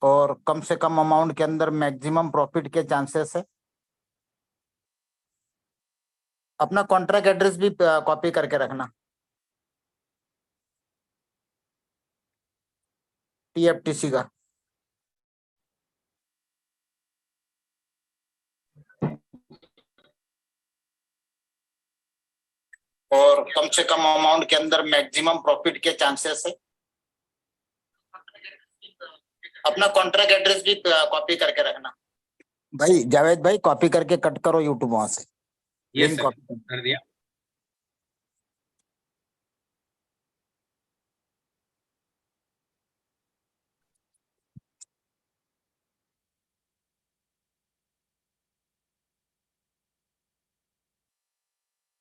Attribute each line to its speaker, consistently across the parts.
Speaker 1: और कम से कम अमाउंट के अंदर मैक्सिमम प्रॉफिट के चांसेस है। अपना कॉन्ट्रैक्ट एड्रेस भी कॉपी करके रखना, टीएफटीसी का। और कम से कम अमाउंट के अंदर मैक्सिमम प्रॉफिट के चांसेस है। अपना कॉन्ट्रैक्ट एड्रेस भी कॉपी करके रखना। भाई जावेद भाई, कॉपी करके कट करो यूट्यूब वहां से।
Speaker 2: यस सर, कर दिया।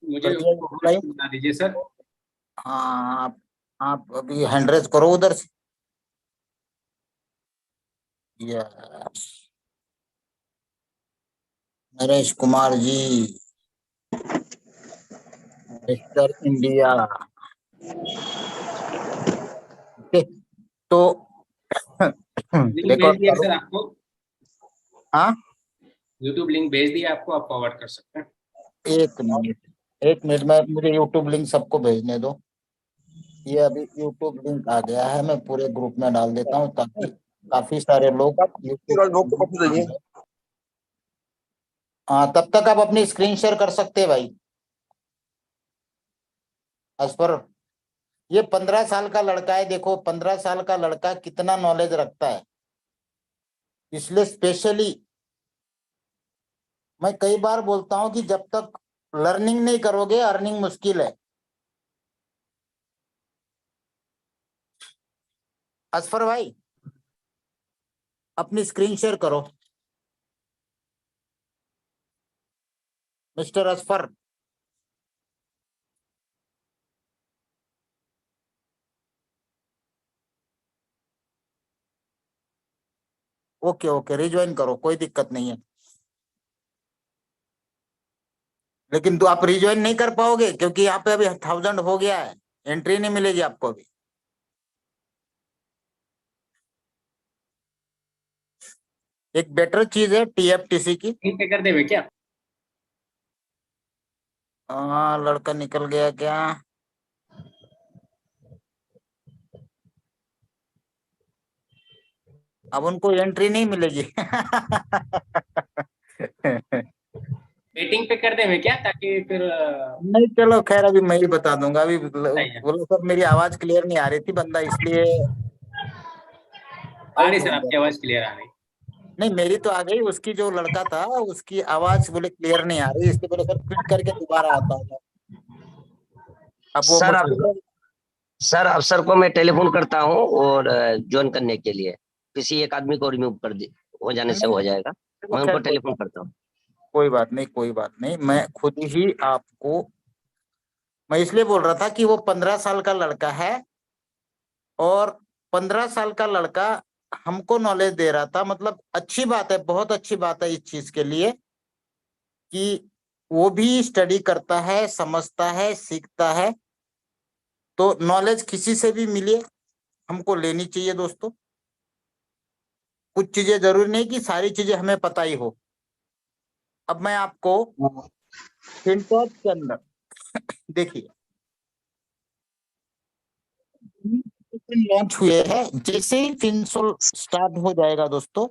Speaker 2: मुझे बता दीजिए सर।
Speaker 1: हाँ, आप अभी हैंड रेज करो उधर से। Yes, Naresh Kumar ji, mister India. Okay, तो
Speaker 2: लिंक भेज
Speaker 1: रिकॉर्ड
Speaker 2: दिया
Speaker 1: करो।
Speaker 2: सर आपको।
Speaker 1: हाँ,
Speaker 2: यूट्यूब लिंक भेज दिया आपको, आप फॉरवर्ड कर सकते हैं।
Speaker 1: एक मिनट, एक मिनट में मुझे यूट्यूब लिंक सबको भेजने दो। ये अभी यूट्यूब लिंक आ गया है, मैं पूरे ग्रुप में डाल देता हूँ ताकि काफी सारे लोग यूट्यूब। हाँ, तब तक आप अपनी स्क्रीन शेयर कर सकते हैं भाई। as पर ये 15 साल का लड़का है, देखो 15 साल का लड़का कितना नॉलेज रखता है। इसलिए स्पेशली मैं कई बार बोलता हूं कि जब तक लर्निंग नहीं करोगे अर्निंग मुश्किल है। असफर भाई, अपनी स्क्रीन शेयर करो। Mister Asfar, okay okay, rejoin करो, कोई दिक्कत नहीं है। लेकिन तो आप रिज्वाइन नहीं कर पाओगे क्योंकि यहाँ पे अभी 1000 हो गया है, एंट्री नहीं मिलेगी आपको अभी। एक बेटर चीज है टीएफटीसी की।
Speaker 2: लिंक पे कर देवे क्या?
Speaker 1: लड़का निकल गया क्या? अब उनको एंट्री नहीं मिलेगी।
Speaker 2: मीटिंग पे कर देवे क्या, ताकि फिर
Speaker 1: नहीं, चलो खैर, अभी मैं ही बता दूंगा। अभी बोलो सर, मेरी आवाज क्लियर नहीं आ रही थी, बंदा इसलिए
Speaker 2: आ रही
Speaker 1: आउट हो
Speaker 2: सर,
Speaker 1: गया।
Speaker 2: आपकी आवाज क्लियर आ रही।
Speaker 1: नहीं, मेरी तो आ गई, उसकी जो लड़का था उसकी आवाज बोले क्लियर नहीं आ रही, इसलिए बोले सर क्विट करके दोबारा आता हूँ। अब वो
Speaker 3: सर
Speaker 1: मुझसे
Speaker 3: सर अफसर को मैं टेलीफोन करता हूँ और ज्वाइन करने के लिए किसी एक आदमी को रिमूव कर दे, हो जाने से
Speaker 1: नहीं,
Speaker 3: हो जाएगा।
Speaker 1: चलो
Speaker 3: मैं
Speaker 1: खैर
Speaker 3: उनको
Speaker 1: कोई
Speaker 3: टेलीफोन
Speaker 1: बात,
Speaker 3: करता हूँ।
Speaker 1: कोई बात नहीं, कोई बात नहीं, मैं खुद ही आपको, मैं इसलिए बोल रहा था कि वो 15 साल का लड़का है और 15 साल का लड़का हमको नॉलेज दे रहा था। मतलब अच्छी बात है, बहुत अच्छी बात है इस चीज के लिए कि वो भी स्टडी करता है, समझता है, सीखता है। तो नॉलेज किसी से भी मिले हमको लेनी चाहिए दोस्तों। कुछ चीजें जरूरी नहीं कि सारी चीजें हमें पता ही हो। अब मैं आपको फिनटॉप के अंदर देखिए लॉन्च हुए हैं, जैसे ही फिनसोल स्टार्ट हो जाएगा दोस्तों,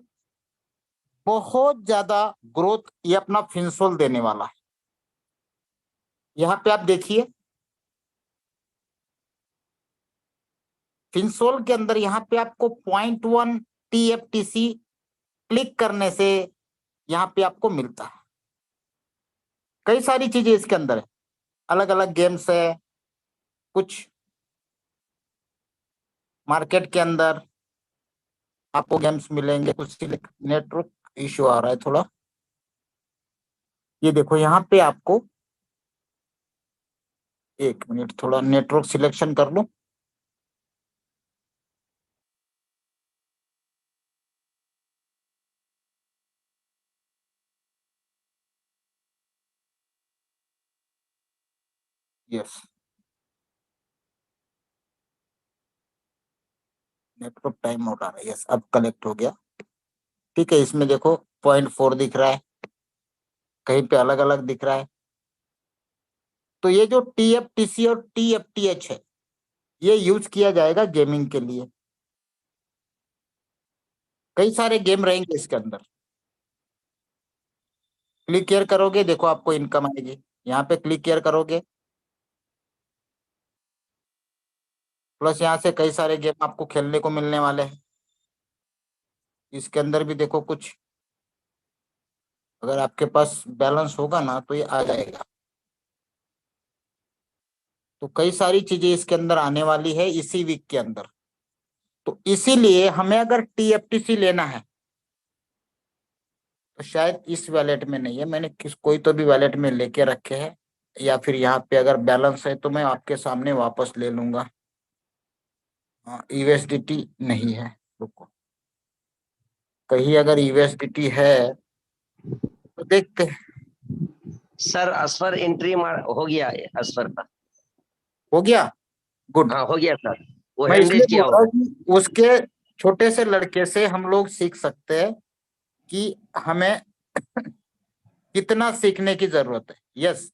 Speaker 1: बहुत ज्यादा ग्रोथ ये अपना फिनसोल देने वाला है। यहाँ पे आप देखिए फिनसोल के अंदर, यहाँ पे आपको 0.1 टीएफटीसी क्लिक करने से यहाँ पे आपको मिलता है। कई सारी चीजें इसके अंदर है, अलग अलग गेम्स है, कुछ मार्केट के अंदर आपको गेम्स मिलेंगे, कुछ नेटवर्क इश्यू आ रहा है थोड़ा। ये देखो यहाँ पे आपको, एक मिनट, थोड़ा नेटवर्क सिलेक्शन कर लो। यस, नेटवर्क टाइम आउट आ रहा है। यस, अब कनेक्ट हो गया। ठीक है, इसमें देखो 0.4 दिख रहा है, कहीं पे अलग अलग दिख रहा है। तो ये जो TFTC और TFTH है, ये यूज किया जाएगा गेमिंग के लिए। कई सारे गेम रहेंगे इसके अंदर। क्लिक केयर करोगे, देखो आपको इनकम आएगी। यहाँ पे क्लिक केयर करोगे, प्लस यहाँ से कई सारे गेम आपको खेलने को मिलने वाले हैं। इसके अंदर भी देखो कुछ, अगर आपके पास बैलेंस होगा ना तो ये आ जाएगा। तो कई सारी चीजें इसके अंदर आने वाली है इसी वीक के अंदर। तो इसीलिए हमें अगर TFTC लेना है तो शायद इस वैलेट में नहीं है, मैंने कोई तो भी वैलेट में लेके रखे हैं, या फिर यहाँ पे अगर बैलेंस है तो मैं आपके सामने वापस ले लूंगा। हाँ, USDT नहीं है, रुको, कहीं अगर USDT है तो देखते हैं।
Speaker 3: सर असफर एंट्री हो गया है असफर का।
Speaker 1: हो गया, गुड।
Speaker 3: हाँ हो गया सर, वो
Speaker 1: मैं
Speaker 3: हैंड
Speaker 1: इसलिए
Speaker 3: रेज
Speaker 1: बोल
Speaker 3: किया
Speaker 1: रहा
Speaker 3: हुआ
Speaker 1: हूँ
Speaker 3: है।
Speaker 1: कि उसके छोटे से लड़के से हम लोग सीख सकते हैं कि हमें कितना सीखने की जरूरत है। Yes,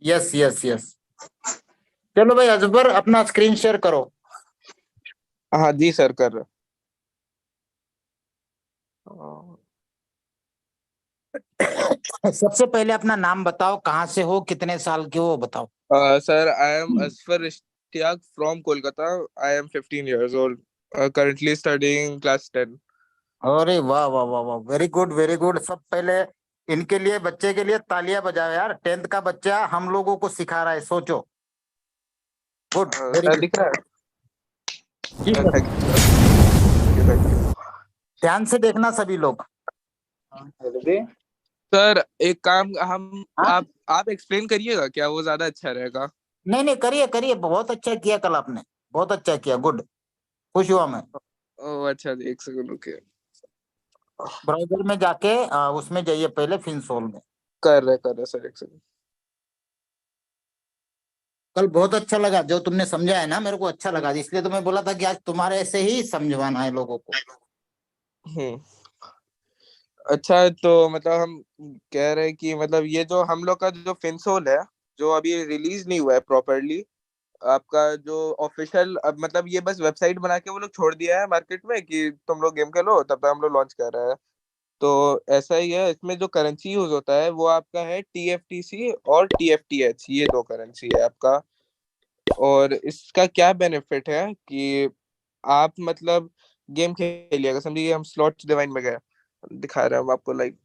Speaker 1: yes, yes, yes. चलो भाई अजबर, अपना स्क्रीन शेयर करो।
Speaker 4: हाँ जी सर, कर रहे हैं।
Speaker 1: सबसे पहले अपना नाम बताओ, कहाँ से हो, कितने साल के हो, वो बताओ।
Speaker 4: Sir, I am Asfar Ishtiaq from Kolkata. I am 15 years old. Currently studying class 10.
Speaker 1: अरे वाह वाह वाह वाह, वेरी गुड वेरी गुड। सब पहले इनके लिए, बच्चे के लिए तालियां बजाओ यार। 10th का बच्चा हम लोगों को सिखा रहा है, सोचो। Good, very
Speaker 4: sir
Speaker 1: good.
Speaker 4: दिख रहा है?
Speaker 1: जी sir,
Speaker 4: thank you, thank you.
Speaker 1: ध्यान से देखना सभी लोग।
Speaker 4: सर एक काम हम
Speaker 1: हाँ,
Speaker 4: आप एक्सप्लेन करिएगा क्या, वो ज्यादा अच्छा रहेगा।
Speaker 1: नहीं नहीं, करिए करिए, बहुत अच्छा किया कल आपने, बहुत अच्छा किया, गुड। खुश हुआ मैं।
Speaker 4: ओह अच्छा जी, एक सेकंड रुकिए।
Speaker 1: ब्राउजर में जाके उसमें जाइए पहले, फिनसोल में।
Speaker 4: कर रहे सर, एक सेकंड।
Speaker 1: कल बहुत अच्छा लगा जो तुमने समझा है ना, मेरे को अच्छा लगा, इसलिए तो मैं बोला था कि आज तुम्हारे से ही समझवाना है लोगों को।
Speaker 4: हम्म। अच्छा, तो मतलब हम कह रहे हैं कि मतलब ये जो हम लोग का जो फिनसोल है, जो अभी रिलीज नहीं हुआ है प्रॉपरली, आपका जो ऑफिशियल, अब मतलब ये बस वेबसाइट बना के वो लोग छोड़ दिया है मार्केट में कि तुम लोग गेम खेलो, तब तक हम लोग लॉन्च कर रहे हैं। तो ऐसा ही है, इसमें जो करेंसी यूज होता है वो आपका है TFTC और TFTH, ये दो करेंसी है आपका। और इसका क्या बेनिफिट है कि आप मतलब गेम खेलिएगा, समझिए हम स्लॉट डिवाइन में गए, दिखा रहे हैं हम आपको लाइव।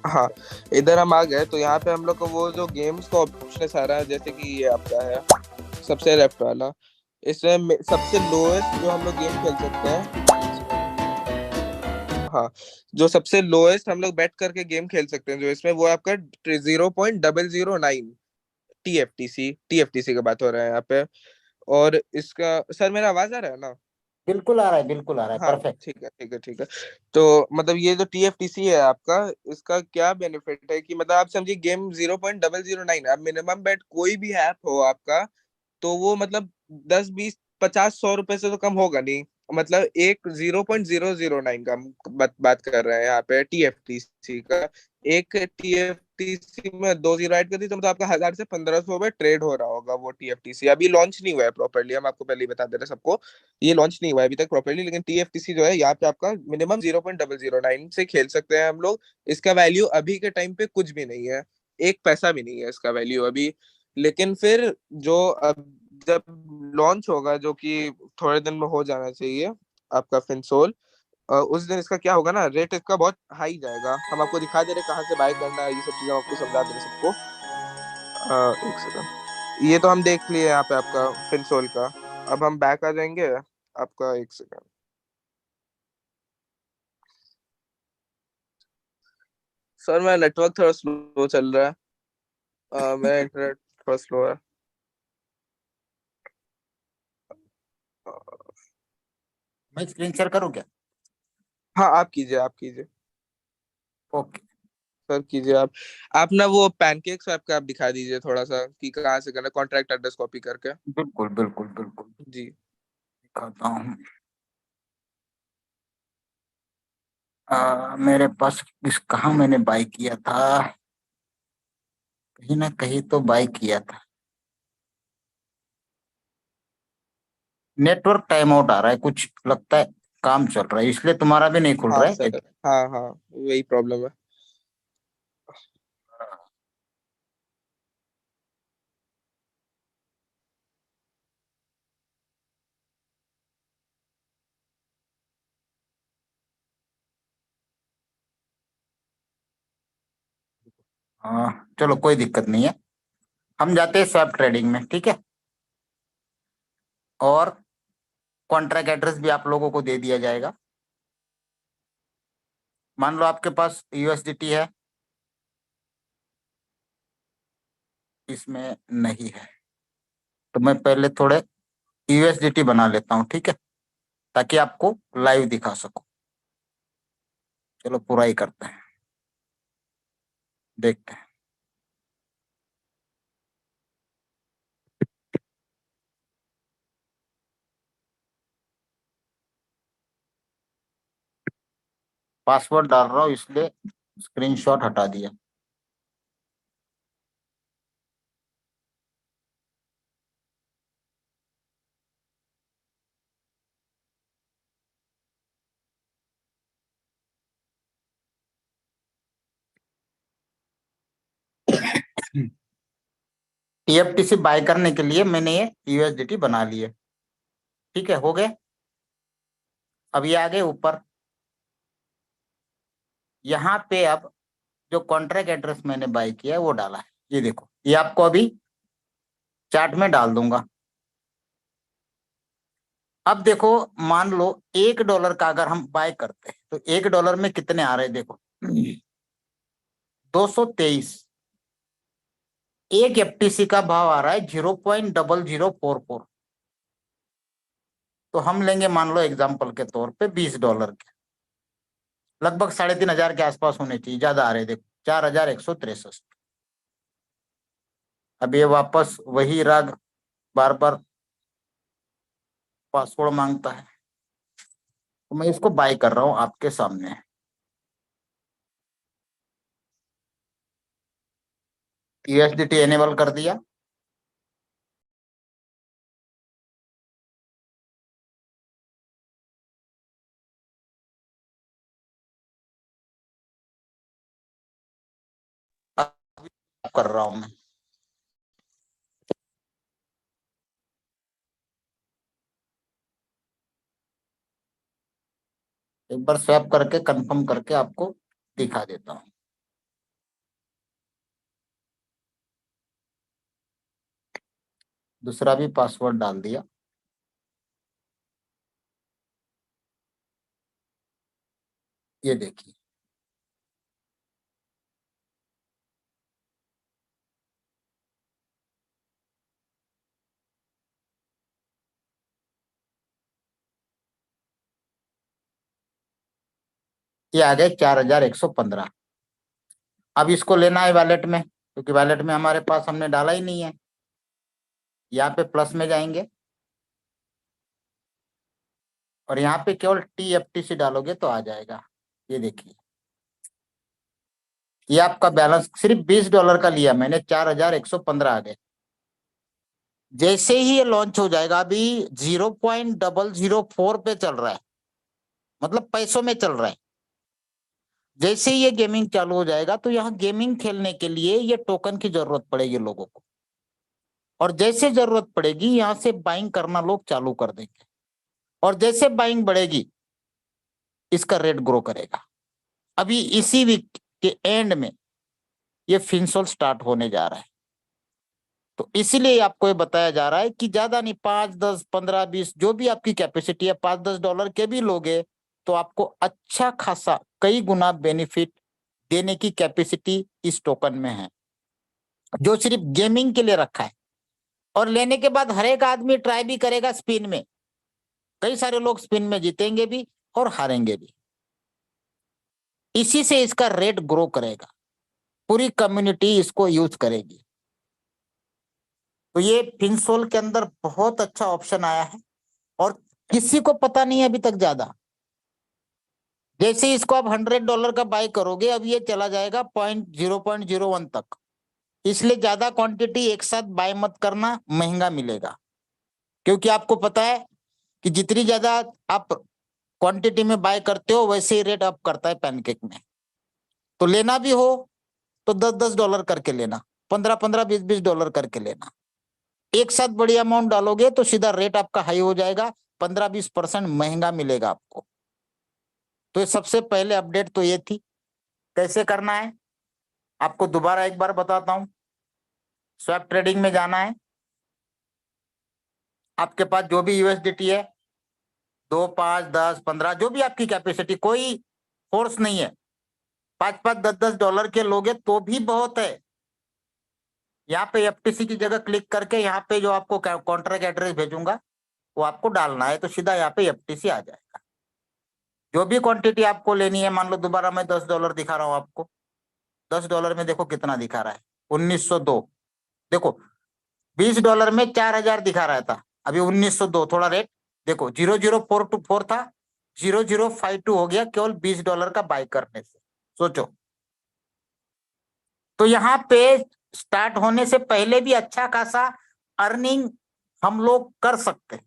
Speaker 4: हाँ, इधर हम आ गए तो यहाँ पे हम लोग को वो जो गेम्स का ऑप्शन है सारा, जैसे कि ये आपका है सबसे लेफ्ट वाला, इसमें सबसे लोएस्ट जो हम लोग गेम खेल सकते हैं। हाँ, जो सबसे लोएस्ट हम लोग बेट करके गेम खेल सकते हैं जो इसमें, वो आपका 0.009 TFTC का बात हो रहा है यहाँ पे। और इसका सर, मेरा आवाज आ रहा है ना?
Speaker 1: बिल्कुल आ रहा है, बिल्कुल आ रहा है,
Speaker 4: हाँ
Speaker 1: परफेक्ट।
Speaker 4: ठीक है, ठीक है, ठीक है। तो मतलब ये जो TFTC है आपका, इसका क्या बेनिफिट है कि मतलब आप समझिए गेम 0.009, अब मिनिमम बेट कोई भी ऐप हो आपका, तो वो मतलब 10, 20, 50, 100 रुपए से तो कम होगा नहीं। मतलब एक 0.009 का हम बात कर रहे हैं यहाँ पे TFTC का। एक TFTC में 2 जीरो ऐड कर दी तो मतलब आपका 1000 से 1500 में ट्रेड हो रहा होगा वो TFTC। अभी लॉन्च नहीं हुआ है प्रॉपरली, हम आपको पहले ही बता दे रहे हैं सबको, ये लॉन्च नहीं हुआ है अभी तक प्रॉपरली। लेकिन TFTC जो है यहाँ पे आपका मिनिमम 0.009 से खेल सकते हैं हम लोग। इसका वैल्यू अभी के टाइम पे कुछ भी नहीं है, 1 पैसा भी नहीं है इसका वैल्यू अभी। लेकिन फिर जो अब जब लॉन्च होगा, जो कि थोड़े दिन में हो जाना चाहिए आपका फिनसोल, उस दिन इसका क्या होगा ना, रेट इसका बहुत हाई जाएगा। हम आपको दिखा दे रहे कहाँ से बाय करना है, ये सब चीजें हम आपको समझा दे रहे सबको। एक सेकंड, ये तो हम देख लिए यहाँ पे आपका फिनसोल का। अब हम बैक आ जाएंगे आपका, एक सेकंड। सर मेरा नेटवर्क थोड़ा स्लो चल रहा है, मेरा इंटरनेट थोड़ा स्लो है।
Speaker 1: मैं स्क्रीन शेयर करूँ क्या?
Speaker 4: हाँ आप कीजिए, आप कीजिए।
Speaker 1: ओके,
Speaker 4: सर कीजिए आप ना वो पैनकेक स्वैप का आप दिखा दीजिए थोड़ा सा कि कहाँ से करना, कॉन्ट्रैक्ट एड्रेस कॉपी करके।
Speaker 1: बिल्कुल बिल्कुल बिल्कुल
Speaker 4: जी।
Speaker 1: दिखाता हूँ। मेरे पास इस कहाँ मैंने बाई किया था, कहीं ना कहीं तो बाई किया था। नेटवर्क टाइम आउट आ रहा है कुछ, लगता है काम चल रहा है इसलिए तुम्हारा भी नहीं खुल
Speaker 4: हाँ
Speaker 1: रहा है।
Speaker 4: सर, हाँ हाँ, वही प्रॉब्लम है।
Speaker 1: चलो कोई दिक्कत नहीं है, हम जाते हैं स्वैप ट्रेडिंग में, ठीक है। और कॉन्ट्रैक्ट एड्रेस भी आप लोगों को दे दिया जाएगा। मान लो आपके पास यूएसडीटी है, इसमें नहीं है, तो मैं पहले थोड़े यूएसडीटी बना लेता हूँ, ठीक है, ताकि आपको लाइव दिखा सकूं। चलो पूरा ही करते हैं, देखते हैं। पासवर्ड डाल रहा हूँ इसलिए स्क्रीनशॉट हटा दिया। टीएफटीसी बाय करने के लिए मैंने ये यूएसडीटी बना लिए, ठीक है, हो गए। अब ये आगे ऊपर, यहाँ पे अब जो कॉन्ट्रैक्ट एड्रेस मैंने बाय किया है वो डाला है, ये देखो, ये आपको अभी चार्ट में डाल दूंगा। अब देखो, मान लो $1 का अगर हम बाय करते हैं तो $1 में कितने आ रहे हैं, देखो 223। एक एफटीसी का भाव आ रहा है 0.0044। तो हम लेंगे मान लो एग्जांपल के तौर पे $20 के, लगभग 3,500 के आसपास होने चाहिए, ज्यादा आ रहे, देखो 4,163। अब ये वापस वही राग, बार बार पासवर्ड मांगता है, तो मैं इसको बाय कर रहा हूं आपके सामने। यूएसडीटी एनेबल कर दिया। अब कर रहा हूं मैं, एक बार स्वैप करके कंफर्म करके आपको दिखा देता हूं। दूसरा भी पासवर्ड डाल दिया। ये देखिए, ये आ गए 4,115। अब इसको लेना है वैलेट में, क्योंकि वैलेट में हमारे पास हमने डाला ही नहीं है। यहाँ पे प्लस में जाएंगे और यहाँ पे केवल TFTC डालोगे तो आ जाएगा। ये देखिए, ये आपका बैलेंस सिर्फ $20 का लिया मैंने, 4,115 आ गए। जैसे ही ये लॉन्च हो जाएगा, अभी 0.004 पे चल रहा है, मतलब पैसों में चल रहा है। जैसे ही ये गेमिंग चालू हो जाएगा तो यहाँ गेमिंग खेलने के लिए ये टोकन की जरूरत पड़ेगी लोगों को, और जैसे जरूरत पड़ेगी यहाँ से बाइंग करना लोग चालू कर देंगे, और जैसे बाइंग बढ़ेगी इसका रेट ग्रो करेगा। अभी इसी वीक के एंड में ये फिनसोल स्टार्ट होने जा रहा है, तो इसीलिए आपको ये बताया जा रहा है कि ज्यादा नहीं, 5, 10, 15, 20 जो भी आपकी कैपेसिटी है, $5-10 के भी लोगे तो आपको अच्छा खासा कई गुना बेनिफिट देने की कैपेसिटी इस टोकन में है, जो सिर्फ गेमिंग के लिए रखा है। और लेने के बाद हर एक आदमी ट्राई भी करेगा स्पिन में, कई सारे लोग स्पिन में जीतेंगे भी और हारेंगे भी। इसी से इसका रेट ग्रो करेगा, पूरी कम्युनिटी इसको यूज करेगी। तो ये फिनसोल के अंदर बहुत अच्छा ऑप्शन आया है और किसी को पता नहीं है अभी तक ज्यादा। जैसे ही इसको आप $100 का बाय करोगे, अब ये चला जाएगा 0.01 तक, इसलिए ज्यादा क्वांटिटी एक साथ बाय मत करना, महंगा मिलेगा। क्योंकि आपको पता है कि जितनी ज्यादा आप क्वांटिटी में बाय करते हो वैसे ही रेट अप करता है पैनकेक में। तो लेना भी हो तो $10 करके लेना, $15 $20 करके लेना। एक साथ बड़ी अमाउंट डालोगे तो सीधा रेट आपका हाई हो जाएगा, 15-20% महंगा मिलेगा आपको। तो ये सबसे पहले अपडेट तो ये थी। कैसे करना है आपको दोबारा एक बार बताता हूं। स्वैप ट्रेडिंग में जाना है, आपके पास जो भी यूएसडीटी है 2, 5, 10, 15 जो भी आपकी कैपेसिटी, कोई फोर्स नहीं है। 5-5, $10 के लोगे तो भी बहुत है। यहाँ पे एफटीसी की जगह क्लिक करके यहाँ पे जो आपको कॉन्ट्रैक्ट एड्रेस भेजूंगा वो आपको डालना है, तो सीधा यहाँ पे एफटीसी आ जाएगा। जो भी क्वांटिटी आपको लेनी है, मान लो दोबारा मैं $10 दिखा रहा हूँ आपको, $10 में देखो कितना दिखा रहा है, 1902। देखो $20 में 4000 दिखा रहा था, अभी 1902। थोड़ा रेट देखो, 00424 था, 0052 हो गया केवल $20 का बाय करने से। सोचो, तो यहाँ पे स्टार्ट होने से पहले भी अच्छा खासा अर्निंग हम लोग कर सकते हैं।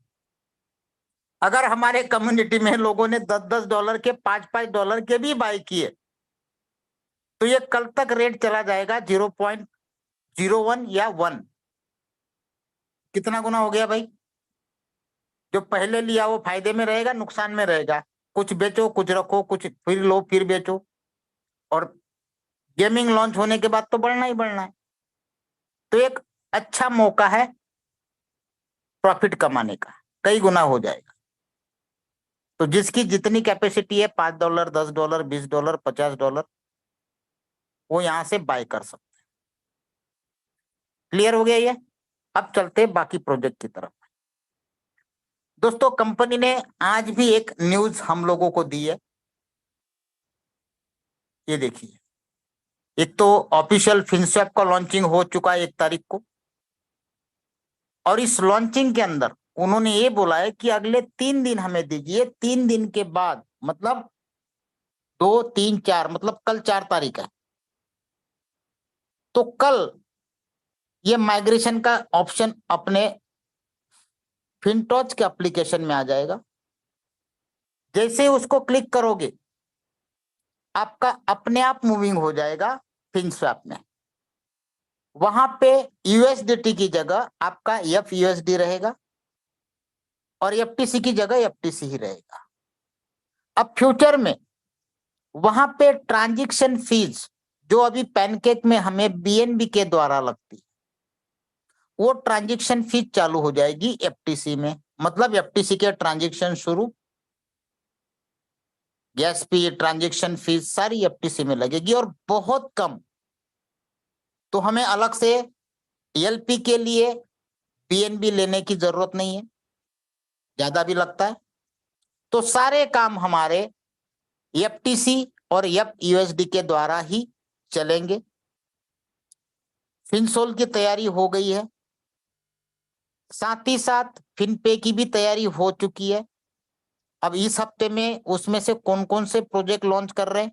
Speaker 1: अगर हमारे कम्युनिटी में लोगों ने $10 के, $5 के भी बाय किए, तो ये कल तक रेट चला जाएगा 0.01 या 1। कितना गुना हो गया भाई? जो पहले लिया वो फायदे में रहेगा, नुकसान में रहेगा। कुछ बेचो, कुछ रखो, कुछ फिर लो, फिर बेचो। और गेमिंग लॉन्च होने के बाद तो बढ़ना ही बढ़ना है। तो एक अच्छा मौका है प्रॉफिट कमाने का, कई गुना हो जाएगा। तो जिसकी जितनी कैपेसिटी है, $5, $10, $20, $50, वो यहां से बाय कर सकते हैं। क्लियर हो गया ये? अब चलते हैं बाकी प्रोजेक्ट की तरफ। दोस्तों, कंपनी ने आज भी एक न्यूज हम लोगों को दी है, ये देखिए। एक तो ऑफिशियल फिनस्वैप का लॉन्चिंग हो चुका है 1 तारीख को, और इस लॉन्चिंग के अंदर उन्होंने ये बोला है कि अगले 3 दिन हमें दीजिए, 3 दिन के बाद, मतलब 2, 3, 4, मतलब कल 4 तारीख है, तो कल ये माइग्रेशन का ऑप्शन अपने फिनटॉच के एप्लीकेशन में आ जाएगा। जैसे ही उसको क्लिक करोगे, आपका अपने आप मूविंग हो जाएगा फिनस्वैप में। वहां पे यूएसडीटी की जगह आपका एफयूएसडी रहेगा और एफटीसी की जगह एफटीसी ही रहेगा। अब फ्यूचर में वहां पे ट्रांजैक्शन फीस जो अभी पैनकेक में हमें बीएनबी के द्वारा लगती है, वो ट्रांजैक्शन फीस चालू हो जाएगी एफटीसी में। मतलब एफटीसी के ट्रांजैक्शन शुरू, गैस फी, ट्रांजैक्शन फीस सारी एफटीसी में लगेगी और बहुत कम। तो हमें अलग से एलपी के लिए बीएनबी लेने की जरूरत नहीं है, ज्यादा भी लगता है। तो सारे काम हमारे एफटीसी और एफयूएसडी के द्वारा ही चलेंगे। फिनसोल की तैयारी हो गई है, साथ ही साथ फिनपे की भी तैयारी हो चुकी है। अब इस हफ्ते में उसमें से कौन कौन से प्रोजेक्ट लॉन्च कर रहे हैं,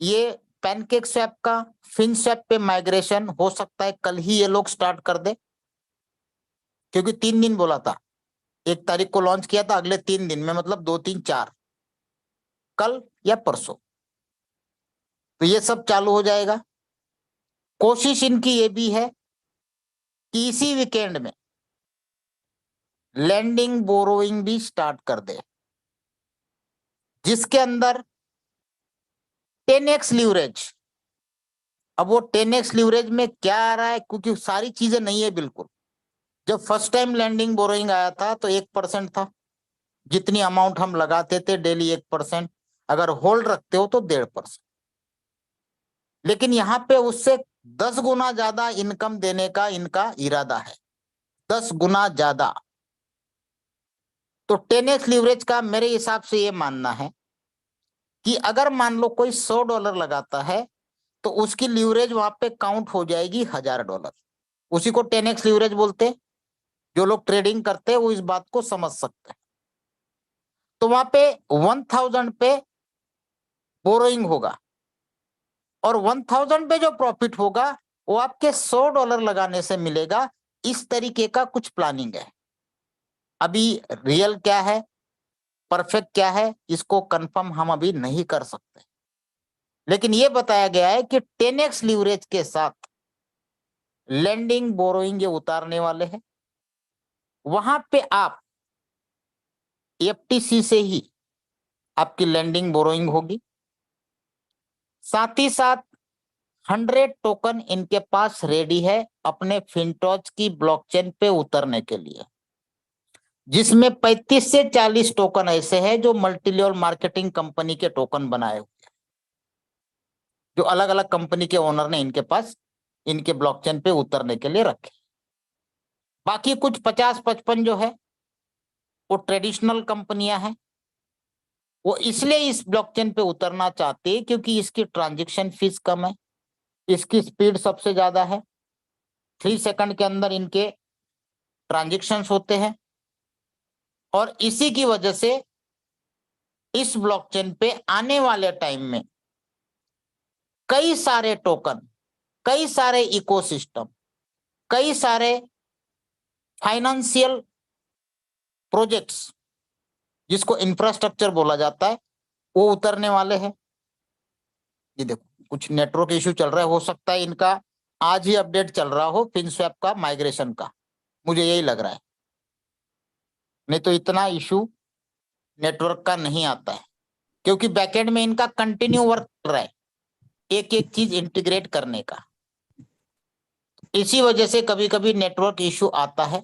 Speaker 1: ये पैनकेक स्वैप का फिनस्वैप पे माइग्रेशन हो सकता है कल ही ये लोग स्टार्ट कर दे, क्योंकि 3 दिन बोला था। 1 तारीख को लॉन्च किया था, अगले 3 दिन में, मतलब 2, 3, 4, कल या परसों, तो ये सब चालू हो जाएगा। कोशिश इनकी ये भी है कि इसी वीकेंड में लैंडिंग बोरोइंग भी स्टार्ट कर दे, जिसके अंदर 10x लीवरेज। अब वो 10x लीवरेज में क्या आ रहा है, क्योंकि सारी चीजें नहीं है बिल्कुल। जब फर्स्ट टाइम लैंडिंग बोरोइंग आया था तो 1% था, जितनी अमाउंट हम लगाते थे डेली 1%, अगर होल्ड रखते हो तो 1.5%। लेकिन यहाँ पे उससे 10 गुना ज्यादा इनकम देने का इनका इरादा है, 10 गुना ज्यादा। तो 10x लीवरेज का मेरे हिसाब से ये मानना है कि अगर मान लो कोई $100 लगाता है तो उसकी लीवरेज वहां पे काउंट हो जाएगी $1000। उसी को 10x लीवरेज बोलते हैं। जो लोग ट्रेडिंग करते हैं वो इस बात को समझ सकते हैं। तो वहां पे 1000 पे बोरोइंग होगा और 1000 पे जो प्रॉफिट होगा वो आपके $100 लगाने से मिलेगा। इस तरीके का कुछ प्लानिंग है। अभी रियल क्या है, परफेक्ट क्या है, इसको कंफर्म हम अभी नहीं कर सकते, लेकिन ये बताया गया है कि 10x लीवरेज के साथ लेंडिंग बोरोइंग ये उतारने वाले हैं। वहां पे आप एफटीसी से ही आपकी लेंडिंग बोरोइंग होगी। साथ ही साथ 100 टोकन इनके पास रेडी है अपने फिनटॉच की ब्लॉकचेन पे उतरने के लिए, जिसमें 35 से 40 टोकन ऐसे हैं जो मल्टी लेवल मार्केटिंग कंपनी के टोकन बनाए हुए हैं, जो अलग अलग कंपनी के ओनर ने इनके पास इनके ब्लॉकचेन पे उतरने के लिए रखे। बाकी कुछ 50-55 जो है वो ट्रेडिशनल कंपनियां हैं। वो इसलिए इस ब्लॉकचेन पे उतरना चाहते हैं क्योंकि इसकी ट्रांजैक्शन फीस कम है, इसकी स्पीड सबसे ज्यादा है, 3 सेकंड के अंदर इनके ट्रांजैक्शंस होते हैं, और इसी की वजह से इस ब्लॉकचेन पे आने वाले टाइम में कई सारे टोकन, कई सारे इकोसिस्टम, कई सारे फाइनेंशियल प्रोजेक्ट्स, जिसको इंफ्रास्ट्रक्चर बोला जाता है, वो उतरने वाले हैं। ये देखो कुछ नेटवर्क इश्यू चल रहा है, हो सकता है इनका आज ही अपडेट चल रहा हो फिनस्वैप का माइग्रेशन का, मुझे यही लग रहा है, नहीं तो इतना इश्यू नेटवर्क का नहीं आता है, क्योंकि बैकएंड में इनका कंटिन्यू वर्क चल रहा है एक एक चीज इंटीग्रेट करने का। इसी वजह से कभी कभी नेटवर्क इश्यू आता है,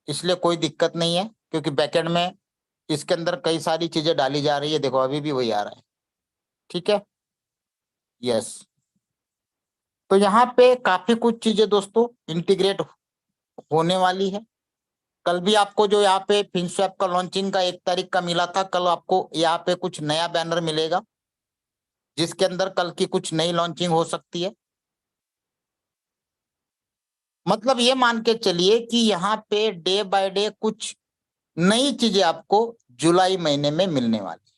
Speaker 1: इसलिए कोई दिक्कत नहीं है, क्योंकि बैकएंड में इसके अंदर कई सारी चीजें डाली जा रही है। देखो अभी भी वही आ रहा है, ठीक है, यस। तो यहाँ पे काफी कुछ चीजें दोस्तों इंटीग्रेट होने वाली है। कल भी आपको जो यहाँ पे फिनस्वैप का लॉन्चिंग का 1 तारीख का मिला था, कल आपको यहाँ पे कुछ नया बैनर मिलेगा जिसके अंदर कल की कुछ नई लॉन्चिंग हो सकती है। मतलब ये मान के चलिए कि यहाँ पे डे बाय डे कुछ नई चीजें आपको जुलाई महीने में मिलने वाली।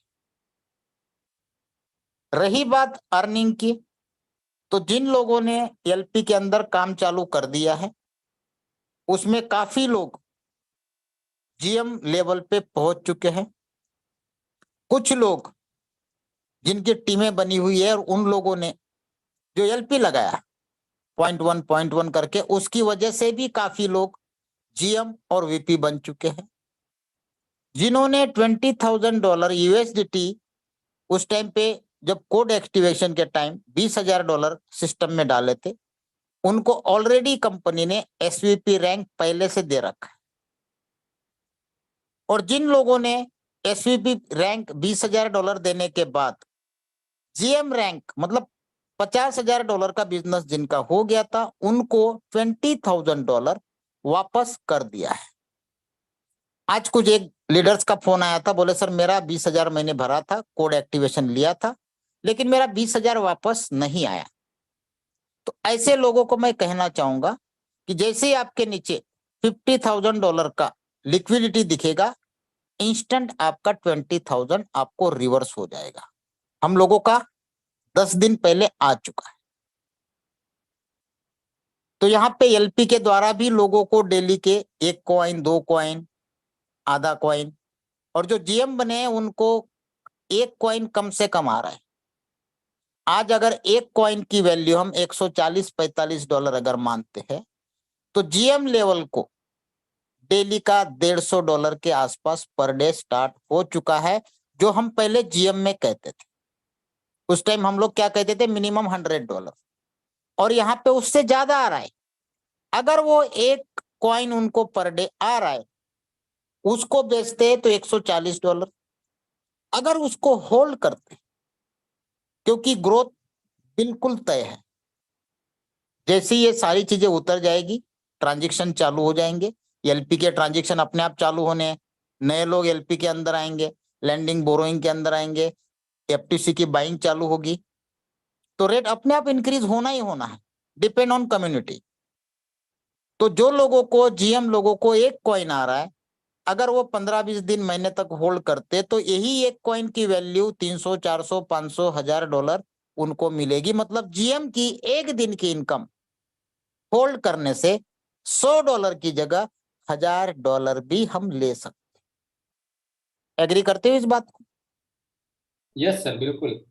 Speaker 1: रही बात अर्निंग की, तो जिन लोगों ने एलपी के अंदर काम चालू कर दिया है उसमें काफी लोग जीएम लेवल पे पहुंच चुके हैं। कुछ लोग जिनकी टीमें बनी हुई है और उन लोगों ने जो एलपी लगाया 0.1 करके, उसकी वजह से भी काफी लोग जीएम और वीपी बन चुके हैं। जिन्होंने $20,000 यूएसडीटी उस टाइम पे जब कोड एक्टिवेशन के टाइम $20,000 सिस्टम में डाले थे, उनको ऑलरेडी कंपनी ने एसवीपी रैंक पहले से दे रखा है। और जिन लोगों ने एसवीपी रैंक $20,000 देने के बाद जीएम रैंक मतलब $50,000 का बिजनेस जिनका हो गया था, उनको $20,000 वापस कर दिया है। आज कुछ एक लीडर्स का फोन आया था, बोले सर मेरा 20,000 मैंने भरा था, कोड एक्टिवेशन लिया था, लेकिन मेरा 20,000 वापस नहीं आया। तो ऐसे लोगों को मैं कहना चाहूंगा कि जैसे ही आपके नीचे $50,000 का लिक्विडिटी दिखेगा, इंस्टेंट आपका 20,000 आपको रिवर्स हो जाएगा। हम लोगों का 10 दिन पहले आ चुका है। तो यहाँ पे एलपी के द्वारा भी लोगों को डेली के 1 कॉइन, 2 कॉइन, आधा कॉइन, और जो जीएम बने हैं उनको 1 कॉइन कम से कम आ रहा है। आज अगर 1 कॉइन की वैल्यू हम $140-45 अगर मानते हैं, तो जीएम लेवल को डेली का $150 के आसपास पर डे स्टार्ट हो चुका है, जो हम पहले जीएम में कहते थे। उस टाइम हम लोग क्या कहते थे, मिनिमम $100, और यहाँ पे उससे ज्यादा आ रहा है। अगर वो 1 कॉइन उनको पर डे आ रहा है, उसको बेचते हैं तो $140। अगर उसको होल्ड करते, क्योंकि ग्रोथ बिल्कुल तय है, जैसे ये सारी चीजें उतर जाएगी, ट्रांजैक्शन चालू हो जाएंगे, एलपी के ट्रांजैक्शन अपने आप चालू होने, नए लोग एलपी के अंदर आएंगे, लैंडिंग बोरोइंग के अंदर आएंगे, एफटीसी की बाइंग चालू होगी, तो रेट अपने आप इंक्रीज होना ही होना है, डिपेंड ऑन कम्युनिटी। तो जो लोगों को, जीएम लोगों को एक कॉइन आ रहा है, अगर वो 15-20 दिन, महीने तक होल्ड करते तो यही एक कॉइन की वैल्यू 300, 400, 500, $1000 उनको मिलेगी। मतलब जीएम की एक दिन की इनकम होल्ड करने से $100 की जगह $1000 भी हम ले सकते। एग्री करते हो इस बात को?
Speaker 2: यस सर, बिल्कुल।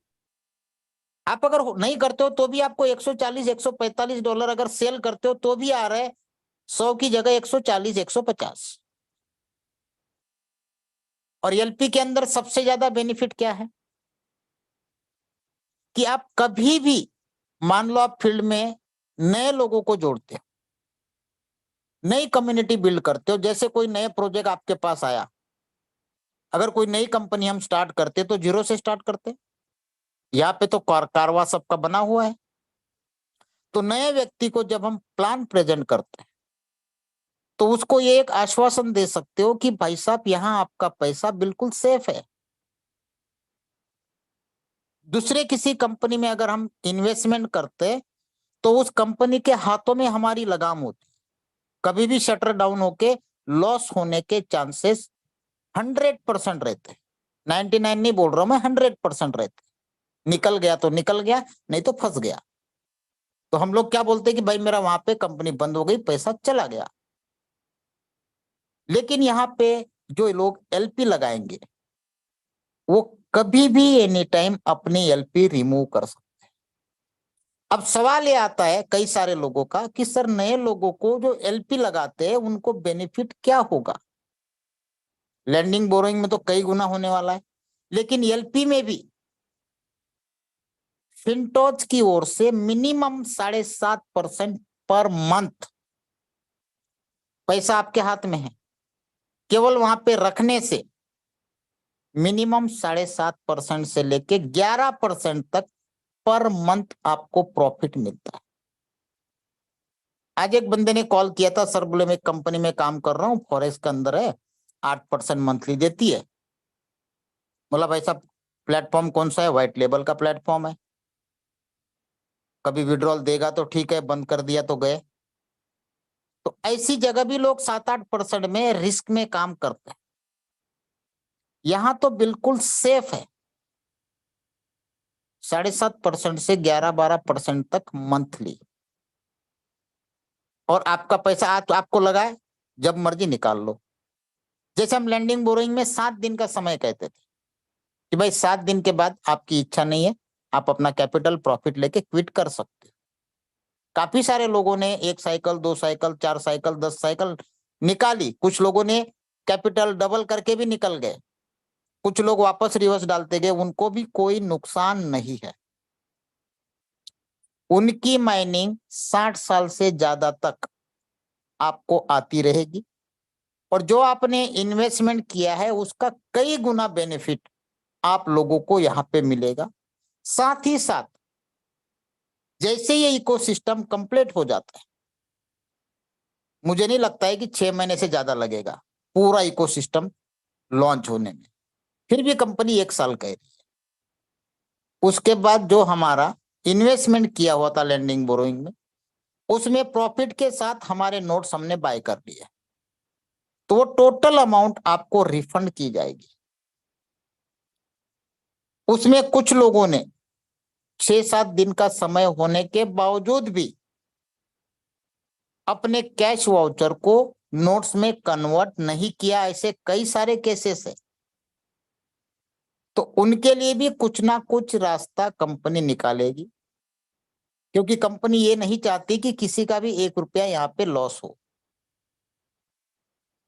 Speaker 1: आप अगर नहीं करते हो तो भी आपको $140, $145 अगर सेल करते हो तो भी आ रहा है 100 की जगह 140, 150। और एलपी के अंदर सबसे ज्यादा बेनिफिट क्या है कि आप कभी भी, मान लो आप फील्ड में नए लोगों को जोड़ते हो, नई कम्युनिटी बिल्ड करते हो, जैसे कोई नए प्रोजेक्ट आपके पास आया, अगर कोई नई कंपनी हम स्टार्ट करते तो जीरो से स्टार्ट करते। यहाँ पे तो कारवा सबका बना हुआ है। तो नए व्यक्ति को जब हम प्लान प्रेजेंट करते हैं तो उसको ये एक आश्वासन दे सकते हो कि भाई साहब यहाँ आपका पैसा बिल्कुल सेफ है। दूसरे किसी कंपनी में अगर हम इन्वेस्टमेंट करते तो उस कंपनी के हाथों में हमारी लगाम होती, कभी भी शटर डाउन होके लॉस होने के चांसेस 100% रहते। 99 नहीं बोल रहा हूं मैं, 100% रहते। निकल गया तो निकल गया, नहीं तो फंस गया। तो हम लोग क्या बोलते हैं कि भाई मेरा वहां पे कंपनी बंद हो गई, पैसा चला गया। लेकिन यहाँ पे जो लोग एलपी लगाएंगे वो कभी भी एनी टाइम अपनी एलपी रिमूव कर सकते हैं। अब सवाल ये आता है कई सारे लोगों का कि सर नए लोगों को जो एलपी लगाते हैं उनको बेनिफिट क्या होगा? लैंडिंग बोरोइंग में तो कई गुना होने वाला है, लेकिन एलपी में भी फिनटोज की ओर से मिनिमम 7.5% पर मंथ पैसा आपके हाथ में है। केवल वहां पे रखने से मिनिमम 7.5% से लेके 11% तक पर मंथ आपको प्रॉफिट मिलता है। आज एक बंदे ने कॉल किया था, सर बोले मैं कंपनी में काम कर रहा हूँ, फॉरेस्ट के अंदर है, 8% मंथली देती है। बोला भाई साहब प्लेटफॉर्म कौन सा है? व्हाइट लेबल का प्लेटफॉर्म है, कभी विड्रॉल देगा तो ठीक है, बंद कर दिया तो गए। तो ऐसी जगह भी लोग 7-8% में रिस्क में काम करते हैं। यहां तो बिल्कुल सेफ है, 7.5% से 11-12% तक मंथली। और आपका पैसा आपको लगा है, जब मर्जी निकाल लो। जैसे हम लैंडिंग बोरोइंग में 7 दिन का समय कहते थे कि भाई 7 दिन के बाद आपकी इच्छा नहीं है, आप अपना कैपिटल प्रॉफिट लेके क्विट कर सकते हो। काफी सारे लोगों ने 1 साइकिल, 2 साइकिल, 4 साइकिल, 10 साइकिल निकाली। कुछ लोगों ने कैपिटल डबल करके भी निकल गए, कुछ लोग वापस रिवर्स डालते गए, उनको भी कोई नुकसान नहीं है। उनकी माइनिंग 60 साल से ज्यादा तक आपको आती रहेगी और जो आपने इन्वेस्टमेंट किया है उसका कई गुना बेनिफिट आप लोगों को यहां पे मिलेगा। साथ ही साथ जैसे ये इकोसिस्टम कंप्लीट हो जाता है, मुझे नहीं लगता है कि 6 महीने से ज्यादा लगेगा पूरा इकोसिस्टम लॉन्च होने में, फिर भी कंपनी 1 साल कह रही है। उसके बाद जो हमारा इन्वेस्टमेंट किया हुआ था लैंडिंग बोरोइंग में, उसमें प्रॉफिट के साथ हमारे नोट्स हमने बाय कर लिए, तो वो टोटल अमाउंट आपको रिफंड की जाएगी। उसमें कुछ लोगों ने 6-7 दिन का समय होने के बावजूद भी अपने कैश वाउचर को नोट्स में कन्वर्ट नहीं किया, ऐसे कई सारे केसेस है। तो उनके लिए भी कुछ ना कुछ रास्ता कंपनी निकालेगी, क्योंकि कंपनी ये नहीं चाहती कि किसी का भी 1 रुपया यहाँ पे लॉस हो।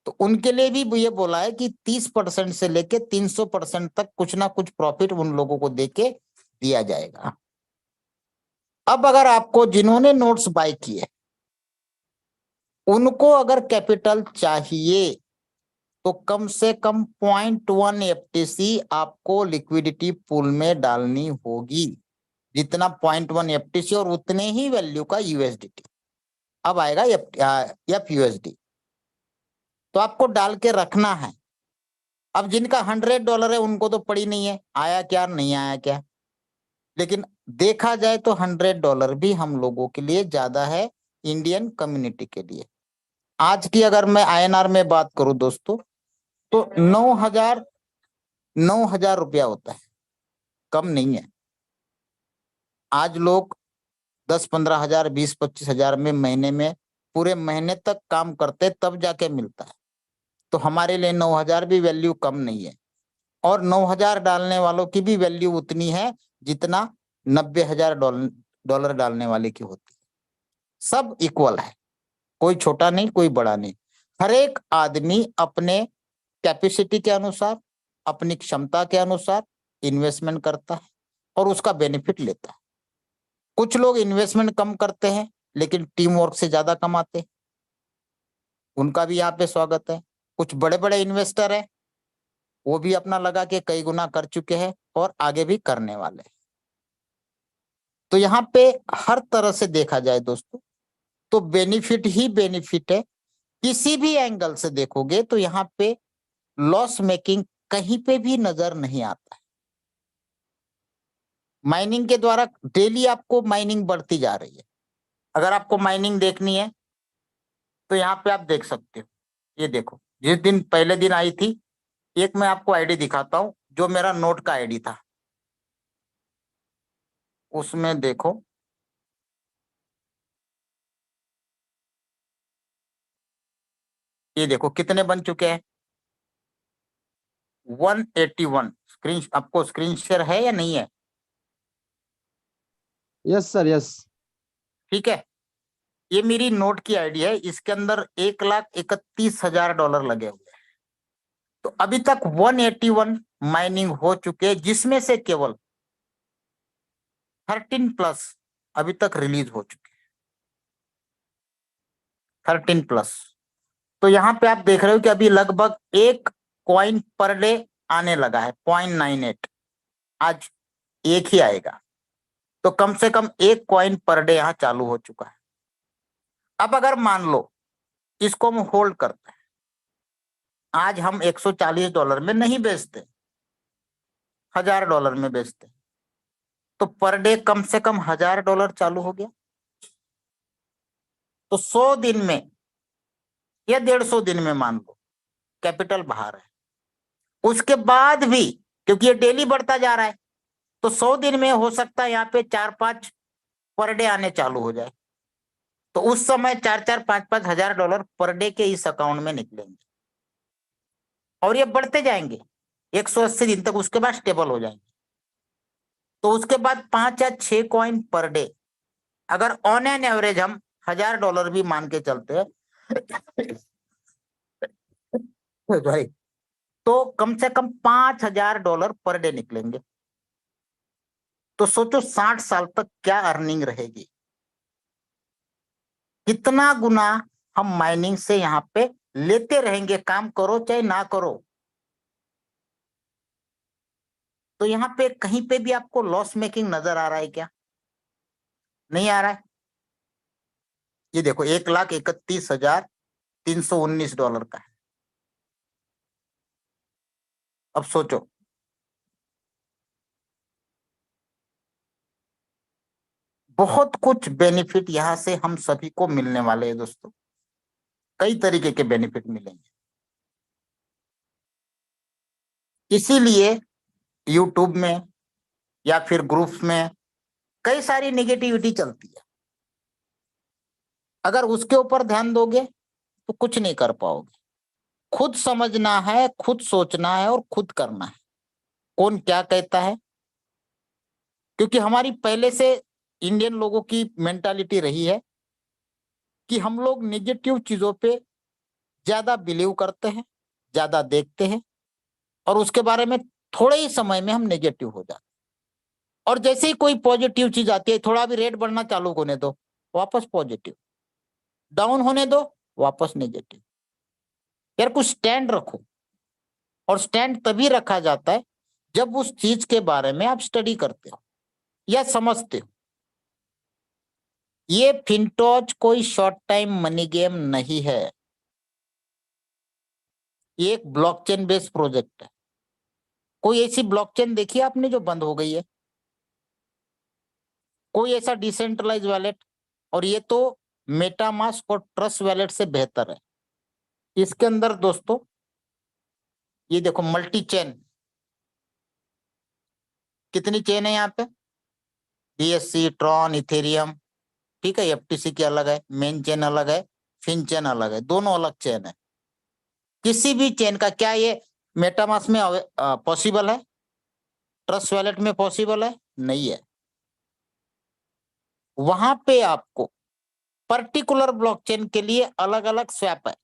Speaker 1: तो उनके लिए भी ये बोला है कि 30% से लेके 300% तक कुछ ना कुछ प्रॉफिट उन लोगों को देके दिया जाएगा। अब अगर आपको जिन्होंने नोट्स बाय किए उनको अगर कैपिटल चाहिए तो कम से कम 0.1 एफटीसी आपको लिक्विडिटी पूल में डालनी होगी, जितना 0.1 एफटीसी और उतने ही वैल्यू का यूएसडीटी। अब आएगा एफ यूएसडी, तो आपको डाल के रखना है। अब जिनका $100 है उनको तो पड़ी नहीं है, आया क्या नहीं आया क्या, लेकिन देखा जाए तो $100 भी हम लोगों के लिए ज्यादा है इंडियन कम्युनिटी के लिए। आज की अगर मैं INR में बात करूं दोस्तों, तो 9,000 रुपया होता है, कम नहीं है। आज लोग 10-15 हजार, 20-25 हजार में महीने में पूरे महीने तक काम करते तब जाके मिलता है। तो हमारे लिए 9,000 भी वैल्यू कम नहीं है, और 9,000 डालने वालों की भी वैल्यू उतनी है जितना $90,000 डालने वाले की होती है। सब इक्वल है, कोई छोटा नहीं कोई बड़ा नहीं। हर एक आदमी अपने कैपेसिटी के अनुसार, अपनी क्षमता के अनुसार इन्वेस्टमेंट करता है और उसका बेनिफिट लेता है। कुछ लोग इन्वेस्टमेंट कम करते हैं लेकिन टीम वर्क से ज्यादा कमाते हैं, उनका भी यहाँ पे स्वागत है। कुछ बड़े बड़े इन्वेस्टर हैं, वो भी अपना लगा के कई गुना कर चुके हैं और आगे भी करने वाले हैं। तो यहाँ पे हर तरह से देखा जाए दोस्तों तो बेनिफिट ही बेनिफिट है। किसी भी एंगल से देखोगे तो यहाँ पे लॉस मेकिंग कहीं पे भी नजर नहीं आता है। माइनिंग के द्वारा डेली आपको माइनिंग बढ़ती जा रही है। अगर आपको माइनिंग देखनी है तो यहाँ पे आप देख सकते हो, ये देखो जिस दिन पहले दिन आई थी, एक मैं आपको आईडी दिखाता हूं जो मेरा नोट का आईडी था, उसमें देखो ये देखो कितने बन चुके हैं, 181। स्क्रीन आपको स्क्रीन शेयर है या नहीं है?
Speaker 5: Yes sir yes.
Speaker 1: ठीक है, ये मेरी नोट की आईडी है, इसके अंदर $1,31,000 लगे हुए हैं। तो अभी तक 181 माइनिंग हो चुके, जिसमें से केवल 13+ अभी तक रिलीज हो चुके हैं, 13+। तो यहाँ पे आप देख रहे हो कि अभी लगभग 1 कॉइन पर डे आने लगा है, 0.98। आज एक ही आएगा, तो कम से कम 1 कॉइन पर डे यहाँ चालू हो चुका है। अब अगर मान लो इसको हम होल्ड करते हैं, आज हम $140 में नहीं बेचते, $1,000 में बेचते, तो पर डे कम से कम $1,000 चालू हो गया। तो 100 दिन में या 150 दिन में मान लो कैपिटल बाहर है, उसके बाद भी क्योंकि ये डेली बढ़ता जा रहा है, तो 100 दिन में हो सकता है यहाँ पे 4-5 पर डे आने चालू हो जाए। तो उस समय 4-4, 5-5 हजार डॉलर पर डे के इस अकाउंट में निकलेंगे और ये बढ़ते जाएंगे 180 दिन तक, उसके बाद स्टेबल हो जाएंगे। तो उसके बाद 5 या 6 कॉइन पर डे, अगर ऑन एन एवरेज हम $1,000 भी मान के चलते हैं भाई, तो कम से कम $5,000 पर डे निकलेंगे। तो सोचो 60 साल तक क्या अर्निंग रहेगी, कितना गुना हम माइनिंग से यहाँ पे लेते रहेंगे, काम करो चाहे ना करो। तो यहाँ पे कहीं पे भी आपको लॉस मेकिंग नजर आ रहा है क्या? नहीं आ रहा है। ये देखो $1,31,319 का है। अब सोचो बहुत कुछ बेनिफिट यहाँ से हम सभी को मिलने वाले हैं दोस्तों, कई तरीके के बेनिफिट मिलेंगे। इसीलिए यूट्यूब में या फिर ग्रुप्स में कई सारी नेगेटिविटी चलती है, अगर उसके ऊपर ध्यान दोगे तो कुछ नहीं कर पाओगे। खुद समझना है, खुद सोचना है और खुद करना है कौन क्या कहता है, क्योंकि हमारी पहले से इंडियन लोगों की मेंटालिटी रही है कि हम लोग नेगेटिव चीजों पे ज्यादा बिलीव करते हैं, ज्यादा देखते हैं और उसके बारे में थोड़े ही समय में हम नेगेटिव हो जाते हैं। और जैसे ही कोई पॉजिटिव चीज आती है, थोड़ा भी रेट बढ़ना चालू होने दो वापस पॉजिटिव, डाउन होने दो वापस नेगेटिव। यार कुछ स्टैंड रखो, और स्टैंड तभी रखा जाता है जब उस चीज के बारे में आप स्टडी करते हो या समझते हो। ये फिनटॉच कोई शॉर्ट टाइम मनी गेम नहीं है, ये एक ब्लॉकचेन बेस्ड प्रोजेक्ट है। कोई ऐसी ब्लॉकचेन देखी आपने जो बंद हो गई है? कोई ऐसा डिसेंट्रलाइज वॉलेट? और ये तो मेटामास्क और ट्रस्ट वॉलेट से बेहतर है। इसके अंदर दोस्तों ये देखो मल्टी चेन, कितनी चेन है यहाँ पे? BSC, ट्रॉन, इथेरियम, ठीक है। FTC की अलग है, मेन चेन अलग है, फिन चेन अलग है, दोनों अलग चेन है। किसी भी चेन का क्या ये मेटामास्क में पॉसिबल है? ट्रस्ट वॉलेट में पॉसिबल है? नहीं है। वहां पे आपको पर्टिकुलर ब्लॉकचेन के लिए अलग अलग स्वैप है।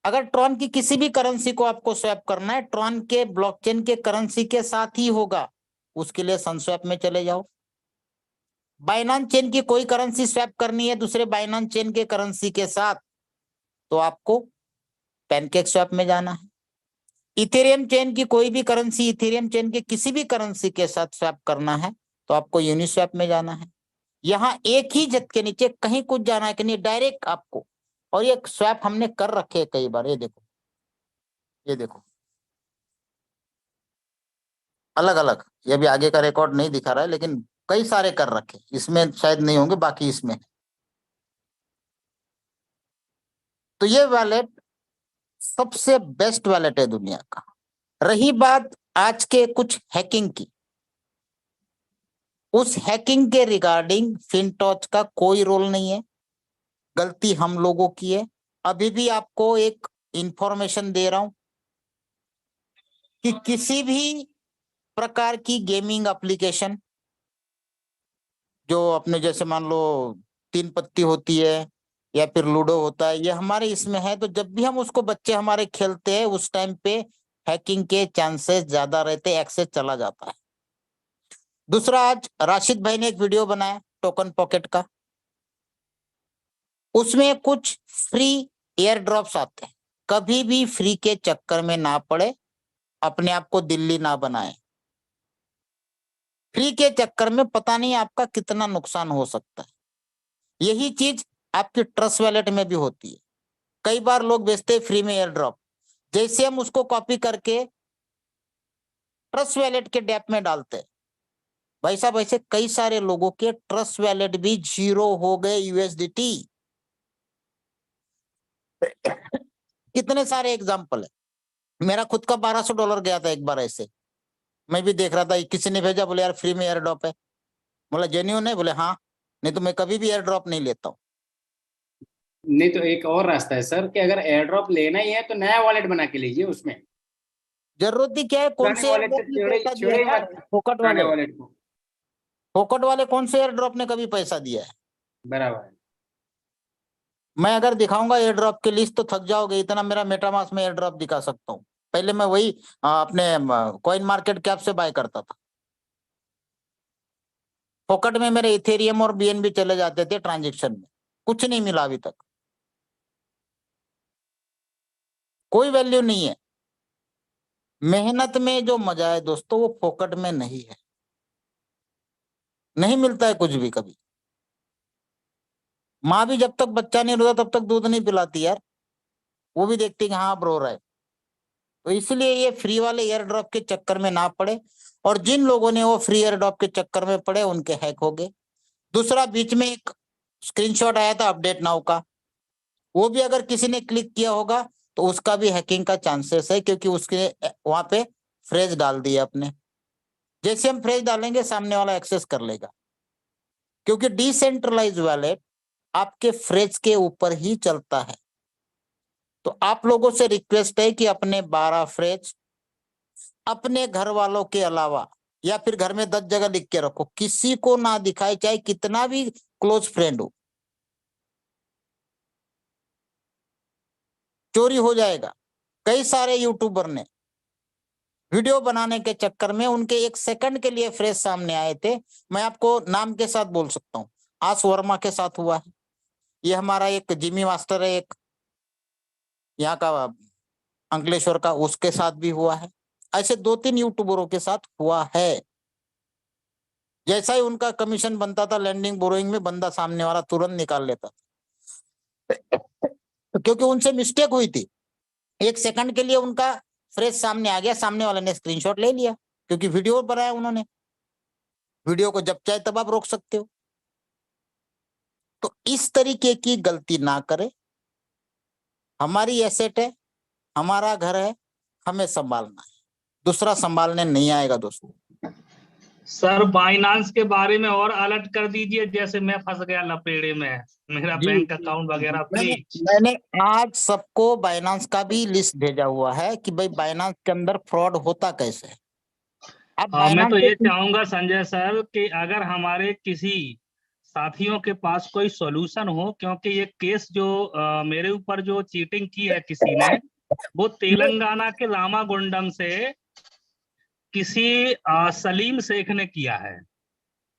Speaker 1: अगर ट्रॉन की किसी भी करेंसी को आपको स्वैप करना है, ट्रॉन के ब्लॉकचेन के करेंसी के साथ ही होगा, उसके लिए सनस्वैप में चले जाओ। बाइनांस चेन की कोई करेंसी स्वैप करनी है दूसरे बाइनांस चेन के करेंसी के साथ, तो आपको पैनकेक स्वैप में जाना है। इथेरियम चेन की कोई भी करेंसी इथेरियम चेन के किसी भी करेंसी के साथ स्वैप करना है तो आपको यूनिस्वैप में जाना है। यहाँ एक ही छत के नीचे कहीं कुछ जाना है कि नहीं, डायरेक्ट आपको। और ये स्वैप हमने कर रखे हैं कई बार, ये देखो, ये देखो अलग अलग। ये भी आगे का रिकॉर्ड नहीं दिखा रहा है लेकिन कई सारे कर रखे, इसमें शायद नहीं होंगे, बाकी इसमें। तो ये वॉलेट सबसे बेस्ट वॉलेट है दुनिया का। रही बात आज के कुछ हैकिंग की, उस हैकिंग के रिगार्डिंग फिनटॉच का कोई रोल नहीं है, गलती हम लोगों की है। अभी भी आपको एक इंफॉर्मेशन दे रहा हूं कि किसी भी प्रकार की गेमिंग एप्लीकेशन जो अपने जैसे मान लो 3 पत्ती होती है या फिर लूडो होता है, ये हमारे इसमें है, तो जब भी हम उसको बच्चे हमारे खेलते हैं उस टाइम पे हैकिंग के चांसेस ज्यादा रहते, एक्सेस चला जाता है। दूसरा, आज राशिद भाई ने एक वीडियो बनाया टोकन पॉकेट का, उसमें कुछ फ्री एयर ड्रॉप्स आते हैं। कभी भी फ्री के चक्कर में ना पड़े, अपने आप को दिल्ली ना बनाए। फ्री के चक्कर में पता नहीं आपका कितना नुकसान हो सकता है। यही चीज आपकी ट्रस्ट वॉलेट में भी होती है। कई बार लोग बेचते हैं फ्री में एयर ड्रॉप, जैसे हम उसको कॉपी करके ट्रस्ट वॉलेट के डैप में डालते हैं, भाई साहब ऐसे कई सारे लोगों के ट्रस्ट वॉलेट भी 0 हो गए USDT। कितने सारे एग्जाम्पल है। मेरा खुद का $1200 गया था एक बार ऐसे, मैं भी देख रहा था, किसी ने भेजा, बोले यार फ्री में एयर ड्रॉप है। बोला जेन्युइन है? बोले हाँ, नहीं तो मैं कभी भी एयर ड्रॉप नहीं लेता हूँ।
Speaker 2: नहीं तो एक और रास्ता है सर कि अगर एयर ड्रॉप लेना ही है तो नया वॉलेट बना के लीजिए, उसमें
Speaker 1: जरूरत ही क्या है? कौन
Speaker 2: पुराने
Speaker 1: से एयर
Speaker 2: वॉलेट से
Speaker 1: ड्रॉप ने पैसा दिया
Speaker 2: छेड़े
Speaker 1: है यार?
Speaker 2: मत
Speaker 1: फोकट
Speaker 2: पुराने
Speaker 1: वाले,
Speaker 2: वॉलेट को।
Speaker 1: फोकट वाले कौन से एयर ड्रॉप ने कभी पैसा दिया है?
Speaker 2: बराबर है।
Speaker 1: मैं अगर दिखाऊंगा एयर ड्रॉप की लिस्ट तो थक जाओगे, इतना मेरा मेटामास्क में एयर ड्रॉप दिखा सकता हूँ। पहले मैं वही अपने कॉइन मार्केट कैप से बाय करता था। फोकट में मेरे इथेरियम और BNB चले जाते थे ट्रांजेक्शन में, कुछ नहीं मिला अभी तक, कोई वैल्यू नहीं है। मेहनत में जो मजा है दोस्तों वो फोकट में नहीं है, नहीं मिलता है कुछ भी कभी। माँ भी जब तक बच्चा नहीं रोता तब तक दूध नहीं पिलाती यार, वो भी देखती है कि हाँ अब रो रहा है। तो इसलिए ये फ्री वाले एयर ड्रॉप के चक्कर में ना पड़े, और जिन लोगों ने वो फ्री एयर ड्रॉप के चक्कर में पड़े उनके हैक हो गए। दूसरा, बीच में एक स्क्रीनशॉट आया था अपडेट नाउ का, वो भी अगर किसी ने क्लिक किया होगा तो उसका भी हैकिंग का चांसेस है, क्योंकि उसके वहां पे फ्रेज डाल दिया अपने। जैसे हम फ्रेज डालेंगे सामने वाला एक्सेस कर लेगा, क्योंकि डिसेंट्रलाइज वॉलेट आपके फ्रेज के ऊपर ही चलता है। तो आप लोगों से रिक्वेस्ट है कि अपने 12 फ्रेज अपने घर वालों के अलावा या फिर घर में 10 जगह लिख के रखो, किसी को ना दिखाए, चाहे कितना भी क्लोज फ्रेंड हो, चोरी हो जाएगा। कई सारे यूट्यूबर ने वीडियो बनाने के चक्कर में उनके 1 सेकंड के लिए फ्रेज सामने आए थे। मैं आपको नाम के साथ बोल सकता हूँ, आस वर्मा के साथ हुआ है, ये हमारा एक जिमी मास्टर है एक यहाँ का अंकलेश्वर का, उसके साथ भी हुआ है। ऐसे 2-3 यूट्यूबरों के साथ हुआ है। जैसा ही उनका कमीशन बनता था लैंडिंग बोरोइंग में, बंदा सामने वाला तुरंत निकाल लेता था, क्योंकि उनसे मिस्टेक हुई थी। 1 सेकंड के लिए उनका फ्रेश सामने आ गया, सामने वाले ने स्क्रीनशॉट ले लिया, क्योंकि वीडियो बनाया उन्होंने। वीडियो को जब चाहे तब आप रोक सकते हो। तो इस तरीके की गलती ना करें। हमारी एसेट है, हमारा घर है, हमें संभालना है, दूसरा संभालने नहीं आएगा दोस्तों।
Speaker 5: सर बाइनांस के बारे में और अलर्ट कर दीजिए, जैसे मैं फंस गया लपेड़े में, मेरा
Speaker 1: जी,
Speaker 5: बैंक अकाउंट वगैरह प्लीज।
Speaker 1: मैंने आज सबको बाइनांस का भी लिस्ट भेजा हुआ है कि भाई बाइनांस के अंदर फ्रॉड होता कैसे है। अब
Speaker 5: मैं
Speaker 1: बाइनांस
Speaker 5: तो ये
Speaker 1: के
Speaker 5: चाहूंगा संजय सर कि अगर हमारे किसी साथियों के पास कोई सॉल्यूशन हो, क्योंकि ये केस जो मेरे ऊपर जो चीटिंग की है किसी ने, वो तेलंगाना के रामागुंडम से किसी सलीम शेख ने किया है।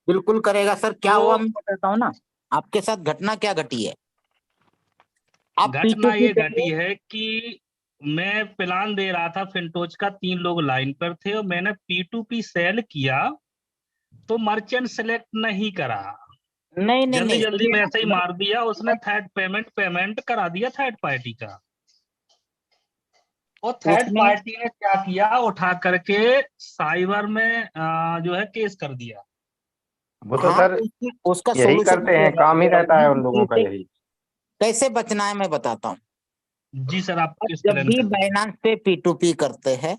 Speaker 1: बिल्कुल करेगा सर। क्या
Speaker 5: तो
Speaker 1: हुआ मैं बताता हूँ ना, आपके साथ घटना क्या घटी है। आप
Speaker 5: घटना
Speaker 1: P2P
Speaker 5: ये
Speaker 1: के
Speaker 5: घटी
Speaker 1: लिए
Speaker 5: है कि मैं प्लान दे रहा था फिनटोच का, 3 लोग लाइन पर थे और मैंने P2P सेल किया तो मर्चेंट सेलेक्ट नहीं करा,
Speaker 1: नहीं नहीं
Speaker 5: जल्दी
Speaker 1: नहीं
Speaker 5: जल्दी
Speaker 1: सुनिए
Speaker 5: में
Speaker 1: ना,
Speaker 5: ऐसे ही मार दिया उसने, थर्ड पेमेंट करा दिया थर्ड पार्टी का। और थर्ड
Speaker 1: उसमें
Speaker 5: पार्टी ने क्या किया, उठा करके साइबर में जो है केस कर दिया।
Speaker 6: वो तो
Speaker 1: हाँ,
Speaker 6: सर
Speaker 1: उसका
Speaker 6: यही
Speaker 1: सोल्यूशन
Speaker 6: करते हैं, काम ही रहता है उन लोगों का
Speaker 1: कैसे
Speaker 6: यही।
Speaker 1: कैसे बचना है मैं बताता हूँ।
Speaker 5: जी सर, आप
Speaker 1: अब जब
Speaker 5: एक्सप्लेन
Speaker 1: भी
Speaker 5: कर दीजिए।
Speaker 1: बाइनांस पे P2P करते हैं,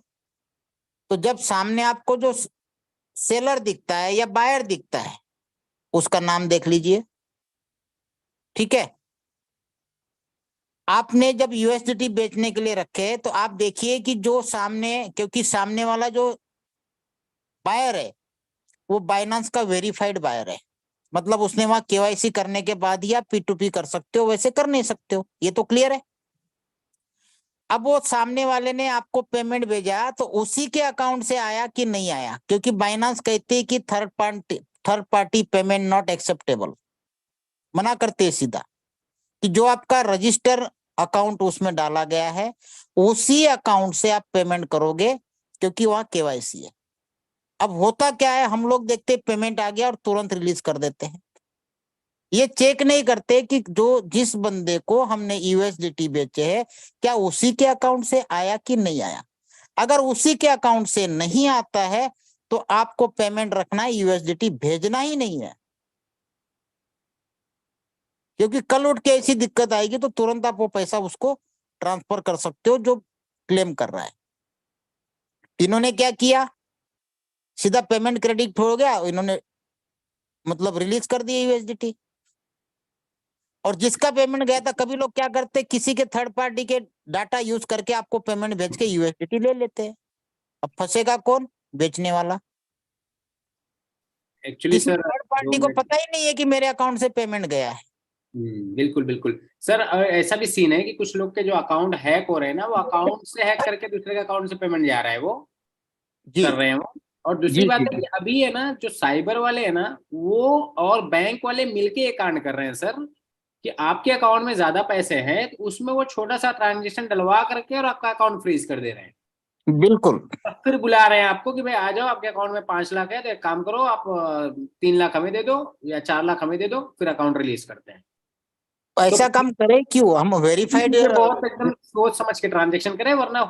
Speaker 1: तो जब सामने आपको जो सेलर दिखता है या बायर दिखता है, उसका नाम देख लीजिए। ठीक है। आपने जब यूएसडीटी बेचने के लिए रखे तो आप देखिए कि जो सामने, क्योंकि सामने वाला जो बायर है वो बाइनांस का वेरीफाइड बायर है, मतलब उसने वहां केवाईसी करने के बाद ही आप P2P कर सकते हो, वैसे कर नहीं सकते हो। ये तो क्लियर है। अब वो सामने वाले ने आपको पेमेंट भेजा तो उसी के अकाउंट से आया कि नहीं आया, क्योंकि बाइनांस कहती है कि third party payment not acceptable, मना करते हैं सीधा कि जो आपका रजिस्टर अकाउंट उसमें डाला गया है उसी अकाउंट से आप पेमेंट करोगे, क्योंकि वहां केवाईसी है। अब होता क्या है, हम लोग देखते पेमेंट आ गया और तुरंत रिलीज कर देते हैं। ये चेक नहीं करते कि जो जिस बंदे को हमने यूएसडीटी बेचे है क्या उसी के अकाउंट से आया कि नहीं आया। अगर उसी के अकाउंट से नहीं आता है तो आपको पेमेंट रखना है, यूएसडीटी भेजना ही नहीं है, क्योंकि कल उठ के ऐसी दिक्कत आएगी तो तुरंत आप वो पैसा उसको ट्रांसफर कर सकते हो जो क्लेम कर रहा है। इन्होंने क्या किया, सीधा पेमेंट क्रेडिट हो गया, इन्होंने मतलब रिलीज कर दिया यूएसडीटी। और जिसका पेमेंट गया था, कभी लोग क्या करते, किसी के थर्ड पार्टी के डाटा यूज करके आपको पेमेंट भेज के यूएसडीटी ले लेते हैं। अब फंसेगा कौन, बेचने वाला।
Speaker 2: एक्चुअली
Speaker 1: किसी
Speaker 2: सर
Speaker 1: थर्ड पार्टी को पता ही नहीं है कि मेरे अकाउंट से पेमेंट गया है।
Speaker 2: बिल्कुल बिल्कुल सर, ऐसा भी सीन है कि कुछ लोग के जो अकाउंट हैक हो रहे हैं ना, वो अकाउंट से हैक करके दूसरे के अकाउंट से पेमेंट जा रहा है, वो
Speaker 1: जी
Speaker 2: कर रहे हैं वो। और दूसरी
Speaker 1: जी
Speaker 2: बात
Speaker 1: जी
Speaker 2: है कि अभी है ना, जो साइबर वाले है ना, वो और बैंक वाले मिलके ये कांड कर रहे हैं सर, कि आपके अकाउंट में ज्यादा पैसे हैं तो उसमें वो छोटा सा ट्रांजेक्शन डलवा करके और आपका अकाउंट फ्रीज कर दे रहे हैं।
Speaker 1: बिल्कुल।
Speaker 2: और फिर बुला रहे हैं आपको कि भाई आ जाओ, आपके अकाउंट में 5 लाख है तो एक काम करो आप 3 लाख हमें दे दो या 4 लाख हमें दे दो, फिर अकाउंट रिलीज करते हैं।
Speaker 1: ऐसा काम करे क्यों, हम वेरीफाइड।
Speaker 2: ये बहुत एकदम सोच समझ के ट्रांजेक्शन करें, वरना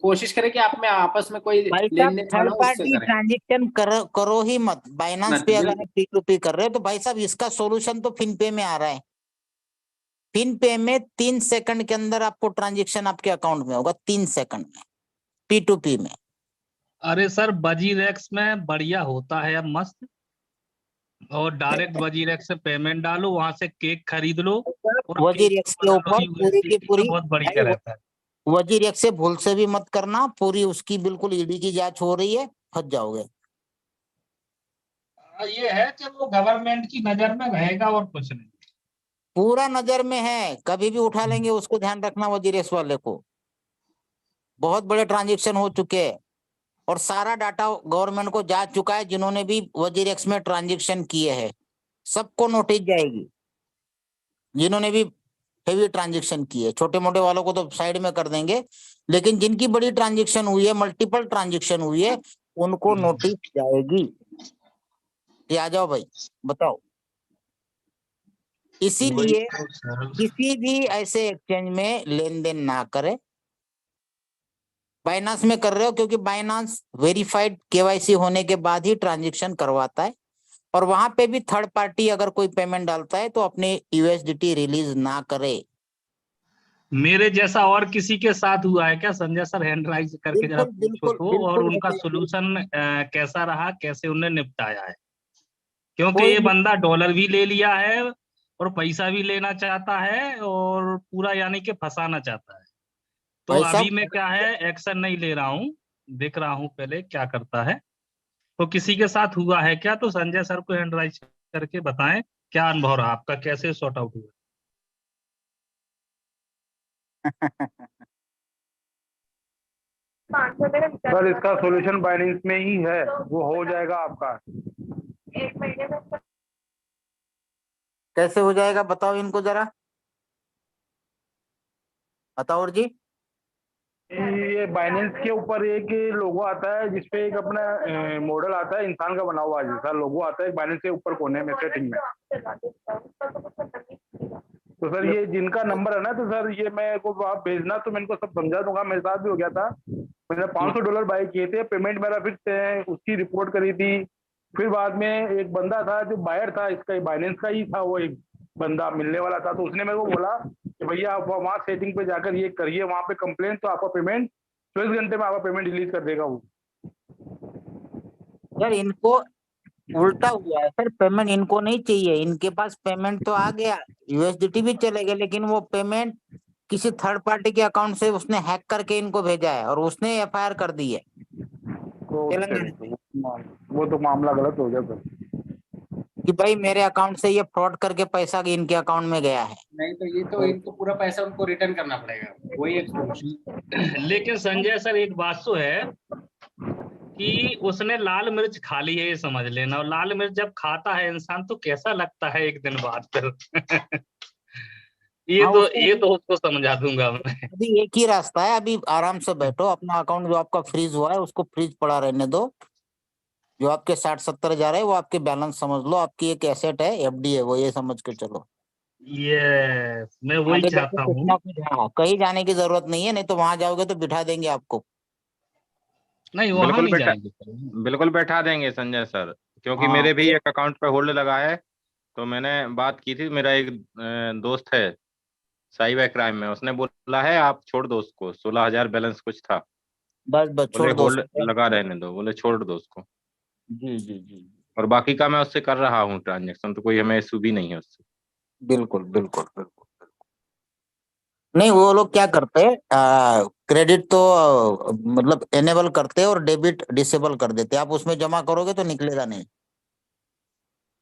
Speaker 2: कोशिश करें कि आप में आपस में कोई
Speaker 1: भाई साहब,
Speaker 2: लेन देन
Speaker 1: थर्ड
Speaker 2: वाला हो उससे
Speaker 1: पार्टी
Speaker 2: करें।
Speaker 1: ट्रांजेक्शन करो ही मत। बाइनांस पे अगर
Speaker 2: बिल्कुल
Speaker 1: आप P2P कर रहे हो तो भाई साहब इसका सॉल्यूशन तो फिनपे में आ रहा है। फिनपे में 3 सेकंड के अंदर आपको ट्रांजेक्शन आपके अकाउंट में होगा, 3 सेकंड में P2P में।
Speaker 5: अरे सर वजीरेक्स में बढ़िया होता है अब मस्त, और डायरेक्ट वजीरेक्स से पेमेंट डालो, वहां से केक खरीद लो और केक
Speaker 1: वजीर एक्स के
Speaker 5: डालो
Speaker 1: ऊपर पूरी की
Speaker 5: यूएसडीटी में,
Speaker 1: पूरी,
Speaker 5: बहुत बढ़िया
Speaker 1: भाई
Speaker 5: रहता है।
Speaker 1: वजीर एक्स से भूल से भी मत करना, पूरी उसकी बिल्कुल ईडी की जांच हो रही है, फंस जाओगे।
Speaker 5: ये है कि वो गवर्नमेंट की नजर में रहेगा और कुछ नहीं।
Speaker 1: पूरा नजर में है, कभी भी उठा लेंगे उसको, ध्यान रखना वजीर एक्स वाले को। बहुत बड़े ट्रांजेक्शन हो चुके हैं और सारा डाटा गवर्नमेंट को जा चुका है, जिन्होंने भी वजीर एक्स में ट्रांजेक्शन किए हैं सबको नोटिस जाएगी, जिन्होंने भी हेवी ट्रांजेक्शन किए। छोटे मोटे वालों को तो साइड में कर देंगे, लेकिन जिनकी बड़ी ट्रांजेक्शन हुई है, मल्टीपल ट्रांजेक्शन हुई है, उनको नोटिस जाएगी। ये आ जाओ भाई, बताओ।
Speaker 5: वही
Speaker 1: इसीलिए
Speaker 5: तो सर।
Speaker 1: किसी भी ऐसे एक्सचेंज में लेन देन ना करें। बाइनांस में कर रहे हो, क्योंकि बाइनांस वेरीफाइड केवाईसी होने के बाद ही ट्रांजैक्शन करवाता है, और वहां पे भी थर्ड पार्टी अगर कोई पेमेंट डालता है तो अपने यूएसडीटी रिलीज ना करे।
Speaker 5: मेरे जैसा और किसी के साथ हुआ है क्या संजय सर? हैंड राइज करके जरा
Speaker 1: बिल्कुल
Speaker 5: पूछो
Speaker 1: बिल्कुल
Speaker 5: तो, और
Speaker 1: बिल्कुल
Speaker 5: उनका
Speaker 1: होता है।
Speaker 5: सोल्यूशन कैसा रहा, कैसे उन्हें निपटाया है? क्योंकि
Speaker 1: कोई
Speaker 5: ये
Speaker 1: भी
Speaker 5: बंदा डॉलर भी ले लिया है और पैसा भी लेना चाहता है और पूरा यानी कि फंसाना चाहता है। तो
Speaker 1: पैसा,
Speaker 5: अभी मैं क्या है एक्शन नहीं ले रहा हूँ, देख रहा हूँ पहले क्या करता है। तो किसी के साथ हुआ है क्या? तो संजय सर को हैंड राइज करके बताएं क्या अनुभव रहा आपका, कैसे सॉर्ट आउट हुआ।
Speaker 6: सर इसका सॉल्यूशन बाइनेंस में ही है, वो हो जाएगा आपका।
Speaker 1: कैसे हो जाएगा बताओ इनको जरा, बताओ और जी।
Speaker 6: ये बाइनेंस के ऊपर एक लोगो आता है जिसपे एक अपना मॉडल आता है, इंसान का बना हुआ जैसा लोगो आता है बाइनेंस के ऊपर कोने में सेटिंग में। तो सर ये जिनका नंबर है ना, तो सर ये मैं को आप भेजना तो मैं इनको सब समझा दूंगा। मेरे साथ भी हो गया था, मैंने $500 बाय किए थे, पेमेंट मेरा फिक्स है, उसकी रिपोर्ट करी थी। फिर बाद में एक बंदा था जो बायर था, इसका बाइनेंस का ही था, वो एक बंदा मिलने वाला था, तो उसने मेरे को बोला कि भैया आप वहाँ सेटिंग पे जाकर ये करिए, वहाँ पे कंप्लेन, तो आपका पेमेंट 24 घंटे में आपका पेमेंट रिलीज कर देगा वो।
Speaker 1: यार इनको उल्टा हुआ है सर, पेमेंट इनको नहीं चाहिए, इनके पास पेमेंट तो आ गया, यूएसडीटी भी चले गए, लेकिन वो पेमेंट किसी थर्ड पार्टी के अकाउंट से उसने हैक करके इनको भेजा है और उसने एफआईआर कर दी है
Speaker 6: तो
Speaker 1: तेलंगाना
Speaker 6: वो तो मामला गलत हो गया सर।
Speaker 1: कि भाई मेरे अकाउंट से ये फ्रॉड करके पैसा इनके अकाउंट में गया है।
Speaker 2: नहीं तो ये तो इनको पूरा पैसा उनको रिटर्न करना पड़ेगा, वही एक solution।
Speaker 5: लेकिन संजय सर एक बात तो है कि उसने लाल मिर्च खा ली है, ये समझ लेना। और लाल मिर्च जब खाता है इंसान तो कैसा लगता है एक दिन बाद फिर
Speaker 1: हाँ,
Speaker 5: ये तो उसको समझा दूंगा मैं।
Speaker 1: अभी एक ही रास्ता है, अभी आराम से बैठो, अपना अकाउंट जो आपका फ्रीज हुआ है उसको फ्रीज पड़ा रहने दो। जो आपके 60-70 हजार है वो आपके बैलेंस समझ लो, आपकी एक एसेट है, एफडी है वो, ये समझ के चलो।
Speaker 5: ये मैं वही
Speaker 1: आगे जाके
Speaker 5: चाहता
Speaker 1: कुछ
Speaker 5: हूँ।
Speaker 1: ना कुछ, हाँ कहीं जाने की जरूरत नहीं है, नहीं तो वहां जाओगे तो बिठा देंगे आपको।
Speaker 5: नहीं वहां
Speaker 7: बिल्कुल
Speaker 5: नहीं
Speaker 7: बैठा
Speaker 5: जाएंगे सर।
Speaker 7: बिल्कुल बैठा देंगे संजय सर, क्योंकि
Speaker 1: हाँ
Speaker 7: मेरे भी एक अकाउंट पे होल्ड लगा है। तो मैंने बात की थी, मेरा एक दोस्त है साइबर क्राइम में, उसने बोला है आप छोड़ दो उसको, 16,000 बैलेंस कुछ था,
Speaker 1: बस बस
Speaker 7: बोले
Speaker 1: छोड़ दो
Speaker 7: होल्ड
Speaker 1: उसको।
Speaker 7: लगा रहने दो, बोले छोड़ दो उसको।
Speaker 1: जी जी जी,
Speaker 7: और बाकी का मैं उससे कर रहा हूँ ट्रांजेक्शन, तो कोई हमें इशू भी नहीं है उससे।
Speaker 1: बिल्कुल बिल्कुल बिल्कुल। नहीं वो लोग क्या करते हैं, क्रेडिट तो मतलब एनेबल करते हैं और डेबिट डिसेबल कर देते हैं, आप उसमें जमा करोगे तो निकलेगा नहीं।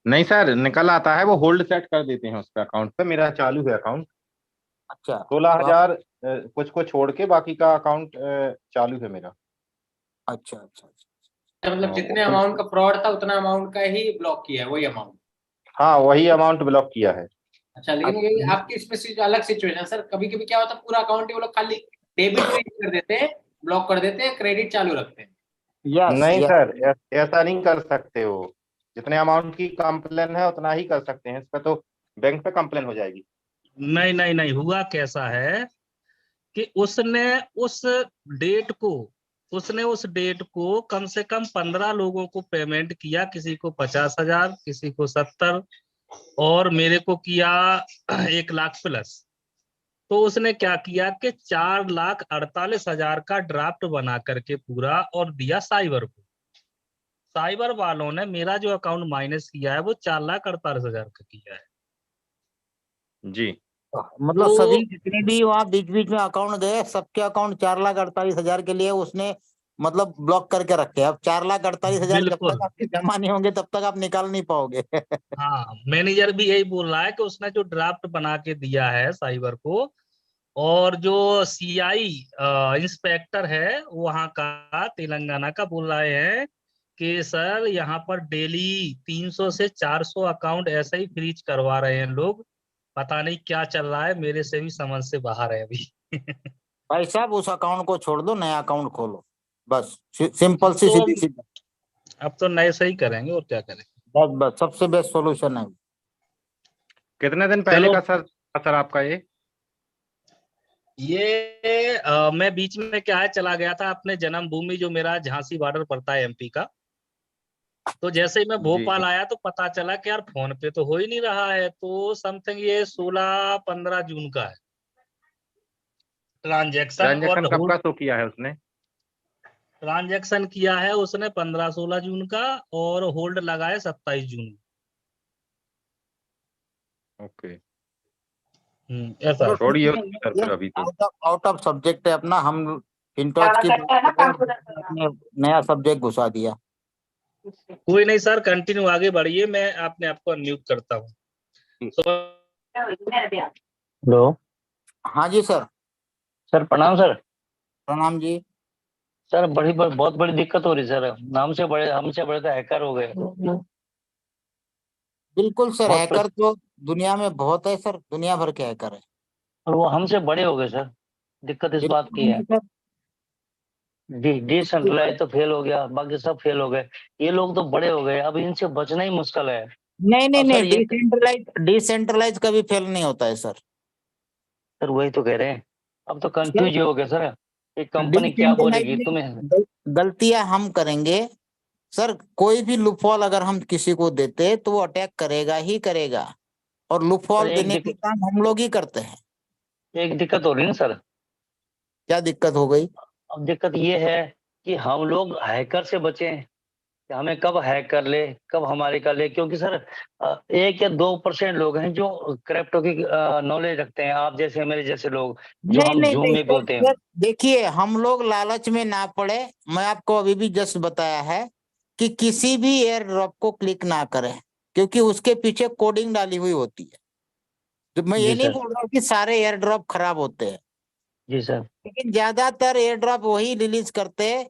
Speaker 7: नहीं सर, निकल आता है, वो होल्ड सेट कर देते हैं उस पे अकाउंट पे। मेरा चालू है अकाउंट,
Speaker 1: अच्छा
Speaker 7: 16,000 कुछ को छोड़ के बाकी का अकाउंट चालू है मेरा।
Speaker 1: अच्छा अच्छा अच्छा।
Speaker 2: मतलब जितने अमाउंट का फ्रॉड था उतना अमाउंट का ही ब्लॉक किया है, वही अमाउंट।
Speaker 7: हाँ वही अमाउंट ब्लॉक किया है।
Speaker 2: अच्छा, लेकिन ये आपकी इसमें अलग सिचुएशन सर, कभी कभी क्या होता है पूरा अकाउंट ही वो लोग खाली डेबिट फ्रीज कर देते हैं, ब्लॉक कर देते हैं, क्रेडिट चालू रखते हैं।
Speaker 1: यस
Speaker 7: नहीं
Speaker 1: यस।
Speaker 7: सर, ऐसा नहीं कर सकते हो। जितने अमाउंट की कंप्लेन है उतना ही कर सकते हैं, इस पे तो बैंक पे कंप्लेन हो जाएगी।
Speaker 5: नहीं नहीं नहीं, हुआ कैसा है कि उसने उस डेट को कम से कम 15 लोगों को पेमेंट किया, किसी को 50,000, किसी को 70, और मेरे को किया 1 लाख प्लस। तो उसने क्या किया कि 4,48,000 का ड्राफ्ट बना करके पूरा और दिया साइबर को। साइबर वालों ने मेरा जो अकाउंट माइनस किया है वो 4,48,000 का किया है।
Speaker 7: जी
Speaker 1: मतलब
Speaker 5: तो
Speaker 1: सभी जितने भी वहाँ बीच बीच में अकाउंट गए, सबके अकाउंट 4,48,000 के लिए उसने मतलब ब्लॉक करके रखे। अब 4,48,000 जब
Speaker 5: बिल्कुल,
Speaker 1: तक आपके जमा नहीं होंगे तब तक आप निकाल नहीं पाओगे।
Speaker 5: हाँ मैनेजर भी यही बोल रहा है कि उसने जो ड्राफ्ट बना के दिया है साइबर को, और जो सीआई इंस्पेक्टर है वहां का तेलंगाना का, बोल रहे हैं कि सर यहाँ पर डेली 300 से 400 अकाउंट ऐसे ही फ्रीज करवा रहे हैं लोग, पता नहीं क्या चल रहा है, मेरे से भी समझ से बाहर है अभी।
Speaker 1: भाई साहब उस अकाउंट को छोड़ दो, नया अकाउंट खोलो, बस सिंपल सी
Speaker 5: तो
Speaker 1: सीधी सीधी।
Speaker 5: अब तो नए से ही करेंगे और क्या करें।
Speaker 1: बस बस सबसे बेस्ट सॉल्यूशन है।
Speaker 7: कितने दिन पहले
Speaker 5: चलो
Speaker 7: का सर आपका ये?
Speaker 5: ये मैं बीच में क्या है चला गया था अपने जन्मभूमि, जो मेरा झांसी बॉर्डर पड़ता है एमपी का। तो जैसे ही मैं
Speaker 7: जी
Speaker 5: भोपाल आया तो पता चला कि यार फोन पे तो हो ही नहीं रहा है। तो समथिंग ये 16-15 जून का है ट्रांजैक्शन,
Speaker 7: ट्रांजेक्शन
Speaker 5: और
Speaker 7: कब का शो किया है उसने?
Speaker 5: ट्रांजैक्शन किया है उसने 15-16 जून का, और होल्ड लगा है 27 जून।
Speaker 7: ओके,
Speaker 5: ऐसा।
Speaker 1: चलो ठीक
Speaker 7: छोड़िए
Speaker 1: है,
Speaker 7: सर
Speaker 1: ये
Speaker 7: फिर अभी तो।
Speaker 1: आउट ऑफ सब्जेक्ट है अपना। हम इन टच की बात कर रहे हैं, आपने नया सब्जेक्ट घुसा दिया।
Speaker 5: कोई नहीं सर, कंटिन्यू आगे बढ़िए, मैं अपने आप को अनम्यूट करता हूँ।
Speaker 3: हेलो
Speaker 1: हाँ जी सर।
Speaker 3: सर, प्रणाम सर।
Speaker 1: प्रणाम जी।
Speaker 3: सर बहुत बड़ी दिक्कत हो रही सर। हमसे बड़े तो हैकर हो गए।
Speaker 1: बिल्कुल सर,
Speaker 3: बहुत
Speaker 1: हैकर तो दुनिया में बहुत है सर, दुनिया भर के हैकर है।
Speaker 3: और वो हमसे बड़े हो गए सर। दिक्कत इस बात
Speaker 1: बिल्कुल
Speaker 3: की है।
Speaker 1: नहीं सर।
Speaker 3: डिसेंट्रलाइज तो फेल हो गया, बाकी सब फेल हो गए। ये लोग तो बड़े हो गए, अब इनसे बचना ही मुश्किल है।
Speaker 1: नहीं नहीं
Speaker 3: अब
Speaker 1: नहीं,
Speaker 3: सर ये
Speaker 1: डिसेंट्रलाइज कभी फेल नहीं होता है सर।
Speaker 3: सर वही तो कह रहे हैं। अब तो
Speaker 1: सर
Speaker 3: कंफ्यूज हो गए सर। एक कंपनी क्या
Speaker 1: डिसेंट्रलाइज
Speaker 3: बोलेगी तुम्हें?
Speaker 1: में गलतियां हम करेंगे सर। कोई भी लूपहॉल अगर हम किसी को देते तो वो अटैक करेगा ही करेगा, और
Speaker 3: और
Speaker 1: लूपहॉल देने के काम हम लोग ही करते हैं।
Speaker 3: एक दिक्कत हो रही है ना सर।
Speaker 1: क्या दिक्कत हो गई?
Speaker 3: अब दिक्कत ये है कि हम लोग हैकर से बचें कि हमें कब हैक कर ले, कब हमारे कर ले। क्योंकि सर 1 या 2% लोग हैं जो क्रिप्टो की नॉलेज रखते हैं, आप जैसे मेरे जैसे लोग जो
Speaker 1: नहीं
Speaker 3: हम
Speaker 1: नहीं
Speaker 3: जूम
Speaker 1: नहीं
Speaker 3: में भी
Speaker 1: सर,
Speaker 3: होते हैं।
Speaker 1: सर देखिए, हम लोग लालच में ना पड़े। मैं आपको अभी भी जस्ट बताया है कि किसी भी एयर ड्रॉप को क्लिक ना करें, क्योंकि उसके पीछे कोडिंग डाली हुई होती है। तो मैं ये
Speaker 3: जी
Speaker 1: नहीं
Speaker 3: सर।
Speaker 1: बोल रहा हूँ कि सारे एयर ड्रॉप खराब होते हैं,
Speaker 3: जी सर।
Speaker 1: लेकिन ज्यादातर एयर ड्रॉप वही रिलीज करते हैं।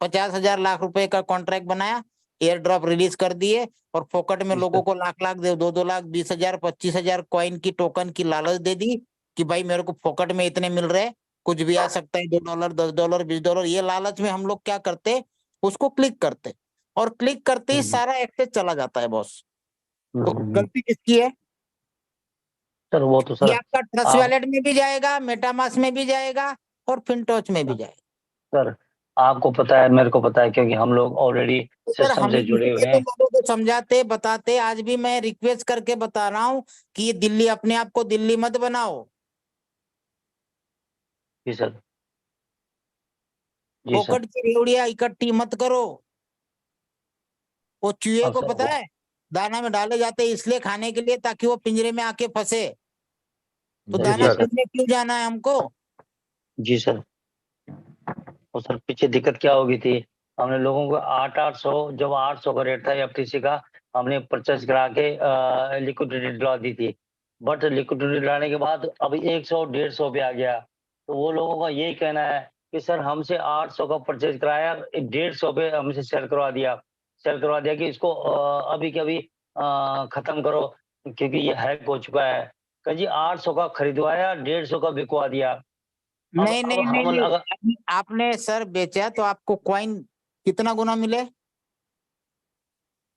Speaker 1: 50,000 लाख रुपए का कॉन्ट्रैक्ट बनाया, एयर ड्रॉप रिलीज कर दिए, और फोकट में
Speaker 3: जी
Speaker 1: लोगों
Speaker 3: सर।
Speaker 1: को लाख लाख दे, 2-2 लाख, 20,000, 25,000 कॉइन की टोकन की लालच दे दी कि भाई मेरे को फोकट में इतने मिल रहे हैं, कुछ भी आ सकता है, $2, $10, $20। ये लालच में हम लोग क्या करते, उसको क्लिक करते, और क्लिक करते ही सारा एक्सेस चला जाता है बॉस। तो गलती किसकी है?
Speaker 3: सर वो तो
Speaker 1: ये
Speaker 3: सर
Speaker 1: आपका ट्रस्ट
Speaker 3: आप
Speaker 1: वॉलेट में भी जाएगा, मेटामास्क में भी जाएगा, और फिनटॉच में भी जाएगा।
Speaker 3: सर आपको पता है, मेरे को पता है, क्योंकि हम लोग ऑलरेडी
Speaker 1: तो सर
Speaker 3: सिस्टम
Speaker 1: हम
Speaker 3: से जुड़े हुए
Speaker 1: इसीलिए तो
Speaker 3: हैं।
Speaker 1: लोगों को समझाते बताते, आज भी मैं रिक्वेस्ट करके बता रहा हूँ कि ये दिल्ली, अपने आप को दिल्ली मत बनाओ।
Speaker 3: जी सर। जी सर।
Speaker 1: फोकट की रेवड़ियां इकट्ठी मत करो। वो चूहे
Speaker 3: अब
Speaker 1: को
Speaker 3: सर
Speaker 1: पता है, दाना में डाले जाते हैं इसलिए खाने के लिए, ताकि वो पिंजरे में आके फंसे। तो
Speaker 3: जी
Speaker 1: दाना
Speaker 3: सर।
Speaker 1: खरीदने क्यों जाना है हमको?
Speaker 3: जी सर। और सर पीछे दिक्कत क्या हो गई थी, हमने लोगों को 800, जब 800 का रेट था एफटीसी का, हमने परचेज करा के लिक्विडिटी दिला दी थी। बट लिक्विडिटी दिलाने के बाद अभी 100-150 पे आ गया। तो वो लोगों का यही कहना है कि सर हमसे 800 का परचेज कराया, 150 पे हमसे सेल करवा दिया कि इसको अभी के अभी खत्म करो, क्योंकि ये हैक हो चुका है। कह जी 800 का खरीदवाया, 150 का बिकवा दिया।
Speaker 1: नहीं
Speaker 3: अब
Speaker 1: नहीं नहीं
Speaker 3: हम
Speaker 1: नहीं,
Speaker 3: अगर
Speaker 1: आपने सर बेचा तो आपको कॉइन कितना गुना मिले?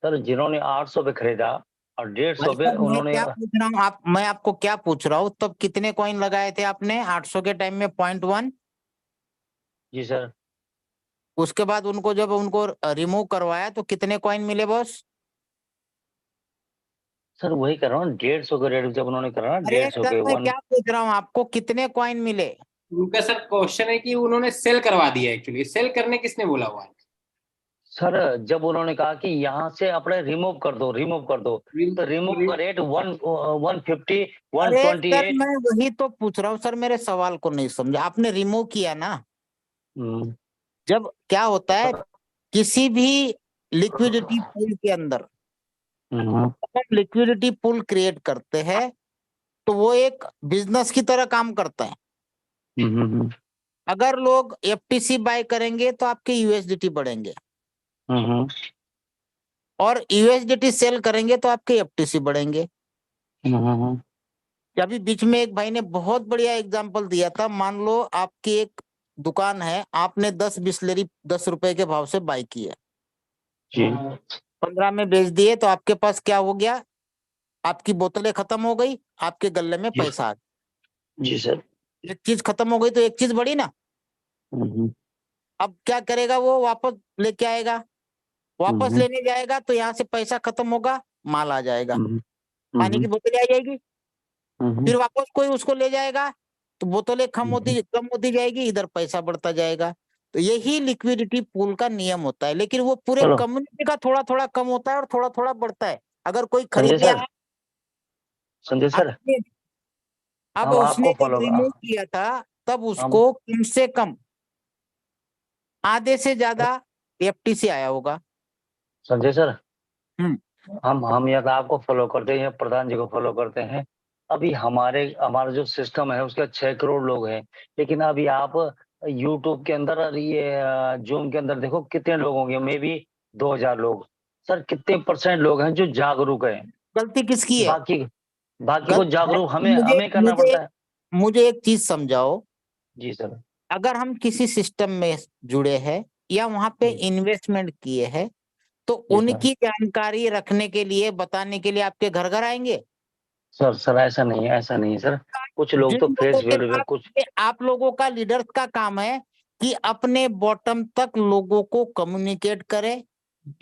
Speaker 3: सर जिन्होंने 800 पे खरीदा और 150
Speaker 1: भाई
Speaker 3: पे
Speaker 1: साहब मैं
Speaker 3: उन्होंने।
Speaker 1: क्या पूछ रहा हूँ, मैं आपको क्या पूछ रहा हूँ, तब कितने कॉइन लगाए थे आपने 800 के टाइम में? 0.1।
Speaker 3: जी सर।
Speaker 1: उसके बाद उनको जब उनको रिमूव करवाया तो कितने कॉइन मिले बॉस?
Speaker 3: सर वही कर रहा हूँ, 150 के रेट जब उन्होंने करा ना,
Speaker 1: अरे
Speaker 3: 150
Speaker 1: सर
Speaker 3: के
Speaker 1: मैं
Speaker 3: वन।
Speaker 1: क्या पूछ रहा हूँ, आपको कितने कॉइन मिले?
Speaker 2: उनका सर क्वेश्चन है कि उन्होंने सेल करवा दिया। एक्चुअली सेल करने किसने बोला हुआ है?
Speaker 3: सर जब उन्होंने कहा कि यहाँ से अपने रिमूव कर दो, तो रिमूव का रेट 150,
Speaker 1: अरे सर
Speaker 3: 128।
Speaker 1: मैं वही तो पूछ रहा हूँ सर, मेरे सवाल को नहीं समझा आपने। रिमूव किया ना? जब क्या होता है, किसी भी लिक्विडिटी पूल के अंदर लिक्विडिटी पूल क्रिएट करते हैं, तो वो एक बिजनेस की तरह काम करता है। अगर लोग एफटीसी बाय करेंगे तो आपके यूएसडीटी बढ़ेंगे, और यूएसडीटी सेल करेंगे तो आपके एफटीसी बढ़ेंगे। अभी बीच में एक भाई ने बहुत बढ़िया एग्जांपल दिया था। मान लो आपकी एक दुकान है, आपने 10 बिस्लरी 10 रुपए के भाव से बाय की है,
Speaker 3: जी
Speaker 1: 15 में बेच दिए, तो आपके पास क्या हो गया? आपकी बोतलें खत्म हो गई, आपके गल्ले में
Speaker 3: जी
Speaker 1: पैसा आ गया।
Speaker 3: जी सर।
Speaker 1: एक चीज खत्म हो गई तो एक चीज बढ़ी ना।
Speaker 3: हम्म,
Speaker 1: अब क्या करेगा वो, वापस लेके आएगा, वापस
Speaker 3: हम्म,
Speaker 1: लेने जाएगा तो यहाँ से पैसा खत्म होगा, माल आ जाएगा,
Speaker 3: हम्म,
Speaker 1: पानी की बोतलें आ जाएगी,
Speaker 3: हम्म,
Speaker 1: फिर वापस कोई उसको ले जाएगा तो बोतलें कम होती जाएगी, इधर पैसा बढ़ता जाएगा। तो यही लिक्विडिटी पूल का नियम होता है, लेकिन वो पूरे
Speaker 3: चलो
Speaker 1: कम्युनिटी का थोड़ा थोड़ा कम होता है और थोड़ा थोड़ा बढ़ता है। अगर कोई खरीद
Speaker 3: संजय
Speaker 1: लिया
Speaker 3: सर, संजय सर,
Speaker 1: आपने, अब
Speaker 3: हम
Speaker 1: उसने
Speaker 3: आपको
Speaker 1: जब
Speaker 3: फॉलो,
Speaker 1: रिमूव किया था तब
Speaker 3: हम
Speaker 1: उसको कम से कम आधे से ज्यादा एफटीसी आया होगा।
Speaker 3: संजय सर,
Speaker 1: हम्म।
Speaker 3: हम या तो आपको फॉलो करते हैं या प्रधान जी को फॉलो करते हैं। अभी हमारा जो सिस्टम है उसके 6 करोड़ लोग हैं, लेकिन अभी आप यूट्यूब के अंदर और ये जूम के अंदर देखो कितने लोग होंगे, मे बी 2000 लोग। सर कितने परसेंट लोग हैं जो जागरूक हैं?
Speaker 1: गलती किसकी है?
Speaker 3: बाकी बाकी को
Speaker 1: गलती
Speaker 3: जागरूक हमें
Speaker 1: मुझे
Speaker 3: हमें करना
Speaker 1: मुझे
Speaker 3: पड़ता है।
Speaker 1: मुझे एक चीज समझाओ,
Speaker 3: जी सर।
Speaker 1: अगर हम किसी सिस्टम में जुड़े हैं या वहां पे
Speaker 3: जी
Speaker 1: इन्वेस्टमेंट किए हैं तो
Speaker 3: जी सर।
Speaker 1: उनकी जानकारी रखने के लिए, बताने के लिए आपके घर घर आएंगे।
Speaker 3: सर सर ऐसा नहीं है, ऐसा नहीं है सर। कुछ लोग
Speaker 1: जिन
Speaker 3: तो
Speaker 1: लोगों
Speaker 3: फेस
Speaker 1: के
Speaker 3: वैल्यू पे
Speaker 1: पास
Speaker 3: कुछ।
Speaker 1: आप लोगों का लीडर्स का काम है कि अपने बॉटम तक लोगों को कम्युनिकेट करे,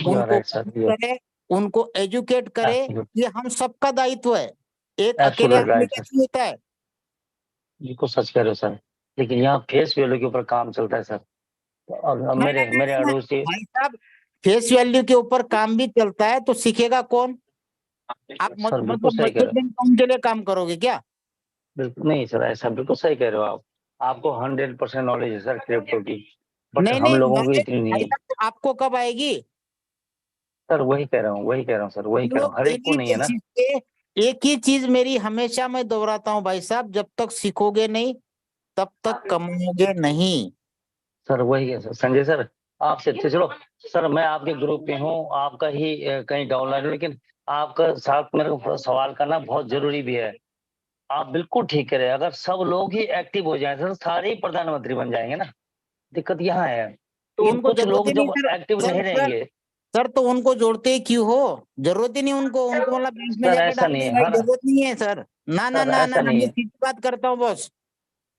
Speaker 3: यू आर
Speaker 1: उनको
Speaker 3: राइट सर, यू
Speaker 1: करे, उनको एजुकेट करे।
Speaker 3: आर
Speaker 1: ये हम सबका दायित्व है, एक अकेले
Speaker 3: एब्सोल्युटली
Speaker 1: आदमी
Speaker 3: राइट
Speaker 1: का
Speaker 3: सर।
Speaker 1: नहीं होता है।
Speaker 3: बिल्कुल सच कह रहे हो सर। लेकिन यहाँ फेस वैल्यू के ऊपर काम चलता है सर। तो अब
Speaker 1: नहीं नहीं
Speaker 3: मेरे
Speaker 1: नहीं
Speaker 3: मेरे
Speaker 1: नहीं नहीं।
Speaker 3: अड़ोसी।
Speaker 1: भाई साहब, फेस वैल्यू के ऊपर काम भी चलता है तो सीखेगा कौन? आप
Speaker 3: सर बिल्कुल
Speaker 1: मतलब
Speaker 3: सही कह
Speaker 1: मजदूर
Speaker 3: रहे हो।
Speaker 1: दिन काम के लिए काम करोगे क्या?
Speaker 3: बिल्कुल नहीं सर, ऐसा बिल्कुल सही कह रहे हो आप। आपको 100% नॉलेज है सर क्रिप्टो की, बट
Speaker 1: नहीं
Speaker 3: हम
Speaker 1: नहीं
Speaker 3: लोगों को
Speaker 1: नॉलेज
Speaker 3: इतनी नहीं
Speaker 1: भाई
Speaker 3: है।
Speaker 1: साहब आपको कब आएगी?
Speaker 3: सर वही कह रहा हूँ, वही कह रहा हूँ सर, वही
Speaker 1: हम
Speaker 3: कह रहा हूँ,
Speaker 1: लोग
Speaker 3: हर एक को
Speaker 1: डेली
Speaker 3: नहीं है ना।
Speaker 1: बेसिस पे एक ही चीज मेरी हमेशा मैं दोहराता हूँ भाई साहब, जब तक सीखोगे नहीं तब तक कमाओगे नहीं।
Speaker 3: सर वही है सर, संजय सर। आपसे अच्छे चलो सर, मैं आपके ग्रुप में हूँ, आपका ही कहीं डाउनलाइन है, लेकिन आपका साथ मेरे को सवाल करना बहुत जरूरी भी है। आप बिल्कुल ठीक कह रहे हैं, अगर सब लोग ही एक्टिव हो जाए सर, सारे ही प्रधानमंत्री बन जाएंगे ना। दिक्कत यहाँ है,
Speaker 1: तो
Speaker 3: लेकिन
Speaker 1: उनको
Speaker 3: कुछ
Speaker 1: जरूरत
Speaker 3: लोग
Speaker 1: ही नहीं
Speaker 3: जब
Speaker 1: सर।
Speaker 3: एक्टिव
Speaker 1: सर
Speaker 3: नहीं
Speaker 1: सर
Speaker 3: रहेंगे।
Speaker 1: सर तो उनको जोड़ते ही क्यों हो? जरूरत ही नहीं उनको, उनको मतलब बैंक में
Speaker 3: सर
Speaker 1: जाके
Speaker 3: ऐसा
Speaker 1: डाल
Speaker 3: नहीं
Speaker 1: दे
Speaker 3: है,
Speaker 1: भाई,
Speaker 3: हर
Speaker 1: जरूरत नहीं है सर। ना ना
Speaker 3: सर
Speaker 1: ना ना
Speaker 3: ऐसा
Speaker 1: ना,
Speaker 3: नहीं
Speaker 1: मैं
Speaker 3: है,
Speaker 1: सीधी बात करता हूँ बॉस।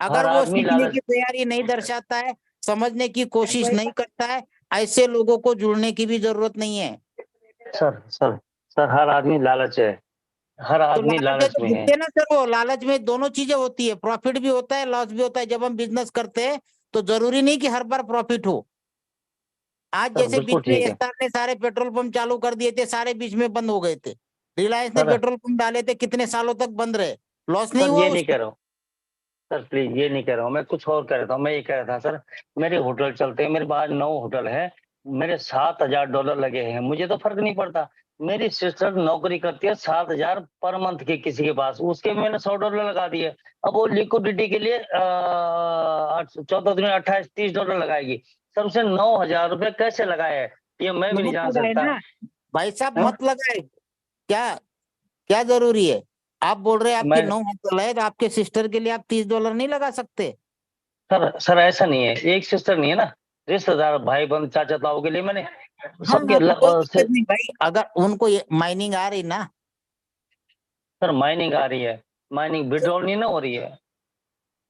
Speaker 1: अगर
Speaker 3: हर
Speaker 1: वो
Speaker 3: आदमी
Speaker 1: सीखने की
Speaker 3: लालच।
Speaker 1: तैयारी नहीं दर्शाता है, समझने की कोशिश नहीं करता है, ऐसे लोगों को जुड़ने की भी जरूरत नहीं है।
Speaker 3: सर सर सर हर आदमी लालच है, हर
Speaker 1: तो
Speaker 3: आदमी
Speaker 1: लालच है
Speaker 3: लालच
Speaker 1: तो
Speaker 3: में है।
Speaker 1: जुड़ते ना सर, वो लालच में दोनों चीजें होती है, प्रॉफिट भी होता है, लॉस भी होता है। जब हम बिजनेस करते हैं तो जरूरी नहीं कि हर बार प्रॉफिट हो। आज
Speaker 3: सर
Speaker 1: जैसे बीच
Speaker 3: बिल्कुल
Speaker 1: में
Speaker 3: ठीक है।
Speaker 1: एस्सार ने सारे पेट्रोल पंप चालू कर दिए थे, सारे बीच में बंद हो गए थे। रिलायंस ने
Speaker 3: सर
Speaker 1: पेट्रोल पंप डाले थे, कितने सालों तक बंद रहे, लॉस नहीं
Speaker 3: सर
Speaker 1: हुआ
Speaker 3: ये नहीं कह
Speaker 1: उसको?
Speaker 3: रहा हूँ, सर प्लीज ये नहीं कह रहा हूँ, मैं कुछ और कह रहा था। मैं ये कह रहा था सर, मेरे होटल चलते हैं, मेरे पास 9 होटल है, मेरे $7,000 लगे हैं, मुझे तो फर्क नहीं पड़ता। मेरी सिस्टर नौकरी करती है 7,000 पर मंथ की किसी के पास, उसके भी मैंने $100 लगा दिए। अब वो लिक्विडिटी के लिए 14 दिन 28 30 डॉलर लगाएगी। सर उसे $9,000 कैसे लगाए है, ये मैं भी नहीं
Speaker 1: मत
Speaker 3: जान
Speaker 1: लगाए
Speaker 3: सकता।
Speaker 1: ना भाई साहब,
Speaker 3: हाँ?
Speaker 1: मत लगाए। क्या क्या जरूरी है? आप बोल रहे हैं आपकी
Speaker 3: मैं
Speaker 1: 9 होटल है तो आपके सिस्टर के लिए आप $30 नहीं लगा सकते?
Speaker 3: सर ऐसा नहीं है, एक सिस्टर नहीं है ना, रिश्तेदार भाई बंद चाचा ताऊ के लिए मैंने
Speaker 1: हाँ
Speaker 3: सबके
Speaker 1: हाँ, तो कोई दिक्कत नहीं भाई, अगर उनको ये माइनिंग आ रही ना।
Speaker 3: सर माइनिंग आ रही है, माइनिंग विड्रॉल नहीं ना हो रही है।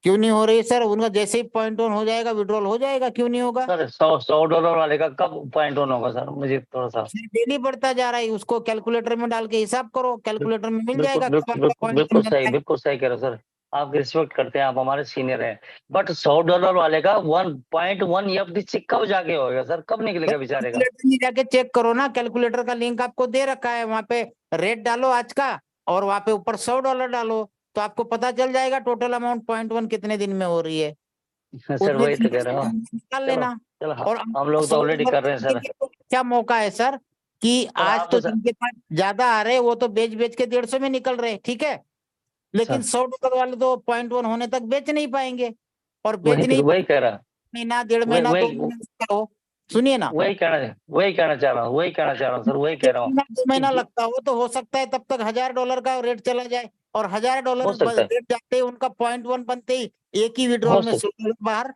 Speaker 1: क्यों नहीं हो रही सर? उनका जैसे ही पॉइंट ऑन हो जाएगा विड्रॉल हो जाएगा, क्यों नहीं होगा?
Speaker 3: सर $100 वाले का कब पॉइंट ऑन होगा सर, मुझे थोड़ा सा।
Speaker 1: डेली बढ़ता जा रहा है, उसको कैलकुलेटर में डाल के हिसाब करो, कैलकुलेटर में मिल
Speaker 3: बिल्कुल
Speaker 1: जाएगा कब
Speaker 3: बिल्कुल
Speaker 1: आपका
Speaker 3: बिल्कुल
Speaker 1: पॉइंट बन जाता है।
Speaker 3: बिल्कुल सही कह रहे हो सर। आप रिस्पेक्ट करते हैं, आप हमारे सीनियर हैं, बट $100 वाले का 1.1 एफडी कब जाके होगा सर, कब निकलेगा बेचारे का?
Speaker 1: कैलकुलेटर में जाके चेक करो ना, कैलकुलेटर का लिंक आपको दे रखा है, वहां पे रेट डालो आज का और वहां पे ऊपर $100 डालो, तो आपको पता चल जाएगा टोटल अमाउंट पॉइंट 1 कितने दिन में हो रही है।
Speaker 3: सर
Speaker 1: उतने
Speaker 3: वही
Speaker 1: दिन
Speaker 3: तो कह रहे हो।
Speaker 1: निकाल
Speaker 3: चलो
Speaker 1: लेना।
Speaker 3: चलो,
Speaker 1: और
Speaker 3: हम लोग तो
Speaker 1: सौ
Speaker 3: ऑलरेडी
Speaker 1: डॉलर
Speaker 3: कर रहे हैं
Speaker 1: के
Speaker 3: सर।
Speaker 1: लिए तो अच्छा मौका है सर कि
Speaker 3: सर
Speaker 1: आज
Speaker 3: आप
Speaker 1: तो
Speaker 3: सर,
Speaker 1: जिनके पास ज्यादा आ रहे हैं वो तो बेच बेच के 150 में निकल रहे हैं, ठीक है, लेकिन
Speaker 3: सर
Speaker 1: $100 वाले तो पॉइंट 1 होने तक बेच नहीं पाएंगे। और बेच
Speaker 3: वही
Speaker 1: नहीं
Speaker 3: तो वही कह रहा,
Speaker 1: महीना, 1.5 महीना,
Speaker 3: वही
Speaker 1: 2 महीना लगता हो, सुनिए ना,
Speaker 3: वही कहना चाह रहा हूँ, वही कहना चाह रहा हूँ सर, वही कह रहा हूँ
Speaker 1: 1 महीना 2 महीना
Speaker 3: कि
Speaker 1: लगता हो तो हो सकता है तब तक $1,000 का रेट चला जाए, और $1,000
Speaker 3: हो सकता है,
Speaker 1: रेट जाते ही उनका पॉइंट 1 बनते ही एक ही
Speaker 3: हो
Speaker 1: विड्रॉल में
Speaker 3: सकता,
Speaker 1: $100 बाहर।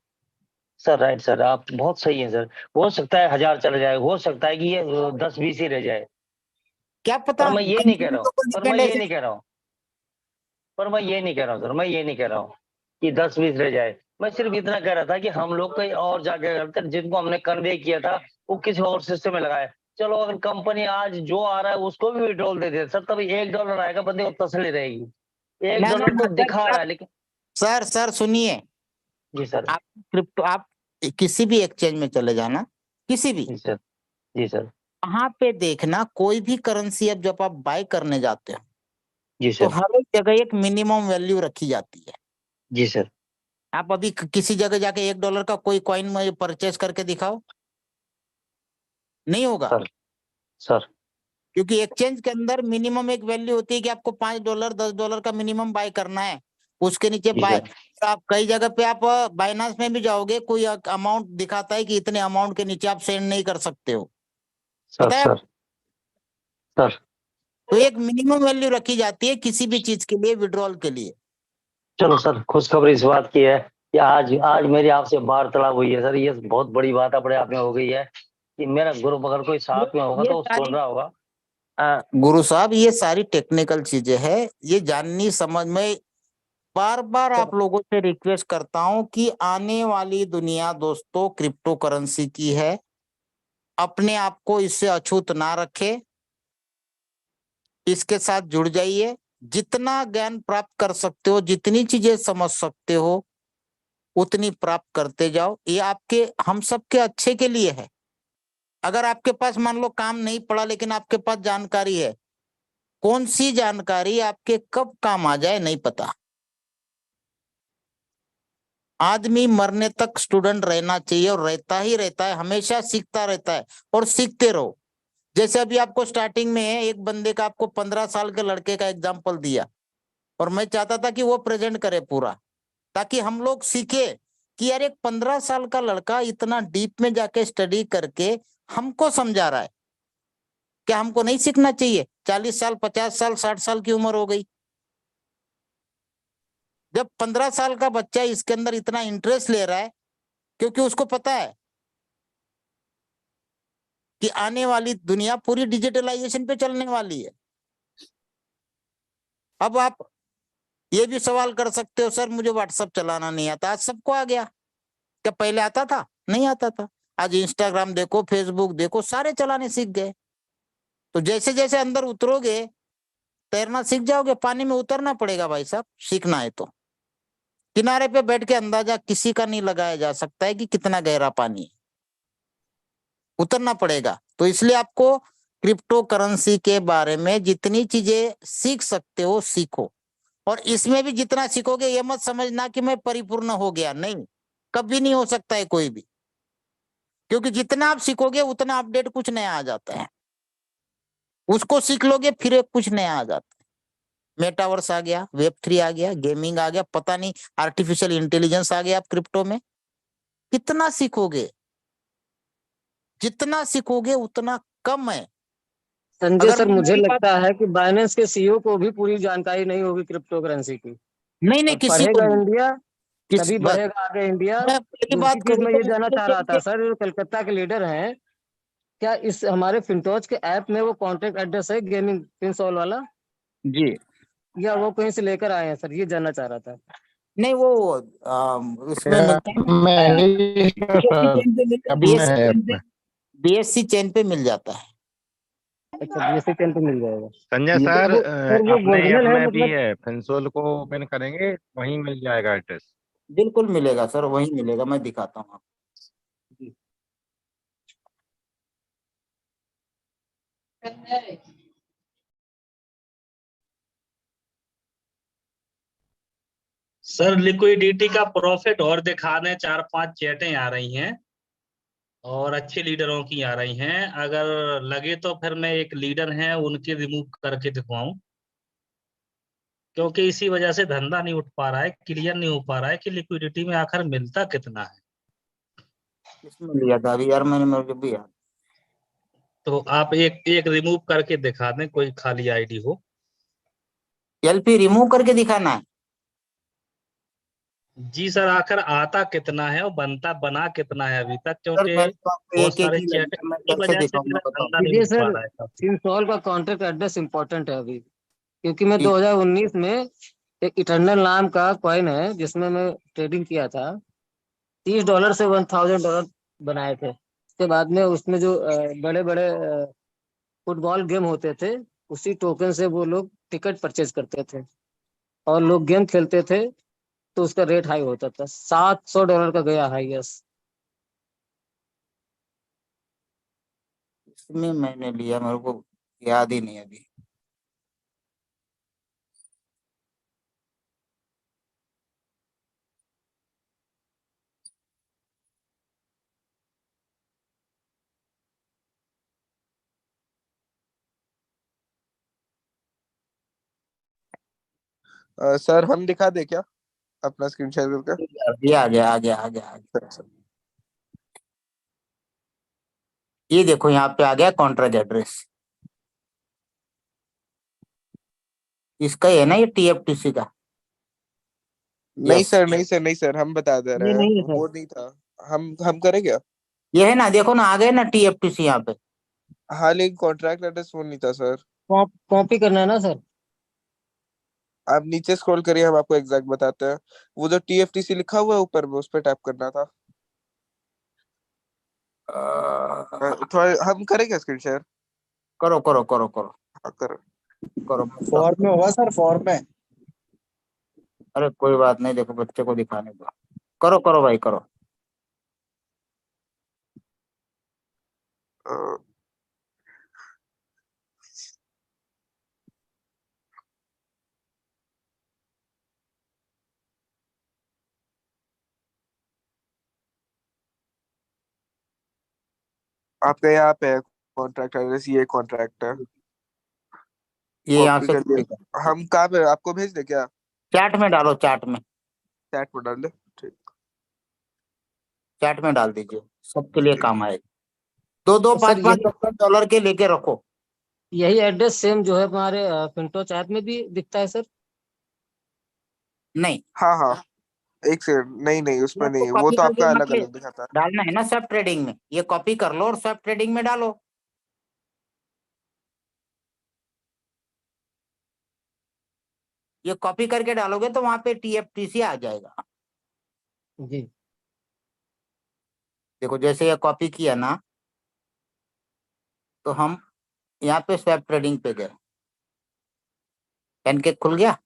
Speaker 3: सर राइट सर, आप बहुत सही है सर। हो सकता है 1,000 चला जाए, हो सकता है कि ये 10-20 ही रह जाए,
Speaker 1: क्या
Speaker 3: पर
Speaker 1: पता,
Speaker 3: मैं ये नहीं कह
Speaker 1: कंपनी
Speaker 3: रहा
Speaker 1: के
Speaker 3: हूँ,
Speaker 1: ऊपर
Speaker 3: पर मैं
Speaker 1: डिपेंड है
Speaker 3: ये
Speaker 1: सर।
Speaker 3: नहीं कह रहा हूँ, पर मैं ये नहीं कह रहा हूँ सर, मैं ये नहीं कह रहा हूँ। कि 10-20 रह जाए। मैं सिर्फ इतना कह रहा था कि हम लोग कहीं और जाके करते, जिनको हमने कन्वे किया था वो किसी और सिस्टम में लगाए। चलो अगर कंपनी आज जो आ रहा है उसको भी विड्रॉल दे दे सर, तभी $1 आएगा, बंदे को तसल्ली रहेगी।
Speaker 1: ना
Speaker 3: $1
Speaker 1: ना
Speaker 3: तो दिखा रहा है लेकिन।
Speaker 1: सर सुनिए,
Speaker 3: जी सर।
Speaker 1: आप क्रिप्टो आप किसी भी एक्सचेंज में चले जाना, किसी भी,
Speaker 3: जी सर। जी सर।
Speaker 1: वहां पे देखना कोई भी करेंसी अब जब आप बाय करने जाते हो
Speaker 3: जी
Speaker 1: तो
Speaker 3: सर।
Speaker 1: हर एक जगह एक मिनिमम वैल्यू रखी जाती है।
Speaker 3: जी सर।
Speaker 1: आप अभी किसी जगह जाके $1 का कोई कॉइन में परचेज करके दिखाओ, नहीं होगा।
Speaker 3: सर। सर।
Speaker 1: क्योंकि एक्सचेंज के अंदर मिनिमम एक वैल्यू होती है कि आपको $5 $10 का मिनिमम बाय करना है, उसके नीचे
Speaker 3: जी
Speaker 1: बाय।
Speaker 3: सर।
Speaker 1: तो आप कई जगह पे आप बाइनांस में भी जाओगे, कोई अमाउंट दिखाता है कि इतने अमाउंट के नीचे आप सेंड नहीं कर सकते हो,
Speaker 3: सर।
Speaker 1: पता है।
Speaker 3: सर। सर।
Speaker 1: तो एक मिनिमम वैल्यू रखी जाती है किसी भी चीज के लिए, विड्रॉल के लिए।
Speaker 3: चलो सर, खुशखबरी इस बात की है कि आज आज मेरी आपसे वार्तालाप हुई है सर, ये बहुत बड़ी बात अपने आप में हो गई है कि मेरा ग्रुप अगर कोई साथ में होगा
Speaker 1: ये
Speaker 3: तो वो
Speaker 1: सारी
Speaker 3: सुन रहा होगा।
Speaker 1: गुरु साहब, ये सारी टेक्निकल चीजें हैं, ये जाननी समझ में। बार बार आप लोगों से रिक्वेस्ट करता हूं कि आने वाली दुनिया दोस्तों क्रिप्टो करेंसी की है, अपने आप को इससे अछूत ना रखे, इसके साथ जुड़ जाइए, जितना ज्ञान प्राप्त कर सकते हो, जितनी चीजें समझ सकते हो उतनी प्राप्त करते जाओ। ये आपके हम सबके अच्छे के लिए है। अगर आपके पास मान लो काम नहीं पड़ा लेकिन आपके पास जानकारी है, कौन सी जानकारी आपके कब काम आ जाए नहीं पता। आदमी मरने तक स्टूडेंट रहना चाहिए और रहता ही रहता है, हमेशा सीखता रहता है और सीखते रहो। जैसे अभी आपको स्टार्टिंग में एक बंदे का, आपको 15 साल के लड़के का एग्जाम्पल दिया और मैं चाहता था कि वो प्रेजेंट करे पूरा, ताकि हम लोग सीखे कि यार एक 15 साल का लड़का इतना डीप में जाके स्टडी करके हमको समझा रहा है, क्या हमको नहीं सीखना चाहिए? 40 साल 50 साल 60 साल की उम्र हो गई, जब 15 साल का बच्चा इसके अंदर इतना इंटरेस्ट ले रहा है, क्योंकि उसको पता है कि आने वाली दुनिया पूरी डिजिटलाइजेशन पे चलने वाली है। अब आप ये भी सवाल कर सकते हो, सर मुझे व्हाट्सएप चलाना नहीं आता। आज सबको आ गया, क्या पहले आता था? नहीं आता था। आज इंस्टाग्राम देखो, फेसबुक देखो, सारे चलाने सीख गए। तो जैसे जैसे अंदर उतरोगे तैरना सीख जाओगे। पानी में उतरना पड़ेगा भाई साहब, सीखना है तो। किनारे पे बैठ के अंदाजा किसी का नहीं लगाया जा सकता है कि कितना गहरा पानी है, उतरना पड़ेगा। तो इसलिए आपको क्रिप्टो करेंसी के बारे में जितनी चीजें सीख सकते हो सीखो, और इसमें भी जितना सीखोगे ये मत समझना कि मैं परिपूर्ण हो गया, नहीं, कभी नहीं हो सकता है कोई भी। क्योंकि जितना आप सीखोगे उतना अपडेट कुछ नया आ जाता है, उसको सीख लोगे फिर एक कुछ नया आ जाता है। मेटावर्स आ गया, Web3 आ गया, गेमिंग आ गया, पता नहीं आर्टिफिशियल इंटेलिजेंस आ गया। आप क्रिप्टो में कितना सीखोगे, जितना सीखोगे उतना कम है।
Speaker 8: संजय
Speaker 1: अगर
Speaker 8: सर,
Speaker 1: मैं
Speaker 8: मुझे
Speaker 1: मेरी बात,
Speaker 8: लगता है कि बाइनेंस के सीईओ को भी पूरी जानकारी नहीं होगी क्रिप्टो करेंसी की।
Speaker 1: नहीं नहीं
Speaker 8: और
Speaker 1: किसी को
Speaker 8: पढ़ेगा
Speaker 1: नहीं,
Speaker 8: इंडिया
Speaker 1: किस
Speaker 8: तभी
Speaker 1: बस
Speaker 8: बढ़ेगा आगे इंडिया।
Speaker 1: मैं पहली
Speaker 8: दूसरी
Speaker 1: बात
Speaker 8: चीज
Speaker 1: करूँ
Speaker 8: मैं
Speaker 1: तो
Speaker 8: ये जानना चाह रहा था
Speaker 1: इसके-
Speaker 8: सर, जो कलकत्ता के लीडर हैं, क्या इस हमारे फिनटोज के ऐप में वो कॉन्टेक्ट एड्रेस है गेमिंग पिनसॉल वाला,
Speaker 1: जी
Speaker 8: या वो कहीं से लेकर आए हैं सर, ये जानना चाह रहा था।
Speaker 1: नहीं, वो उसमें मिलता है
Speaker 7: में है ही सर, सब में है ऐप में।
Speaker 1: बीएससी चेन पे मिल जाता है।
Speaker 8: अच्छा, बीएससी चैनल पे मिल जाएगा।
Speaker 7: संजय
Speaker 1: ये
Speaker 7: सर,
Speaker 8: सर वो
Speaker 7: अपने ऐप
Speaker 8: ओरिजिनल है
Speaker 7: में भी
Speaker 8: मतलब?
Speaker 7: है, फिनसोल को ओपन करेंगे वहीं मिल जाएगा एड्रेस।
Speaker 1: बिल्कुल मिलेगा सर, वही मिलेगा, मैं दिखाता हूँ आपको।
Speaker 5: सर लिक्विडिटी का प्रॉफिट और दिखाने 4-5 चैटें आ रही हैं और अच्छे लीडरों की आ रही हैं। अगर लगे तो फिर मैं एक लीडर हैं उनके रिमूव करके दिखवाऊं, क्योंकि इसी वजह से धंधा नहीं उठ पा रहा है, क्लियर नहीं हो पा रहा है कि लिक्विडिटी में आखिर मिलता कितना है।
Speaker 1: किसमें लिया था अभी यार, मैंने मेरे को भी याद।
Speaker 5: तो आप एक एक रिमूव करके दिखा दें, कोई खाली आईडी हो।
Speaker 1: एलपी रिमूव करके दिखाना है।
Speaker 5: जी सर, आखिर आता कितना है और बना कितना है अभी तक,
Speaker 1: सर
Speaker 5: क्योंकि
Speaker 1: मेरे को आपको
Speaker 5: बहुत
Speaker 1: एक एक
Speaker 5: सारे
Speaker 1: ही
Speaker 5: चैट
Speaker 1: लगेगा, मैं
Speaker 5: की
Speaker 1: कैसे
Speaker 5: वजह से
Speaker 1: दिखाऊंगा
Speaker 5: मेरा
Speaker 1: बताओ।
Speaker 5: धंधा नहीं
Speaker 8: देखिए
Speaker 5: हो पा
Speaker 8: सर,
Speaker 5: रहा है।
Speaker 8: पिनसॉल का कॉन्टेक्ट एड्रेस इंपॉर्टेंट है अभी, क्योंकि मैं
Speaker 1: ठीक।
Speaker 8: 2019 में एक इटर्नल नाम का कॉइन है जिसमें मैं ट्रेडिंग किया था। $30 से $1000 बनाए थे। उसके बाद में उसमें जो बड़े बड़े फुटबॉल गेम होते थे, उसी टोकन से वो लोग टिकट परचेज करते थे और लोग गेम खेलते थे, तो उसका रेट हाई होता था। $700 का गया हाईएस्ट।
Speaker 1: इसमें मैंने लिया, मेरे को याद ही नहीं अभी।
Speaker 4: सर हम दिखा दे क्या अपना स्क्रीन शेयर करके?
Speaker 1: अभी आ गया, आ गया, आ गया, आ गया।
Speaker 4: अच्छा।
Speaker 1: ये देखो यहाँ पे आ गया कॉन्ट्रैक्ट एड्रेस। इसका ही है ना ये TFTC का?
Speaker 4: नहीं
Speaker 1: यस,
Speaker 4: सर, नहीं सर, नहीं सर, हम बता दे
Speaker 8: ये
Speaker 4: रहे हैं,
Speaker 8: नहीं है
Speaker 4: वो
Speaker 8: सर।
Speaker 4: नहीं था। हम करें क्या?
Speaker 1: ये है ना, देखो ना, आ गए ना TFTC यहाँ पे।
Speaker 4: हाँ, लेकिन कॉन्ट्रैक्ट एड्रेस वो नहीं था सर।
Speaker 8: कॉपी करना है ना सर?
Speaker 4: आप नीचे स्क्रॉल करिए, हम आपको एग्जैक्ट बताते हैं। वो जो TFTC लिखा हुआ है ऊपर में, उस पर टैप करना था। थोड़ा हम करेंगे स्क्रीन शेयर।
Speaker 1: करो करो करो करो
Speaker 4: हाँ, करो।
Speaker 1: करो।
Speaker 9: फॉर्म में होगा सर, फॉर्म में।
Speaker 1: अरे कोई बात नहीं, देखो बच्चे को दिखाने दो। करो करो भाई, करो।
Speaker 4: अ, आपका यहाँ पे कॉन्ट्रैक्ट एड्रेस, ये कॉन्ट्रैक्ट है।
Speaker 1: ये यहाँ
Speaker 4: कॉपी
Speaker 1: से
Speaker 4: कर
Speaker 1: कॉपी कर,
Speaker 4: लिया। हम कहाँ पे आपको भेज दे क्या?
Speaker 1: चैट में डालो, चैट में।
Speaker 4: चैट में डाल दे। ठीक।
Speaker 1: चैट में डाल दीजिए, सबके लिए काम आएगा। दो दो
Speaker 8: तो
Speaker 1: पाँच
Speaker 8: सर
Speaker 1: पाँच
Speaker 8: यही
Speaker 1: $10 के लेके रखो।
Speaker 8: यही एड्रेस सेम जो है हमारे फिनटोच ऐप में भी दिखता है सर?
Speaker 1: नहीं,
Speaker 4: हाँ हाँ, एक सेकंड, नहीं नहीं,
Speaker 1: ये
Speaker 4: उसमें
Speaker 1: आपको
Speaker 4: नहीं, वो
Speaker 1: कॉपी
Speaker 4: तो
Speaker 1: करके
Speaker 4: आपका
Speaker 1: यहाँ
Speaker 4: अलग
Speaker 1: पे
Speaker 4: अलग दिखाता है।
Speaker 1: डालना है ना सब ट्रेडिंग में। ये कॉपी कर लो और सब ट्रेडिंग में डालो। ये कॉपी करके डालोगे तो वहां पे TFTC आ जाएगा।
Speaker 8: जी।
Speaker 1: देखो जैसे ये कॉपी किया ना, तो हम यहाँ पे स्वैप ट्रेडिंग पे गए, पैनकेक खुल गया,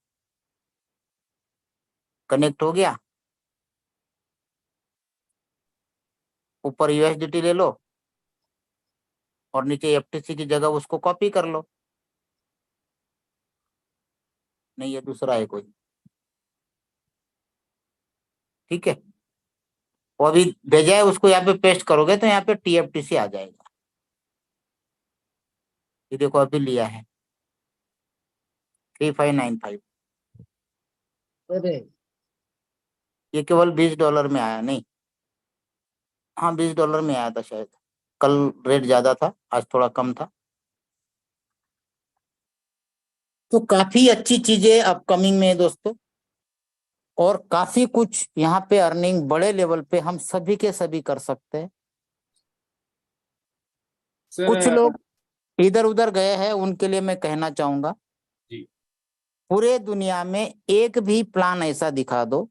Speaker 1: कनेक्ट हो गया। ऊपर USDT ले लो और नीचे FTC की जगह उसको कॉपी कर लो। नहीं, ये दूसरा है कोई। ठीक है, वो अभी भेजा है, उसको यहाँ पे पेस्ट करोगे तो यहाँ पे TFTC आ जाएगा। ये देखो अभी लिया है 3595।
Speaker 8: अरे
Speaker 1: ये केवल $20 में आया, नहीं, हाँ $20 में आया था शायद। कल रेट ज्यादा था, आज थोड़ा कम था। तो काफी अच्छी चीजें अपकमिंग में है दोस्तों, और काफी कुछ यहाँ पे अर्निंग बड़े लेवल पे हम सभी के सभी कर सकते हैं। कुछ
Speaker 2: सर
Speaker 1: लोग इधर उधर गए हैं, उनके लिए मैं कहना चाहूंगा,
Speaker 2: जी
Speaker 1: पूरे दुनिया में एक भी प्लान ऐसा दिखा दो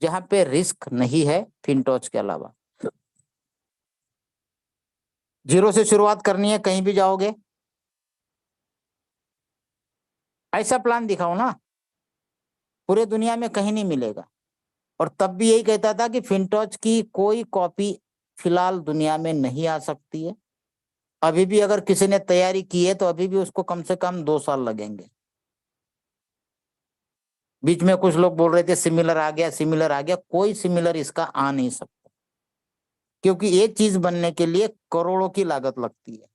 Speaker 1: जहां पे रिस्क नहीं है फिनटोच के अलावा। जीरो से शुरुआत करनी है, कहीं भी जाओगे, ऐसा प्लान दिखाओ ना। पूरे दुनिया में कहीं नहीं मिलेगा। और तब भी यही कहता था कि फिनटोच की कोई कॉपी फिलहाल दुनिया में नहीं आ सकती है। अभी भी अगर किसी ने तैयारी की है तो अभी भी उसको कम से कम 2 साल लगेंगे। बीच में कुछ लोग बोल रहे थे सिमिलर आ गया, सिमिलर आ गया, कोई सिमिलर इसका आ नहीं सकता, क्योंकि ये चीज बनने के लिए करोड़ों की लागत लगती है।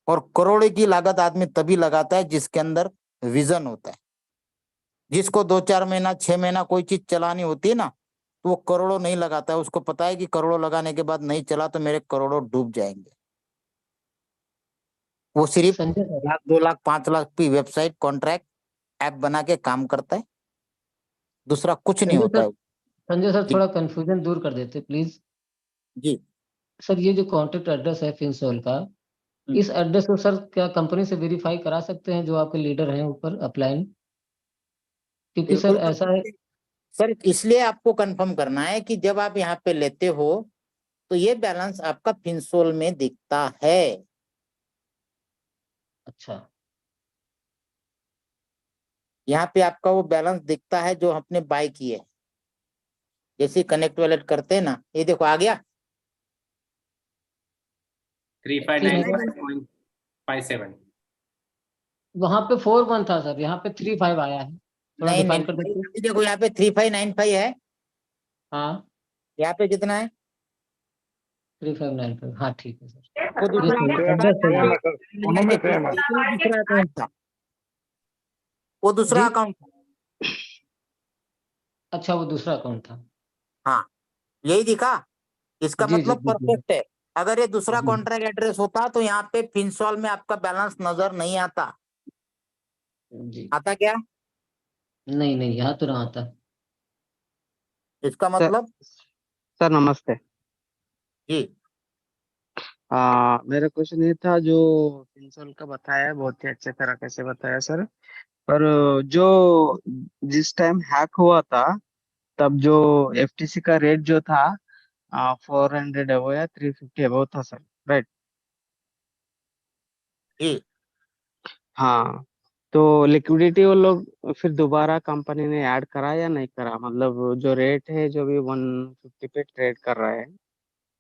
Speaker 1: और करोड़ों की लागत आदमी तभी लगाता है जिसके अंदर विजन होता है। जिसको 2-4 महीना 6 महीना कोई चीज चलानी होती है ना, तो वो करोड़ों नहीं लगाता है। उसको पता है कि करोड़ों लगाने के बाद नहीं चला तो मेरे करोड़ों डूब जाएंगे। वो सिर्फ
Speaker 8: संजय सर,
Speaker 1: 1 लाख 2 लाख 5 लाख की वेबसाइट कॉन्ट्रैक्ट ऐप बना के काम करता है, दूसरा कुछ नहीं होता है।
Speaker 8: संजय सर
Speaker 1: जी
Speaker 8: थोड़ा कंफ्यूजन दूर कर देते प्लीज।
Speaker 1: जी।
Speaker 8: सर ये जो कॉन्टेक्ट एड्रेस है फिनसोल का, इस एड्रेस को सर क्या कंपनी से वेरीफाई करा सकते हैं जो आपके लीडर हैं ऊपर अपलाइन? क्योंकि सर
Speaker 1: बिल्कुल
Speaker 8: ऐसा है,
Speaker 1: सर, इसलिए आपको कंफर्म करना है कि जब आप यहाँ पे लेते हो तो ये बैलेंस आपका फिनसोल में दिखता है।
Speaker 8: अच्छा
Speaker 1: यहाँ पे आपका वो बैलेंस दिखता है जो आपने बाय किए। जैसे कनेक्ट वैलेट करते हैं ना, ये देखो आ गया।
Speaker 2: 3595.57।
Speaker 8: वहां पे 4-1 था सर, यहाँ पे 3-5 आया है, थोड़ा
Speaker 1: नहीं नहीं
Speaker 8: डिफाइन कर
Speaker 1: भाई,
Speaker 8: देते।
Speaker 1: अभी देखो यहाँ पे 3595 है,
Speaker 8: हाँ
Speaker 1: यहाँ पे कितना है?
Speaker 8: 3595, हाँ ठीक है सर,
Speaker 1: वो
Speaker 8: ये
Speaker 1: दूसरा
Speaker 8: सही
Speaker 6: सेम
Speaker 8: एडजस्ट हो
Speaker 6: सेम
Speaker 8: गया।
Speaker 6: है सर, दोनों में सेम है।
Speaker 1: वो दूसरा अकाउंट था, वो दूसरा
Speaker 8: जी
Speaker 1: अकाउंट था।
Speaker 8: अच्छा, वो दूसरा अकाउंट था।
Speaker 1: हाँ, यही दिखा। इसका
Speaker 8: जी जी
Speaker 1: मतलब
Speaker 8: जी जी
Speaker 1: परफेक्ट है। अगर ये दूसरा
Speaker 8: जी
Speaker 1: कॉन्ट्रैक्ट एड्रेस होता तो यहाँ पे फिनसॉल में आपका बैलेंस नजर नहीं आता।
Speaker 8: जी।
Speaker 1: आता क्या?
Speaker 8: नहीं नहीं, यहाँ तो ना आता।
Speaker 1: इसका
Speaker 10: सर
Speaker 1: मतलब
Speaker 10: सर नमस्ते।
Speaker 1: जी
Speaker 10: मेरा क्वेश्चन ये था, जो फिनसोल का बताया बहुत ही अच्छे तरीके से बताया सर। पर जो जिस टाइम हैक हुआ था, तब जो एफटीसी का रेट जो था 400 अबो या 350 अबो था सर, राइट?
Speaker 1: जी
Speaker 10: हाँ। तो लिक्विडिटी वो लोग फिर दोबारा कंपनी ने ऐड करा या नहीं करा? मतलब जो रेट है जो भी 150 पे ट्रेड कर रहा है।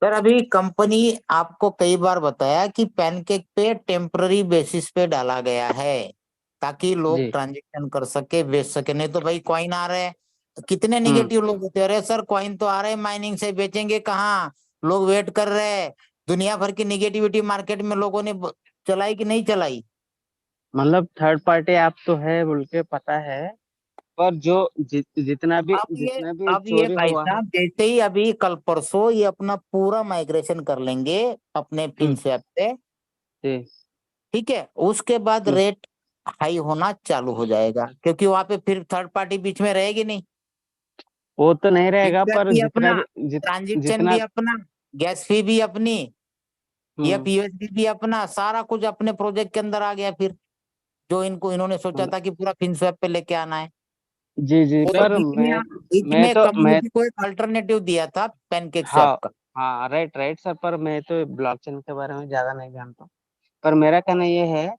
Speaker 1: सर, अभी कंपनी आपको कई बार बताया कि पैनकेक पे टेम्पररी बेसिस पे डाला गया है ताकि लोग
Speaker 10: जी।
Speaker 1: ट्रांजेक्शन कर सके, बेच सके। नहीं तो भाई कॉइन आ रहे हैं, कितने
Speaker 10: हम्म।
Speaker 1: निगेटिव लोग होते हैं, अरे सर कॉइन तो आ रहे हैं माइनिंग से, बेचेंगे कहाँ, लोग वेट कर रहे हैं। दुनिया भर की निगेटिविटी मार्केट में लोगों ने चलाई कि नहीं चलाई?
Speaker 10: मतलब थर्ड पार्टी ऐप तो है बोल के पता है, पर जो जितना भी
Speaker 1: अब ये
Speaker 10: चोरी
Speaker 1: भाई
Speaker 10: हुआ है।
Speaker 1: साहब जैसे ही अभी कल परसों ये अपना पूरा माइग्रेशन कर लेंगे अपने
Speaker 10: हम्म।
Speaker 1: फिनस्वैप पे,
Speaker 10: जी।
Speaker 1: ठीक है, उसके बाद
Speaker 10: हम्म।
Speaker 1: रेट हाई होना चालू हो जाएगा, क्योंकि वहां पे फिर थर्ड पार्टी बीच में रहेगी नहीं।
Speaker 10: वो तो नहीं रहेगा,
Speaker 1: फिनस्वैप
Speaker 10: पर
Speaker 1: भी
Speaker 10: जितना
Speaker 1: अपना,
Speaker 10: भी
Speaker 1: ट्रांजेक्शन
Speaker 10: जितना।
Speaker 1: भी अपना, गैस फी भी अपनी, ये
Speaker 10: हम्म।
Speaker 1: यूएसडी भी अपना, सारा कुछ अपने प्रोजेक्ट के अंदर आ गया फिर, जो इन्होंने सोचा
Speaker 10: मतलब
Speaker 1: था कि पूरा फिनस्वैप पे लेके आना है।
Speaker 10: जी जी,
Speaker 1: और
Speaker 10: पर
Speaker 1: बीच
Speaker 10: मैं
Speaker 1: में
Speaker 10: तो मैं
Speaker 1: कम्युनिटी को एक अल्टरनेटिव दिया था पैनकेक स्वैप
Speaker 10: हाँ
Speaker 1: का।
Speaker 10: हाँ, राइट राइट सर, पर मैं तो ब्लॉकचेन के बारे में ज्यादा नहीं जानता हूँ। पर मेरा कहना ये है,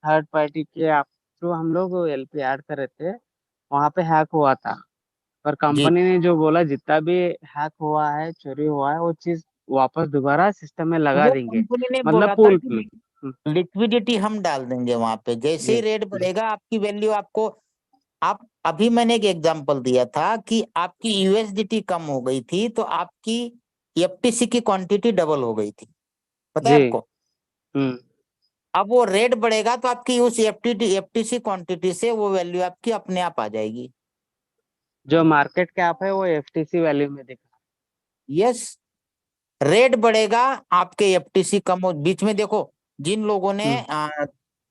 Speaker 10: थर्ड पार्टी के आप जो हम लोग एलपी ऐड कर रहे थे, वहां पे हैक हुआ था। पर
Speaker 1: जी,
Speaker 10: कंपनी ने जो बोला जितना भी हैक हुआ है, चोरी हुआ है, वो चीज वापस दोबारा सिस्टम में लगा
Speaker 1: वो
Speaker 10: देंगे।
Speaker 1: कंपनी ने
Speaker 10: मतलब
Speaker 1: बोला था
Speaker 10: पूल
Speaker 1: कि
Speaker 10: हम्म।
Speaker 1: लिक्विडिटी हम डाल देंगे वहां पे, जैसे
Speaker 10: जी
Speaker 1: ही रेट
Speaker 10: जी
Speaker 1: बढ़ेगा आपकी वैल्यू आपको, आप अभी मैंने एक एग्जांपल दिया था कि आपकी यूएसडीटी कम हो गई थी तो आपकी एफटीसी की क्वांटिटी डबल हो गई थी, पता है
Speaker 10: जी।
Speaker 1: आपको?
Speaker 10: हम्म।
Speaker 1: अब वो रेट बढ़ेगा तो आपकी उस एफटीसी क्वांटिटी से वो वैल्यू आपकी अपने आप आ जाएगी।
Speaker 10: जो मार्केट कैप है वो एफटीसी वैल्यू में दिखा।
Speaker 1: यस, रेट बढ़ेगा, आपके एफटीसी कम हो, बीच में देखो जिन लोगों ने
Speaker 10: हम्म।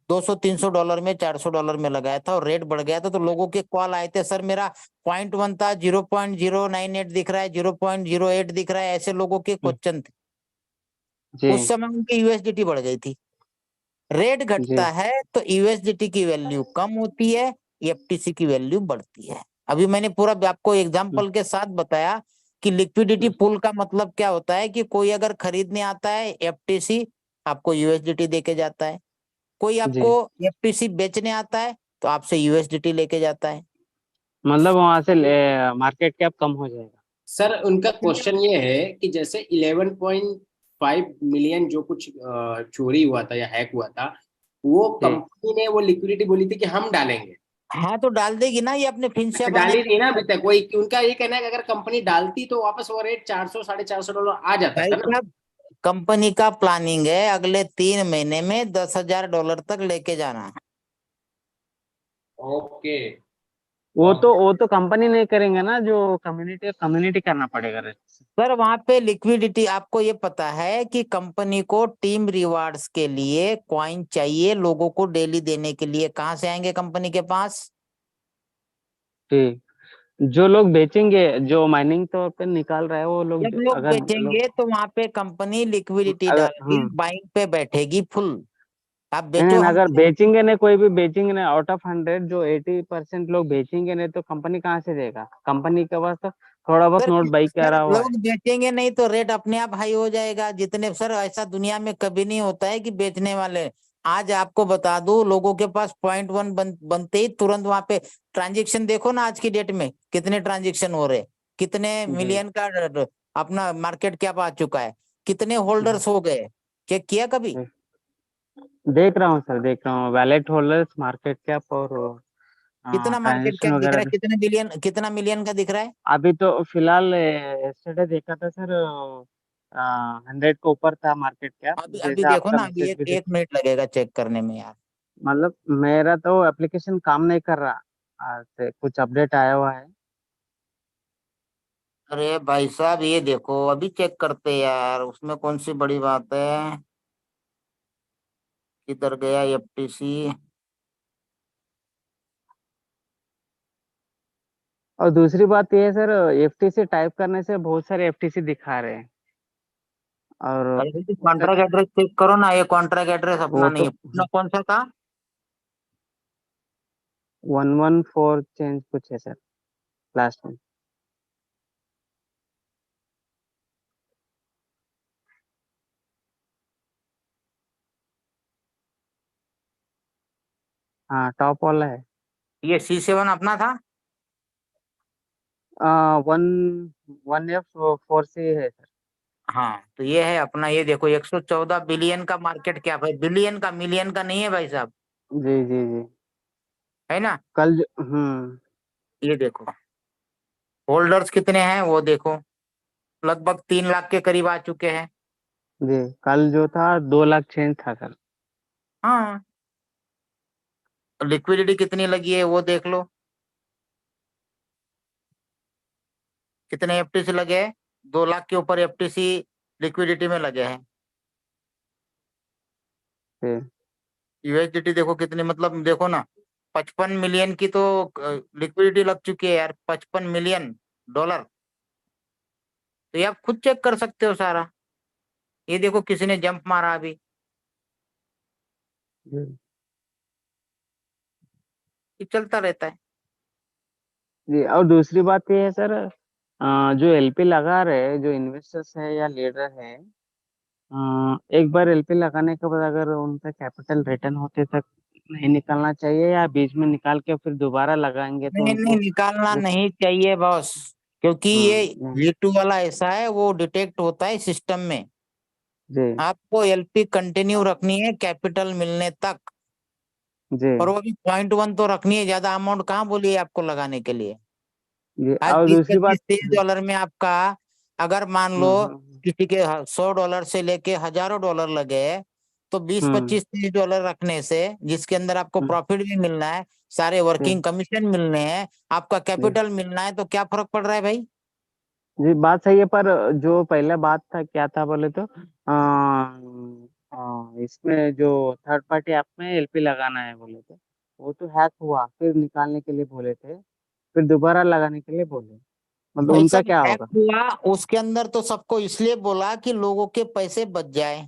Speaker 1: 200-300 डॉलर में, 400 डॉलर में लगाया था और रेट बढ़ गया था, तो लोगों के कॉल आए थे, सर मेरा 0.1 था, 0.098 दिख रहा है, 0.08 दिख रहा है, ऐसे लोगों के
Speaker 10: हम्म।
Speaker 1: क्वेश्चन थे।
Speaker 10: जी
Speaker 1: उस समय उनकी यूएसडीटी बढ़ गई थी। रेट
Speaker 10: जी।
Speaker 1: घटता है तो यूएसडीटी की वैल्यू कम होती है, एफटीसी की वैल्यू बढ़ती है। अभी मैंने पूरा आपको
Speaker 10: हम्म।
Speaker 1: एग्जांपल के साथ बताया कि लिक्विडिटी
Speaker 10: हम्म।
Speaker 1: पूल का मतलब क्या होता है, कि कोई अगर खरीदने आता है एफटीसी आपको यूएसडीटी देके जाता है, कोई
Speaker 10: जी।
Speaker 1: आपको एफटीसी बेचने आता है तो आपसे यूएसडीटी लेके जाता है।
Speaker 10: मतलब वहां से मार्केट कैप कम हो जाएगा।
Speaker 2: सर उनका क्वेश्चन ये है कि जैसे 11.5 मिलियन जो कुछ चोरी हुआ था या हैक हुआ था, वो
Speaker 10: जी।
Speaker 2: कंपनी ने वो लिक्विडिटी बोली थी कि हम डालेंगे।
Speaker 1: हाँ तो डाल देगी ना, ये अपने
Speaker 2: अच्छा,
Speaker 1: फिनस्वैप आने
Speaker 2: डाली
Speaker 1: के
Speaker 2: नहीं ना अभी
Speaker 1: बाद।
Speaker 2: तक। वही उनका ये कहना है कि अगर कंपनी डालती तो वापस वो रेट 400 $450 आ जाता
Speaker 1: भाई
Speaker 2: था ना।
Speaker 1: साहब, कंपनी का प्लानिंग है अगले 3 महीने में $10,000 तक लेके जाना।
Speaker 2: ओके।
Speaker 10: वो तो कंपनी नहीं करेंगे ना, जो कम्युनिटी कम्युनिटी करना पड़ेगा रे।
Speaker 1: सर वहां पे लिक्विडिटी, आपको ये पता है कि कंपनी को टीम रिवार्ड्स के लिए कॉइन चाहिए लोगों को डेली देने के लिए, कहाँ से आएंगे कंपनी के पास?
Speaker 10: ठीक। जो लोग बेचेंगे, जो माइनिंग तौर पे निकाल रहा है, वो लोग
Speaker 1: जब लोग
Speaker 10: अगर लोग
Speaker 1: बेचेंगे तो वहां पे कंपनी लिक्विडिटी
Speaker 10: अगर
Speaker 1: डाल के बाइंग पे बैठेगी फुल, आप
Speaker 10: नहीं
Speaker 1: बेचो,
Speaker 10: नहीं,
Speaker 1: हम
Speaker 10: अगर बेचेंगे नहीं, कोई भी बेचेंगे नहीं, आउट ऑफ 100 जो 80% लोग बेचेंगे नहीं तो कंपनी कहाँ से देगा? कंपनी के पास तो थोड़ा बहुत
Speaker 1: सर
Speaker 10: नोट बाई
Speaker 1: सर
Speaker 10: करा हुआ है।
Speaker 1: लोग बेचेंगे नहीं तो रेट अपने आप हाई हो जाएगा। जितने सर, ऐसा दुनिया में कभी नहीं होता है कि बेचने वाले, आज आपको बता दूं, लोगों के पास .1 बनते ही तुरंत वहां पे ट्रांजेक्शन देखो ना, आज की डेट में कितने ट्रांजेक्शन हो रहे, कितने
Speaker 10: जी
Speaker 1: मिलियन का अपना मार्केट कैप आ चुका है, कितने होल्डर्स हो गए, चेक किया कभी?
Speaker 10: जी, देख रहा हूँ सर, देख रहा हूँ वैलेट होल्डर्स, मार्केट कैप और
Speaker 1: कितना मार्केट
Speaker 10: ट्रांजेक्शन
Speaker 1: कैप दिख रहा है,
Speaker 10: वगैरह।
Speaker 1: कितने बिलियन, कितना मिलियन का दिख रहा है?
Speaker 10: अभी तो फिलहाल यस्टरडे देखा था सर, 100 के ऊपर था मार्केट कैप,
Speaker 1: अभी अभी
Speaker 10: जैसा
Speaker 1: देखो
Speaker 10: आपका
Speaker 1: ना, अभी
Speaker 10: मैसेज
Speaker 1: एक
Speaker 10: भी
Speaker 1: एक मिनट लगेगा चेक करने में यार।
Speaker 10: मतलब मेरा तो एप्लीकेशन काम नहीं कर रहा, आज कुछ अपडेट आया हुआ है।
Speaker 1: अरे भाई साहब, ये देखो, अभी चेक करते यार, उसमें कौन सी बड़ी बात है। किधर गया एफटीसी?
Speaker 10: और दूसरी बात ये है सर, एफटीसी टाइप करने से बहुत सारे एफटीसी दिखा रहे हैं, और
Speaker 1: अरे
Speaker 10: उसका
Speaker 1: कॉन्ट्रैक्ट एड्रेस चेक करो ना, ये कॉन्ट्रैक्ट एड्रेस अपना
Speaker 10: वो
Speaker 1: नहीं
Speaker 10: तो
Speaker 1: है, अपना कौन सा था?
Speaker 10: 114 चेंज कुछ है सर लास्ट में। हाँ टॉप वाला है।
Speaker 1: ये C7 अपना था।
Speaker 10: 1F4C है सर।
Speaker 1: हाँ तो ये है अपना, ये देखो 114 बिलियन का मार्केट कैप है, बिलियन का, मिलियन का नहीं है भाई साहब,
Speaker 10: जी जी जी।
Speaker 1: है ना?
Speaker 10: हम्म।
Speaker 1: ये देखो होल्डर्स कितने हैं वो देखो, लगभग 3 लाख के करीब आ चुके हैं।
Speaker 10: जी, कल जो था 2 लाख चेंज था सर।
Speaker 1: हाँ, लिक्विडिटी कितनी लगी है वो देख लो, कितने एफटीसी लगे हैं, 2 लाख के ऊपर एफटीसी लिक्विडिटी में लगे हैं।
Speaker 10: जी
Speaker 1: यूएसडीटी देखो कितनी, मतलब देखो ना, 55 मिलियन की तो लिक्विडिटी लग चुकी है यार, $55 मिलियन। तो ये आप खुद चेक कर सकते हो सारा। ये देखो किसी ने जंप मारा अभी,
Speaker 10: जी
Speaker 1: ये चलता रहता है।
Speaker 10: जी। और दूसरी बात ये है सर, जो एलपी लगा रहे, जो इन्वेस्टर्स है या लीडर है, एक बार एलपी लगाने के बाद अगर उनका कैपिटल रिटर्न होते तक नहीं निकालना चाहिए, या बीच में निकाल के फिर दोबारा लगाएंगे तो
Speaker 1: नहीं नहीं,
Speaker 10: उनको
Speaker 1: निकालना
Speaker 10: वो।
Speaker 1: नहीं चाहिए बॉस, क्योंकि ये
Speaker 10: नहीं,
Speaker 1: V2 वाला ऐसा है, वो डिटेक्ट होता है सिस्टम में।
Speaker 10: जी
Speaker 1: आपको एलपी कंटिन्यू रखनी है कैपिटल मिलने तक,
Speaker 10: जी
Speaker 1: और वो भी .1 तो रखनी है, ज्यादा अमाउंट कहाँ बोली है आपको लगाने के लिए।
Speaker 10: जी।
Speaker 1: आज
Speaker 10: और
Speaker 1: बीस
Speaker 10: दूसरी
Speaker 1: पच्चीस
Speaker 10: बात।
Speaker 1: तीस डॉलर में आपका, अगर मान लो किसी के $100 से लेके हजारों डॉलर लगे, तो बीस
Speaker 10: हम्म
Speaker 1: पच्चीस तीस डॉलर रखने से, जिसके अंदर आपको
Speaker 10: हम्म,
Speaker 1: प्रॉफिट भी मिलना है, सारे
Speaker 10: जी
Speaker 1: वर्किंग कमीशन मिलने हैं, आपका
Speaker 10: जी
Speaker 1: कैपिटल मिलना है, तो क्या फर्क पड़ रहा है भाई?
Speaker 10: जी, बात सही है, पर जो पहले बात था क्या था बोले तो, इसमें जो थर्ड पार्टी ऐप में एलपी लगाना है बोले थे, वो तो हैक हुआ, फिर निकालने के लिए बोले थे, फिर दोबारा लगाने के लिए बोले, मतलब
Speaker 1: भाई
Speaker 10: उनका
Speaker 1: सब
Speaker 10: क्या
Speaker 1: हैक
Speaker 10: होगा?
Speaker 1: हुआ, उसके अंदर तो सबको इसलिए बोला कि लोगों के पैसे बच जाए।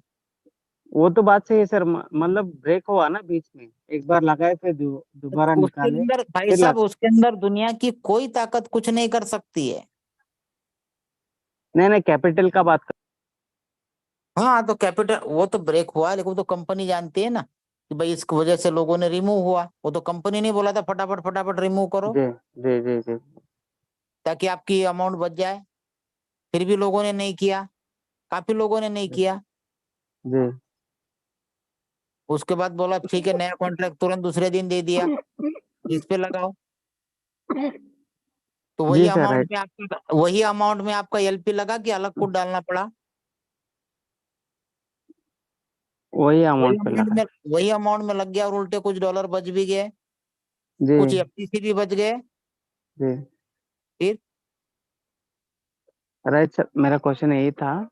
Speaker 10: वो तो बात सही है सर, मतलब ब्रेक हुआ ना बीच में, एक बार लगाए फिर दोबारा
Speaker 1: उसके
Speaker 10: निकाले
Speaker 1: अंदर भाई
Speaker 10: फिर
Speaker 1: साहब, उसके अंदर दुनिया की कोई ताकत कुछ नहीं कर सकती है।
Speaker 10: नहीं नहीं, कैपिटल का बात
Speaker 1: हाँ तो कैपिटल, वो तो ब्रेक हुआ, लेकिन वो तो कंपनी जानती है ना कि भाई इस वजह से लोगों ने रिमूव हुआ, वो तो कंपनी नहीं बोला था फटाफट फटाफट रिमूव करो
Speaker 10: जी जी जी जी
Speaker 1: ताकि आपकी अमाउंट बच जाए। फिर भी लोगों ने नहीं किया, काफी लोगों ने नहीं किया।
Speaker 10: जी
Speaker 1: उसके बाद बोला ठीक है, नया कॉन्ट्रैक्ट तुरंत दूसरे दिन दे दिया, इस पे लगाओ। तो
Speaker 10: जी सर, राइट।
Speaker 1: वही अमाउंट में आपका एलपी लगा कि अलग कुछ डालना पड़ा?
Speaker 10: वही
Speaker 1: वही
Speaker 10: अमाउंट पे
Speaker 1: अमाउंट
Speaker 10: लगा।
Speaker 1: में वही अमाउंट में लग गया, और उल्टे कुछ डॉलर बच भी गए,
Speaker 10: जी
Speaker 1: कुछ एफटीसी भी बच गए।
Speaker 10: जी
Speaker 1: फिर
Speaker 10: राइट सर, मेरा क्वेश्चन यही था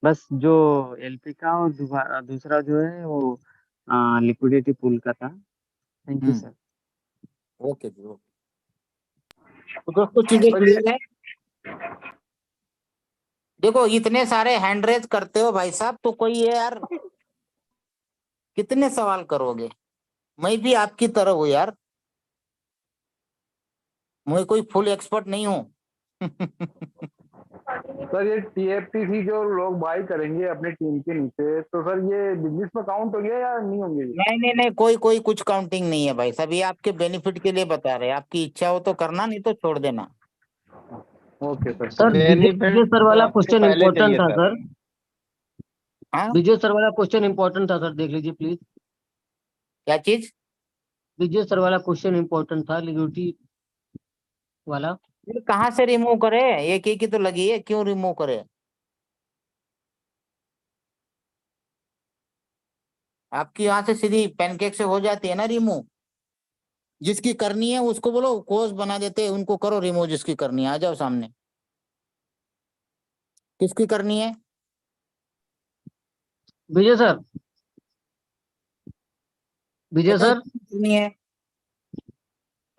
Speaker 10: बस, जो एलपी का और दूसरा जो है वो लिक्विडिटी पूल का था। Thank you sir.
Speaker 1: ओके जी, ओके। तो दोस्तों चीजें क्लियर है। देखो इतने सारे हैंड रेज करते हो भाई साहब, तो कोई ये यार कितने सवाल करोगे? मैं भी आपकी तरह हूँ यार, मैं कोई फुल एक्सपर्ट नहीं हूँ।
Speaker 6: सर ये टीएफटीसी जो लोग बाई करेंगे अपनी टीम के नीचे, तो सर ये बिजनेस में काउंट होंगे या नहीं होंगे?
Speaker 1: नहीं नहीं नहीं, कोई कोई कुछ काउंटिंग नहीं है भाई साहब, ये आपके बेनिफिट के लिए बता रहे हैं। आपकी इच्छा हो तो करना, नहीं तो छोड़ देना।
Speaker 6: Okay sir.
Speaker 8: सर विजय सर वाला क्वेश्चन इम्पोर्टेंट था सर।
Speaker 1: हाँ,
Speaker 8: विजय सर वाला क्वेश्चन इम्पोर्टेंट था सर, देख लीजिए प्लीज।
Speaker 1: क्या चीज?
Speaker 8: विजय सर वाला क्वेश्चन इम्पोर्टेंट था, लिक्विडिटी वाला।
Speaker 1: फिर कहाँ से रिमूव करे? एक ही तो लगी है, क्यों रिमूव करे? आपकी यहाँ से सीधी पैनकेक से हो जाती है ना रिमूव। जिसकी करनी है उसको बोलो, कोर्स बना देते हैं, उनको करो रिमूव। जिसकी करनी है आ जाओ सामने। किसकी करनी है?
Speaker 8: विजय सर, विजय
Speaker 1: बताओ
Speaker 8: सर,
Speaker 1: किसकी करनी है,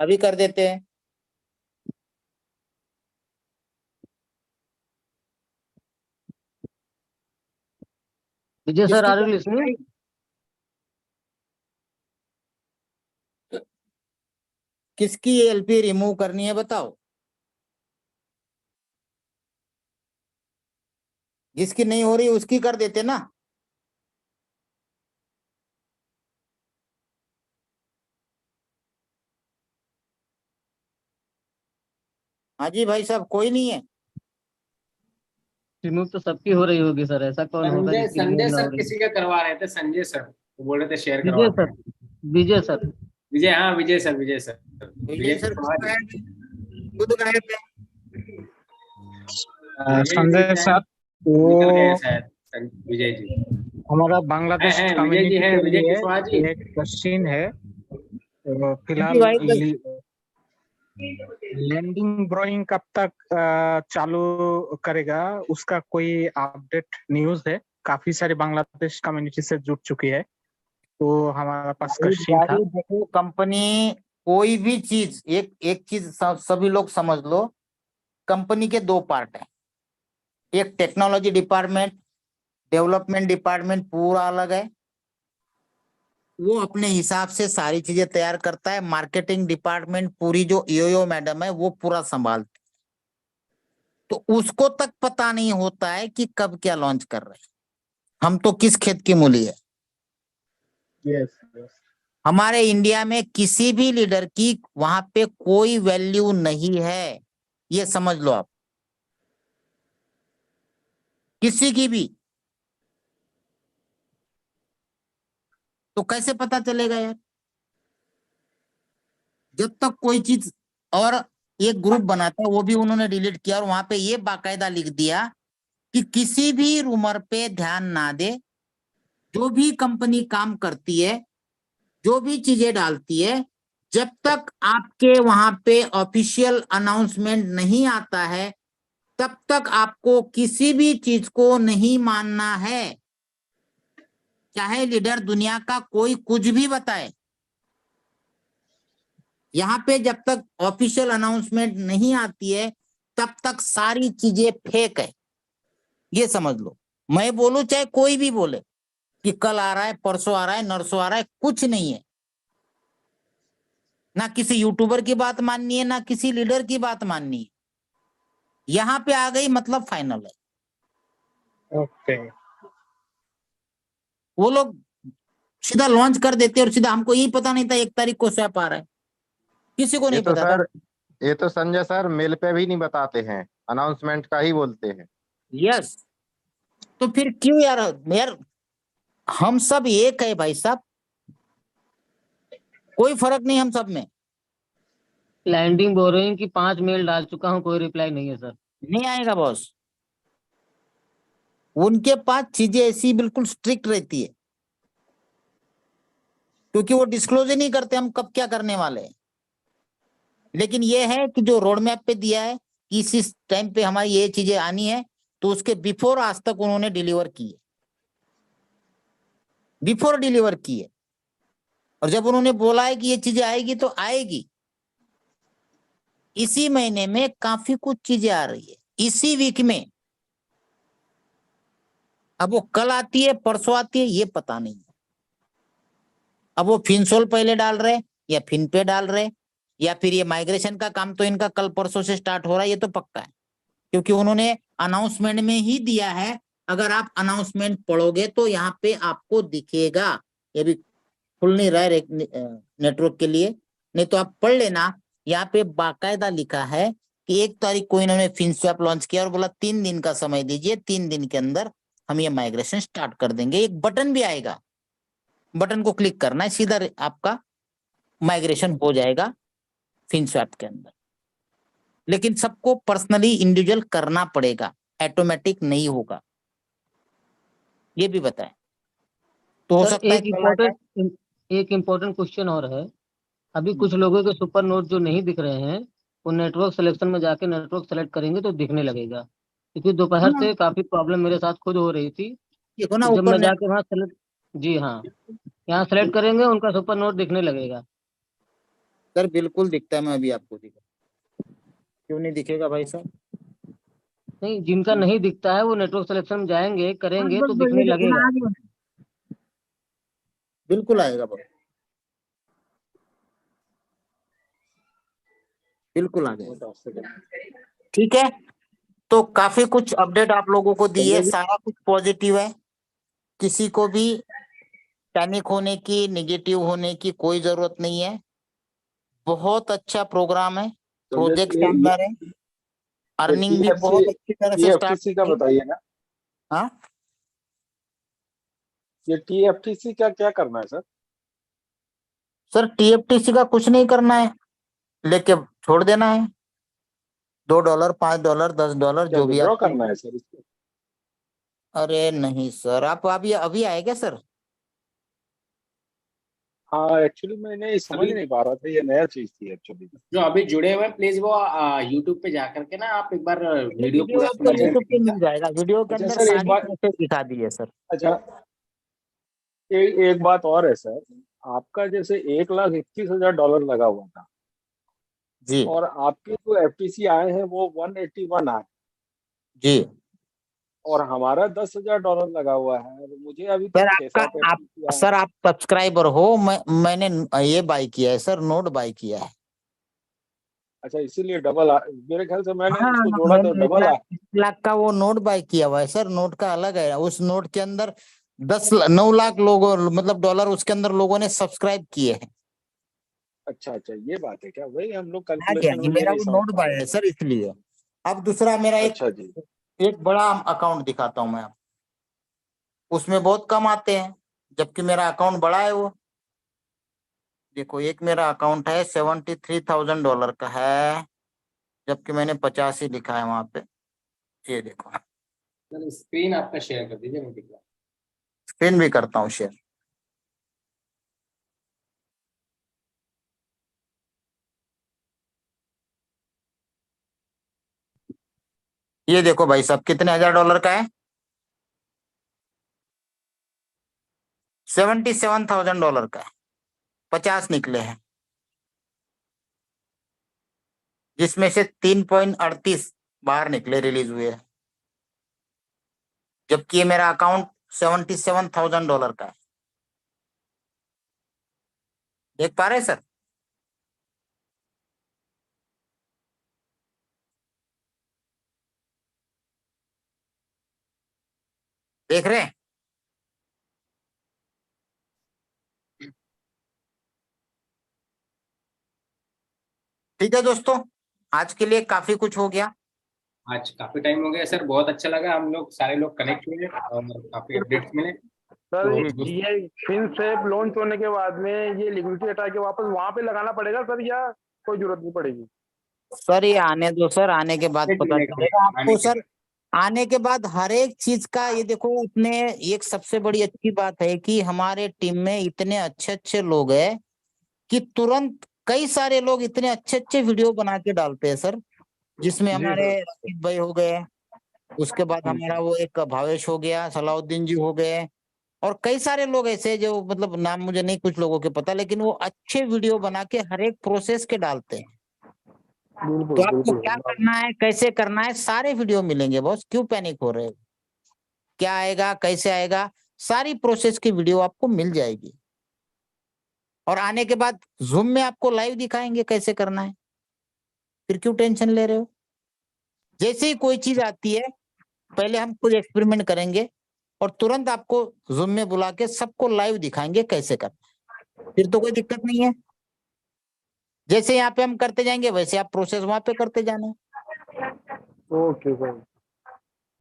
Speaker 1: अभी कर देते हैं।
Speaker 8: विजय सर
Speaker 1: किसकी
Speaker 8: आर यू
Speaker 1: करनी
Speaker 8: लिसनिंग?
Speaker 1: है? किसकी एलपी रिमूव करनी है बताओ। जिसकी नहीं हो रही उसकी कर देते ना। हाँ जी भाई साहब, कोई नहीं है?
Speaker 8: रिमूव तो सबकी हो रही होगी सर, ऐसा कौन होगा
Speaker 2: संजय
Speaker 8: जिसकी रिमूव
Speaker 2: संजय
Speaker 8: ना हो
Speaker 2: सर
Speaker 8: रही?
Speaker 2: किसी का करवा रहे थे, संजय सर वो बोल रहे थे शेयर करवा
Speaker 8: विजय
Speaker 2: रहे
Speaker 8: सर,
Speaker 2: हैं।
Speaker 8: विजय सर।
Speaker 2: विजय, हाँ विजय सर, विजय सर,
Speaker 1: विजय
Speaker 2: विजय
Speaker 1: सर
Speaker 2: कुशवाहा जी।
Speaker 1: खुद गायब है।
Speaker 2: विजय जी
Speaker 11: संजय सर,
Speaker 2: निकल गए
Speaker 11: वो
Speaker 2: शायद। विजय जी
Speaker 11: हमारा बांग्लादेश
Speaker 2: हैं, विजय जी
Speaker 11: कम्युनिटी
Speaker 2: हैं,
Speaker 11: के
Speaker 2: विजय
Speaker 11: लिए
Speaker 2: कुशवाहा जी।
Speaker 11: एक क्वेश्चन है। तो
Speaker 1: जी
Speaker 11: फिलहाल
Speaker 1: भाई,
Speaker 11: लैंडिंग ब्रोइंग कब तक चालू करेगा, उसका कोई अपडेट न्यूज़ है? काफी सारी बांग्लादेश कम्युनिटी से जुड़ चुकी है, तो हमारा पास क्वेश्चन था।
Speaker 1: देखो कंपनी कोई भी चीज, एक एक चीज सभी लोग समझ लो, कंपनी के दो पार्ट है। एक टेक्नोलॉजी डिपार्टमेंट, डेवलपमेंट डिपार्टमेंट पूरा अलग है, वो अपने हिसाब से सारी चीजें तैयार करता है। मार्केटिंग डिपार्टमेंट पूरी जो योयो मैडम है वो पूरा संभालती है। तो उसको तक पता नहीं होता है कि कब क्या लॉन्च कर रहे हैं। हम तो किस खेत की मूली है।
Speaker 11: यस,
Speaker 1: हमारे इंडिया में किसी भी लीडर की वहां पे कोई वैल्यू नहीं है, ये समझ लो आप, किसी की भी। तो कैसे पता चलेगा यार, जब तक कोई चीज। और एक ग्रुप बनाता है, वो भी उन्होंने डिलीट किया, और वहां पे ये बाकायदा लिख दिया कि किसी भी रूमर पे ध्यान ना दे। जो भी कंपनी काम करती है, जो भी चीजें डालती है, जब तक आपके वहां पे ऑफिशियल अनाउंसमेंट नहीं आता है, तब तक आपको किसी भी चीज को नहीं मानना है, चाहे लीडर दुनिया का कोई कुछ भी बताए। यहाँ पे जब तक ऑफिशियल अनाउंसमेंट नहीं आती है, तब तक सारी चीजें फेक है, ये समझ लो। मैं बोलूं चाहे कोई भी बोले कि कल आ रहा है, परसों आ रहा है, नरसों आ रहा है, कुछ नहीं है। ना किसी यूट्यूबर की बात माननी है, ना किसी लीडर की बात माननी है। यहाँ पे आ गई मतलब फाइनल है।
Speaker 11: ओके।
Speaker 1: वो लोग सीधा लॉन्च कर देते और सीधा, हमको यही पता नहीं था 1 तारीख को स्वैप आ रहा है, किसी को
Speaker 7: ये
Speaker 1: नहीं
Speaker 7: तो
Speaker 1: पता था।
Speaker 7: सर, ये तो संजय सर मेल पे भी नहीं बताते हैं, अनाउंसमेंट का ही बोलते हैं।
Speaker 1: यस, तो फिर क्यों यार, यार हम सब एक है भाई साहब, कोई फर्क नहीं हम सब में।
Speaker 8: लैंडिंग बोरोइंग की 5 मेल डाल चुका हूँ, कोई रिप्लाई नहीं है सर।
Speaker 1: नहीं आएगा बॉस, उनके पास चीजें ऐसी बिल्कुल स्ट्रिक्ट रहती है, क्योंकि वो डिस्क्लोज ही नहीं करते हम कब क्या करने वाले हैं। लेकिन ये है कि जो रोड मैप पे दिया है कि इस टाइम पे हमारी ये चीजें आनी है, तो उसके बिफोर आज तक उन्होंने डिलीवर की है, बिफोर डिलीवर की है। और जब उन्होंने बोला है कि ये चीजें आएगी तो आएगी। इसी महीने में काफी कुछ चीजें आ रही है, इसी वीक में। अब वो कल आती है, परसों आती है, ये पता नहीं है। अब वो फिनसोल पहले डाल रहे या फिनपे डाल रहे, या फिर ये माइग्रेशन का काम तो इनका कल परसों से स्टार्ट हो रहा है, ये तो पक्का है, क्योंकि उन्होंने अनाउंसमेंट में ही दिया है। अगर आप अनाउंसमेंट पढ़ोगे तो यहाँ पे आपको दिखेगा, ये भी खुल नहीं रहा है नेटवर्क के लिए, नहीं तो आप पढ़ लेना। यहाँ पे बाकायदा लिखा है कि 1 तारीख को इन्होंने फिनस्वैप लॉन्च किया और बोला 3 दिन का समय दीजिए, 3 दिन के अंदर हम ये माइग्रेशन स्टार्ट कर देंगे। एक बटन भी आएगा, बटन को क्लिक करना है, सीधा आपका माइग्रेशन हो जाएगा फिनस्वैप के अंदर। लेकिन सबको पर्सनली इंडिविजुअल करना पड़ेगा, ऑटोमेटिक नहीं होगा, ये भी बताएं। तो हो
Speaker 8: सर
Speaker 1: सकता है
Speaker 8: एक इम्पोर्टेंट क्वेश्चन और है। अभी कुछ लोगों के सुपर नोट जो नहीं दिख रहे हैं, वो नेटवर्क सिलेक्शन में जाके नेटवर्क सेलेक्ट करेंगे तो दिखने लगेगा, क्योंकि दोपहर से काफी प्रॉब्लम मेरे साथ खुद हो रही थी।
Speaker 1: देखो ना
Speaker 8: जब
Speaker 1: ऊपर
Speaker 8: मैं जाके वहाँ सेलेक्ट, जी हाँ, यहाँ सेलेक्ट करेंगे उनका सुपर नोट दिखने लगेगा।
Speaker 1: सर बिल्कुल दिखता है, मैं अभी आपको दिखा, क्यों नहीं दिखेगा भाई साहब?
Speaker 8: नहीं, जिनका नहीं दिखता है वो नेटवर्क सिलेक्शन में जाएंगे करेंगे तो दिखने लगेगा।
Speaker 1: बिल्कुल आएगा बाबू, बिल्कुल आ जाएगा। ठीक है, तो काफी कुछ अपडेट आप लोगों को दी है, सारा कुछ पॉजिटिव है, किसी को भी पैनिक होने की, नेगेटिव होने की कोई जरूरत नहीं है। बहुत अच्छा प्रोग्राम है, प्रोजेक्ट शानदार है, अर्निंग भी बहुत अच्छी तरह से स्टार्ट
Speaker 12: का बताइए ना।
Speaker 1: हाँ,
Speaker 12: ये TFTC का क्या करना है सर?
Speaker 1: सर TFTC का कुछ नहीं करना है, लेके छोड़ देना है। $2, $5, $10 जो भी
Speaker 12: विड्रॉ
Speaker 1: आपको
Speaker 12: करना है सर इसको?
Speaker 1: अरे नहीं सर, आप अभी आएगा सर?
Speaker 12: हाँ एक्चुअली मैंने समझ नहीं पा रहा था, ये नया चीज थी एक्चुअली।
Speaker 2: जो अभी जुड़े हुए हैं प्लीज वो यूट्यूब पे जाकर के ना आप एक बार वीडियो पूरा
Speaker 1: आपको
Speaker 2: समझ
Speaker 1: यूट्यूब पे मिल जाएगा, वीडियो के
Speaker 12: अच्छा
Speaker 1: अंदर
Speaker 12: सर, एक
Speaker 1: सारी
Speaker 12: बात
Speaker 1: प्रोसेस दिखा दी है सर।
Speaker 12: अच्छा एक बात और है सर, आपका जैसे $1,21,000 लगा हुआ था
Speaker 1: जी
Speaker 12: और आपके जो FTC आए हैं वो 181 आए,
Speaker 1: जी
Speaker 12: और हमारा $10,000 लगा हुआ है, और मुझे अभी
Speaker 1: सर,
Speaker 12: तक 6-7 FTC आए
Speaker 1: सर आप सब्सक्राइबर हो, मैंने ये बाय किया है सर, नोट बाय किया है।
Speaker 12: अच्छा इसीलिए मेरे ख्याल से मैंने
Speaker 1: हाँ,
Speaker 12: उसको जोड़ा तो
Speaker 1: मैंने
Speaker 12: डबल
Speaker 1: 1 लाख का वो नोट बाय किया हुआ है सर, नोट का अलग है। उस नोट के अंदर 9 लाख लोगों, मतलब डॉलर उसके अंदर लोगों ने सब्सक्राइब किए हैं।
Speaker 12: अच्छा ये बात है क्या? वही हम लोग
Speaker 1: हाँ क्या,
Speaker 12: कैलकुलेशन
Speaker 1: ये
Speaker 12: में ये
Speaker 1: मेरा
Speaker 12: नहीं
Speaker 1: वो
Speaker 12: समझ
Speaker 1: नोट
Speaker 12: पा
Speaker 1: बाय
Speaker 12: रहे
Speaker 1: है
Speaker 12: थे।
Speaker 1: सर, इसलिए। अब दूसरा मेरा
Speaker 12: अच्छा जी।
Speaker 1: एक बड़ा अकाउंट दिखाता हूँ मैं आपको, उसमें बहुत कम आते हैं, जबकि मेरा अकाउंट बड़ा है वो। देखो, एक मेरा अकाउंट है $73,000 का है, जबकि मैंने 85 लिखा है वहां पे। ये देखो,
Speaker 2: स्क्रीन आपका शेयर कर दीजिए, मैं दिख रहा।
Speaker 1: स्क्रीन भी करता हूँ शेयर। ये देखो भाई साहब, कितने $1,000 का है? $77,000 का है, 50 निकले हैं, जिसमें से 3.38 बाहर निकले, रिलीज हुए हैं, जबकि ये मेरा अकाउंट $77,000 का है। देख पा रहे हैं सर? देख रहे हैं? ठीक है दोस्तों, आज के लिए काफी कुछ हो गया।
Speaker 2: आज काफी टाइम हो गया सर, बहुत अच्छा लगा, हम लोग सारे लोग कनेक्ट हुए और काफी अपडेट्स मिले।
Speaker 6: सर
Speaker 2: तो
Speaker 6: ये फिनस्वैप लॉन्च होने के बाद में ये लिक्विडिटी हटा के वापस वहां पे लगाना पड़ेगा सर, या कोई जरूरत नहीं पड़ेगी?
Speaker 1: सर ये आने दो सर, आने के बाद पता चलेगा आपको सर। आने के बाद हर एक चीज का, ये देखो उसने, एक सबसे बड़ी अच्छी बात है कि हमारे टीम में इतने अच्छे अच्छे लोग हैं कि तुरंत कई सारे लोग इतने अच्छे अच्छे वीडियो बना के डालते हैं सर, जिसमें हमारे रशीद भाई हो गए, उसके बाद हमारा वो एक भावेश हो गया, सलाउद्दीन जी हो गए, और कई सारे लोग ऐसे जो, मतलब नाम मुझे नहीं कुछ लोगों के पता, लेकिन वो अच्छे वीडियो बना के हर एक प्रोसेस के डालते हैं। तो आपको क्या करना है, कैसे करना है, सारे वीडियो मिलेंगे बॉस, क्यों पैनिक हो रहे हो? क्या आएगा, कैसे आएगा, सारी प्रोसेस की वीडियो आपको मिल जाएगी। और आने के बाद जूम में आपको लाइव दिखाएंगे कैसे करना है, फिर क्यों टेंशन ले रहे हो? जैसे ही कोई चीज आती है पहले हम खुद एक्सपेरिमेंट करेंगे और तुरंत आपको जूम में बुला के सबको लाइव दिखाएंगे कैसे करना है, फिर तो कोई दिक्कत नहीं है। जैसे यहाँ पे हम करते जाएंगे वैसे आप प्रोसेस वहां पे करते जाना।
Speaker 12: Okay sir.